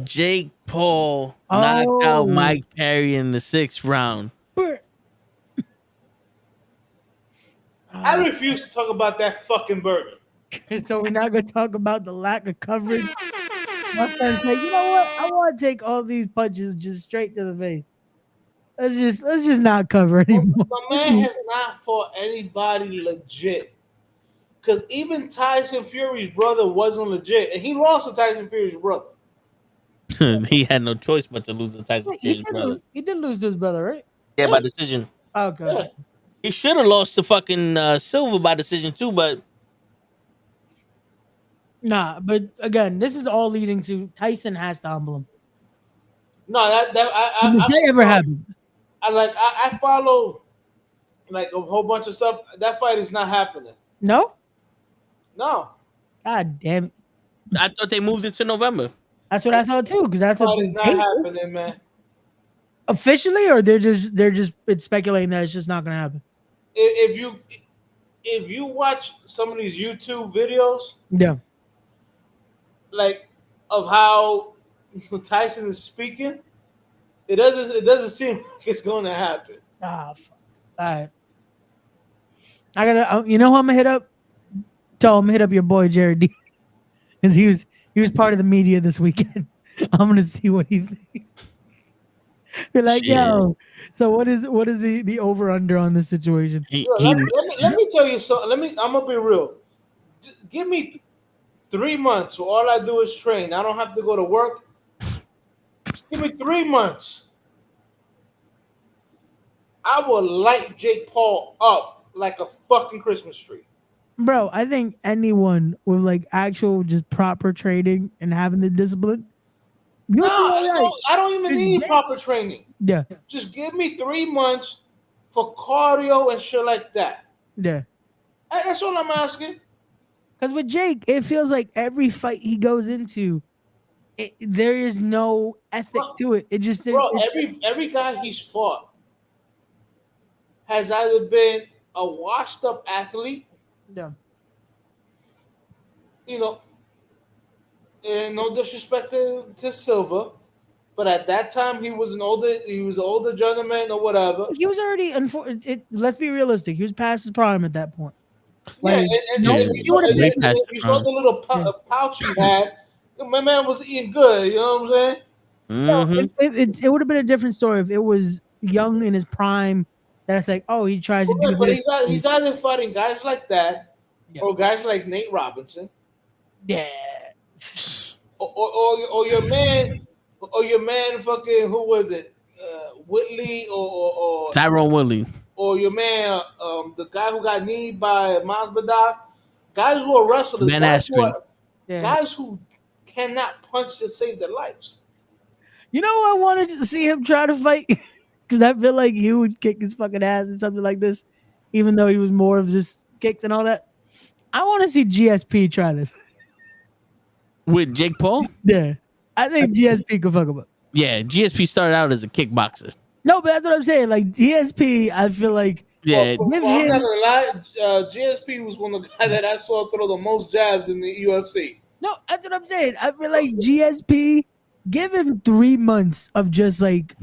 [SPEAKER 3] Jake Paul knocked out Mike Perry in the 6th round.
[SPEAKER 5] I refuse to talk about that fucking burger.
[SPEAKER 6] So we're not gonna talk about the lack of coverage. My friend said, "You know what? I want to take all these punches just straight to the face. Let's just not cover anymore."
[SPEAKER 5] My man has not fought anybody legit. Because even Tyson Fury's brother wasn't legit, and he lost to Tyson Fury's brother.
[SPEAKER 3] He had no choice but to lose to Tyson Fury's brother.
[SPEAKER 6] He did lose to his brother, right?
[SPEAKER 3] Yeah, by decision.
[SPEAKER 6] Okay.
[SPEAKER 5] Yeah.
[SPEAKER 3] He should have lost to fucking Silva by decision too, but
[SPEAKER 6] Nah, but again, this is all leading to Tyson has to humble him.
[SPEAKER 5] No,
[SPEAKER 6] If that ever happens,
[SPEAKER 5] I follow like a whole bunch of stuff. That fight is not happening.
[SPEAKER 6] no.
[SPEAKER 5] No.
[SPEAKER 6] God damn it.
[SPEAKER 3] I thought they moved it to November.
[SPEAKER 6] That's what I thought too, because that's what
[SPEAKER 5] But it's
[SPEAKER 6] the
[SPEAKER 5] not
[SPEAKER 6] hate
[SPEAKER 5] happening, man.
[SPEAKER 6] officially, or it's speculating that it's just not gonna happen.
[SPEAKER 5] If you watch some of these YouTube videos,
[SPEAKER 6] Yeah.
[SPEAKER 5] like of how Tyson is speaking, it doesn't seem like it's going to happen.
[SPEAKER 6] Ah, fuck. All right. I gotta. You know who I'm gonna hit up? Tell him hit up your boy Jared D, because he was part of the media this weekend. I'm gonna see what he thinks. You're like,
[SPEAKER 3] Shit.
[SPEAKER 6] yo. So what is the over under on this situation?
[SPEAKER 5] Yo, let me tell you something. I'm gonna be real. Give me 3 months where all I do is train. I don't have to go to work. Just give me 3 months. I will light Jake Paul up like a fucking Christmas tree.
[SPEAKER 6] Bro, I think anyone with like actual just proper training and having the discipline, you'll do all right.
[SPEAKER 5] I don't even
[SPEAKER 6] Just
[SPEAKER 5] need
[SPEAKER 6] get-
[SPEAKER 5] proper training.
[SPEAKER 6] Yeah,
[SPEAKER 5] Just give me 3 months for cardio and shit like that.
[SPEAKER 6] yeah.
[SPEAKER 5] That's all I'm asking.
[SPEAKER 6] Because with Jake, it feels like every fight he goes into, there is no ethic to it. It just
[SPEAKER 5] Bro,
[SPEAKER 6] it's-
[SPEAKER 5] every guy he's fought has either been a washed up athlete,
[SPEAKER 6] yeah.
[SPEAKER 5] you know, and no disrespect to Silva, but at that time he was an older gentleman or whatever.
[SPEAKER 6] He was already let's be realistic. He was past his prime at that point.
[SPEAKER 5] Yeah,
[SPEAKER 6] Like,
[SPEAKER 5] and
[SPEAKER 6] no,
[SPEAKER 5] if
[SPEAKER 6] he
[SPEAKER 5] you
[SPEAKER 6] would've
[SPEAKER 5] saw,
[SPEAKER 6] been-
[SPEAKER 5] and if you saw the little pouch he had, my man was eating good. You know what I'm saying?
[SPEAKER 3] Mhm.
[SPEAKER 6] it would have been a different story if it was young in his prime. That's like, oh, he tries to do
[SPEAKER 5] But
[SPEAKER 6] this.
[SPEAKER 5] he's either fighting guys like that
[SPEAKER 6] Yeah.
[SPEAKER 5] or guys like Nate Robinson.
[SPEAKER 6] Yeah.
[SPEAKER 5] Or your man fucking who was it? Whitley or
[SPEAKER 3] Tyrone Woodley.
[SPEAKER 5] or your man the guy who got kneed by Masvidal. Guys who are wrestlers,
[SPEAKER 3] Ben
[SPEAKER 5] guys
[SPEAKER 3] Askren.
[SPEAKER 5] guys who cannot punch to save their lives.
[SPEAKER 6] You know, I wanted to see him try to fight because I feel like he would kick his fucking ass in something like this, even though he was more of just kicks and all that. I want to see GSP try this.
[SPEAKER 3] With Jake Paul?
[SPEAKER 6] Yeah, I think GSP could fuck him up.
[SPEAKER 3] Yeah, GSP started out as a kickboxer.
[SPEAKER 6] No, but that's what I'm saying. Like GSP, I feel like
[SPEAKER 3] Yeah,
[SPEAKER 5] I'm not gonna lie, GSP was one of the guys that I saw throw the most jabs in the UFC.
[SPEAKER 6] no, that's what I'm saying. I feel like GSP, give him 3 months of just like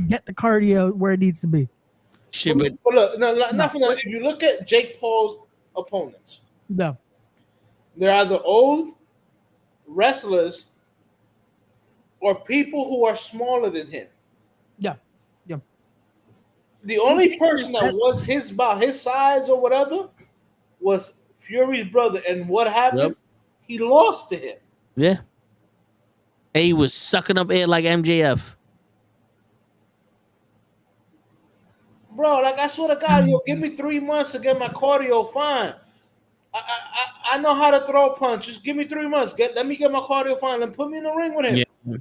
[SPEAKER 6] get the cardio where it needs to be.
[SPEAKER 3] shit, but
[SPEAKER 5] But look, not for nothing. If you look at Jake Paul's opponents,
[SPEAKER 6] No,
[SPEAKER 5] they're either old wrestlers or people who are smaller than him.
[SPEAKER 6] yeah.
[SPEAKER 5] The only person that was about his size or whatever was Fury's brother. And what happened?
[SPEAKER 3] Yep.
[SPEAKER 5] He lost to him.
[SPEAKER 3] yeah. And he was sucking up air like MJF.
[SPEAKER 5] Bro, like I swear to God, give me 3 months to get my cardio fine. I know how to throw a punch. Just give me 3 months. Let me get my cardio fine and put me in the ring with him.
[SPEAKER 3] Yeah.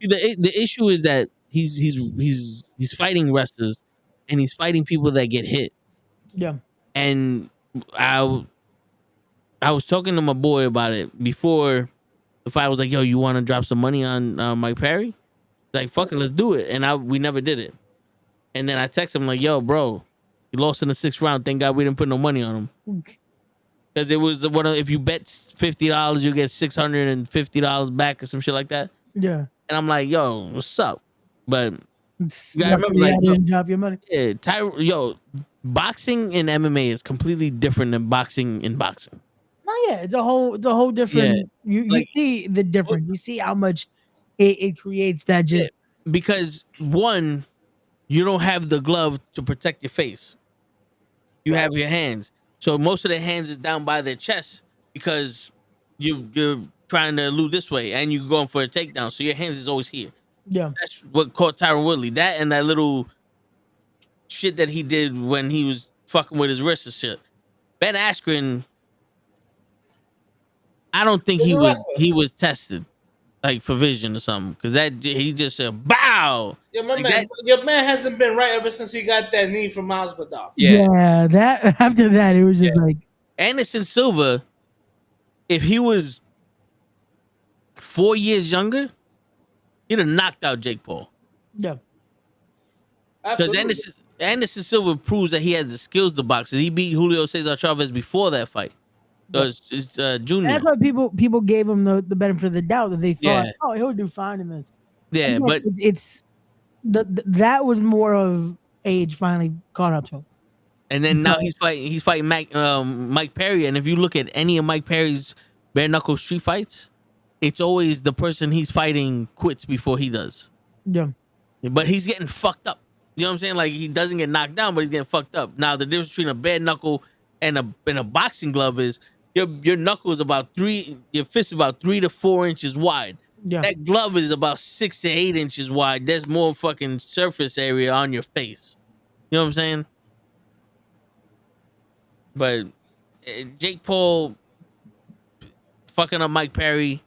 [SPEAKER 3] The issue is that he's fighting wrestlers and he's fighting people that get hit.
[SPEAKER 6] Yeah.
[SPEAKER 3] And I was talking to my boy about it before the fight. I was like, "Yo, you want to drop some money on Mike Perry?" Like, "Fuck it, let's do it." And we never did it. And then I text him like, "Yo, bro, he lost in the 6th round. Thank God we didn't put no money on him." Because it was one of, if you bet $50, you get $650 back or some shit like that.
[SPEAKER 6] Yeah.
[SPEAKER 3] And I'm like, "Yo, what's up?" But
[SPEAKER 6] Yeah,
[SPEAKER 3] I remember, like,
[SPEAKER 6] I didn't drop your money.
[SPEAKER 3] yeah, boxing and MMA is completely different than boxing in boxing.
[SPEAKER 6] No, yeah, it's a whole different. You
[SPEAKER 3] like-
[SPEAKER 6] see the difference. You see how much it creates that just
[SPEAKER 3] Because one, you don't have the glove to protect your face. You have your hands. So most of their hands is down by their chest because you're trying to elude this way and you're going for a takedown. So your hands is always here.
[SPEAKER 6] yeah.
[SPEAKER 3] That's what caught Tyron Woodley. That and that little shit that he did when he was fucking with his wrist and shit. Ben Askren, I don't think he was tested like for vision or something, because that he just said bow.
[SPEAKER 5] Yeah, my
[SPEAKER 3] Like
[SPEAKER 5] man,
[SPEAKER 3] that-
[SPEAKER 5] your man hasn't been right ever since he got that knee from Masvidal.
[SPEAKER 3] Yeah.
[SPEAKER 6] That after that, it was just like
[SPEAKER 3] Anderson Silva, if he was 4 years younger, he'd have knocked out Jake Paul.
[SPEAKER 6] Yeah.
[SPEAKER 3] Because
[SPEAKER 5] Absolutely.
[SPEAKER 3] Anderson Silva proves that he has the skills to box. He beat Julio Cesar Chavez before that fight.
[SPEAKER 6] Yeah.
[SPEAKER 3] It's
[SPEAKER 6] And
[SPEAKER 3] Junior.
[SPEAKER 6] that's why people gave him the benefit of the doubt that they thought,
[SPEAKER 3] Yeah.
[SPEAKER 6] oh, he'll do fine in this.
[SPEAKER 3] Yeah,
[SPEAKER 6] Again,
[SPEAKER 3] but
[SPEAKER 6] it's that was more of age finally caught up to him.
[SPEAKER 3] and then now he's fighting Mike Perry. And if you look at any of Mike Perry's bare knuckle street fights, it's always the person he's fighting quits before he does.
[SPEAKER 6] Yeah.
[SPEAKER 3] But he's getting fucked up. You know what I'm saying? Like he doesn't get knocked down, but he's getting fucked up. Now the difference between a bare knuckle and a boxing glove is your knuckle is your fist is about 3 to 4 inches wide.
[SPEAKER 6] Yeah.
[SPEAKER 3] That glove is about 6 to 8 inches wide. There's more fucking surface area on your face. You know what I'm saying? But Jake Paul fucking up Mike Perry.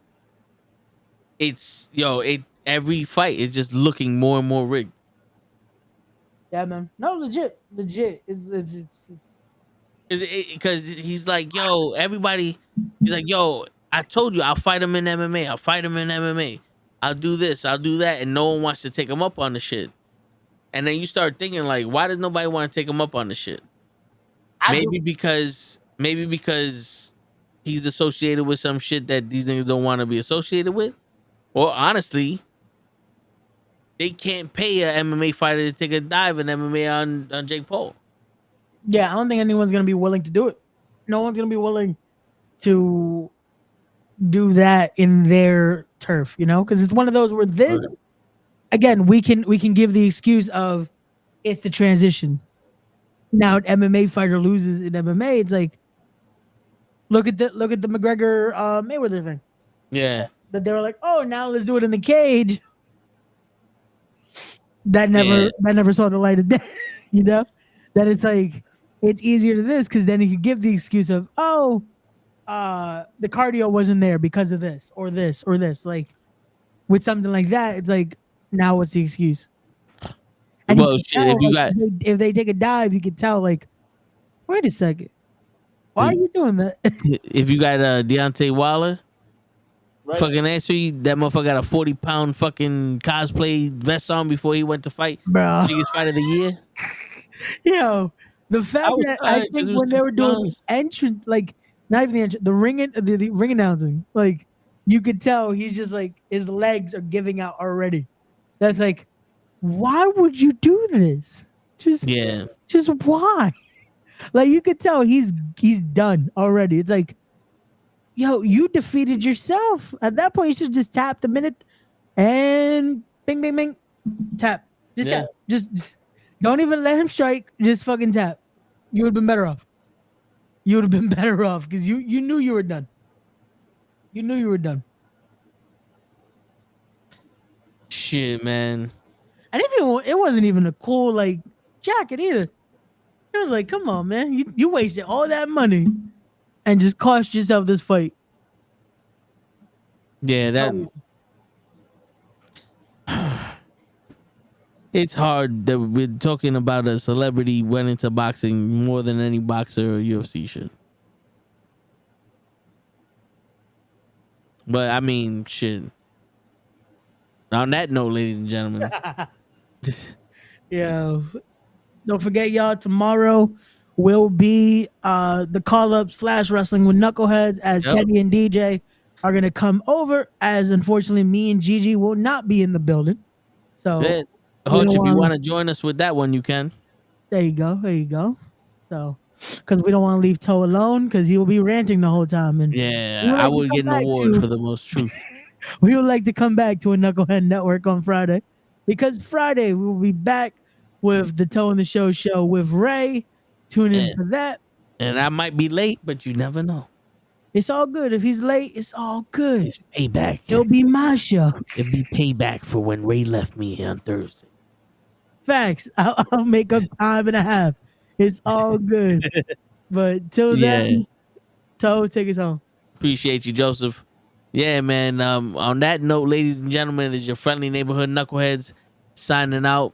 [SPEAKER 3] Every fight is just looking more and more rigged.
[SPEAKER 6] Yeah, man. No, legit. It's
[SPEAKER 3] Because he's like, yo, everybody. He's like, yo, I told you I'll fight him in MMA. I'll fight him in MMA. I'll do this. I'll do that, and no one wants to take him up on the shit. And then you start thinking like, why does nobody want to take him up on the shit? Maybe because he's associated with some shit that these niggas don't want to be associated with, or honestly, they can't pay a MMA fighter to take a dive in MMA on Jake Paul.
[SPEAKER 6] Yeah, I don't think anyone's gonna be willing to do it. No one's gonna be willing to do that in their turf, because it's one of those where this again we can give the excuse of it's the transition. Now an MMA fighter loses in MMA, it's like look at the McGregor Mayweather thing.
[SPEAKER 3] Yeah.
[SPEAKER 6] That they were like, oh, now let's do it in the cage. That never saw the light of day, That it's like it's easier to this because then you could give the excuse of, oh, the cardio wasn't there because of this or this or this. Like with something like that, it's like now what's the excuse? And
[SPEAKER 3] well, shit,
[SPEAKER 6] if they take a dive, you can tell like, wait a second, why are you doing that?
[SPEAKER 3] If you got Deontay Wilder,
[SPEAKER 5] Right.
[SPEAKER 3] fucking answer you, that motherfucker got a 40-pound fucking cosplay vest on before he went to fight.
[SPEAKER 6] Bro,
[SPEAKER 3] Biggest fight of the year.
[SPEAKER 6] yo, the fact
[SPEAKER 3] was
[SPEAKER 6] that
[SPEAKER 3] tired
[SPEAKER 6] I
[SPEAKER 3] 'cause
[SPEAKER 6] think
[SPEAKER 3] it was
[SPEAKER 6] when they were
[SPEAKER 3] 60
[SPEAKER 6] doing
[SPEAKER 3] pounds.
[SPEAKER 6] the entrance, like not even the entrance, the ring announcing, like you could tell he's just like his legs are giving out already. That's like, why would you do this? Just why? Like you could tell he's done already. It's like, yo, you defeated yourself. At that point, you should just tap the minute and bing, bing, bing, tap. Just tap. Just don't even let him strike. Just fucking tap. You would have been better off. You would have been better off because you knew you were done. You knew you were done.
[SPEAKER 3] Shit, man.
[SPEAKER 6] And it wasn't even a cool like jacket either. It was like, come on, man, you wasted all that money and just cost yourself this fight.
[SPEAKER 3] Yeah, that. It's hard that we're talking about a celebrity went into boxing more than any boxer or UFC should. But I mean, shit. On that note, ladies and gentlemen,
[SPEAKER 6] Yeah. Don't forget, y'all, tomorrow will be the call up / wrestling with knuckleheads as Kenny and DJ are going to come over, as unfortunately me and Gigi will not be in the building. So,
[SPEAKER 3] Hutch, if you want to join us with that one, you can.
[SPEAKER 6] There you go. So, because we don't want to leave Toe alone because he will be ranting the whole time. And
[SPEAKER 3] I would get an award for the most truth.
[SPEAKER 6] We would like to come back to a Knucklehead Network on Friday because Friday we will be back with the Toe in the Show with Ray. Tune in for that.
[SPEAKER 3] And I might be late, but you never know.
[SPEAKER 6] It's all good. If he's late, it's all good.
[SPEAKER 3] It's payback.
[SPEAKER 6] It'll be my show.
[SPEAKER 3] It'll be payback for when Ray left me on Thursday.
[SPEAKER 6] Facts. I'll make up time and a half. It's all good. But till then, Toe, take us home.
[SPEAKER 3] Appreciate you, Joseph. Yeah, man. On that note, ladies and gentlemen, it is your friendly neighborhood knuckleheads signing out.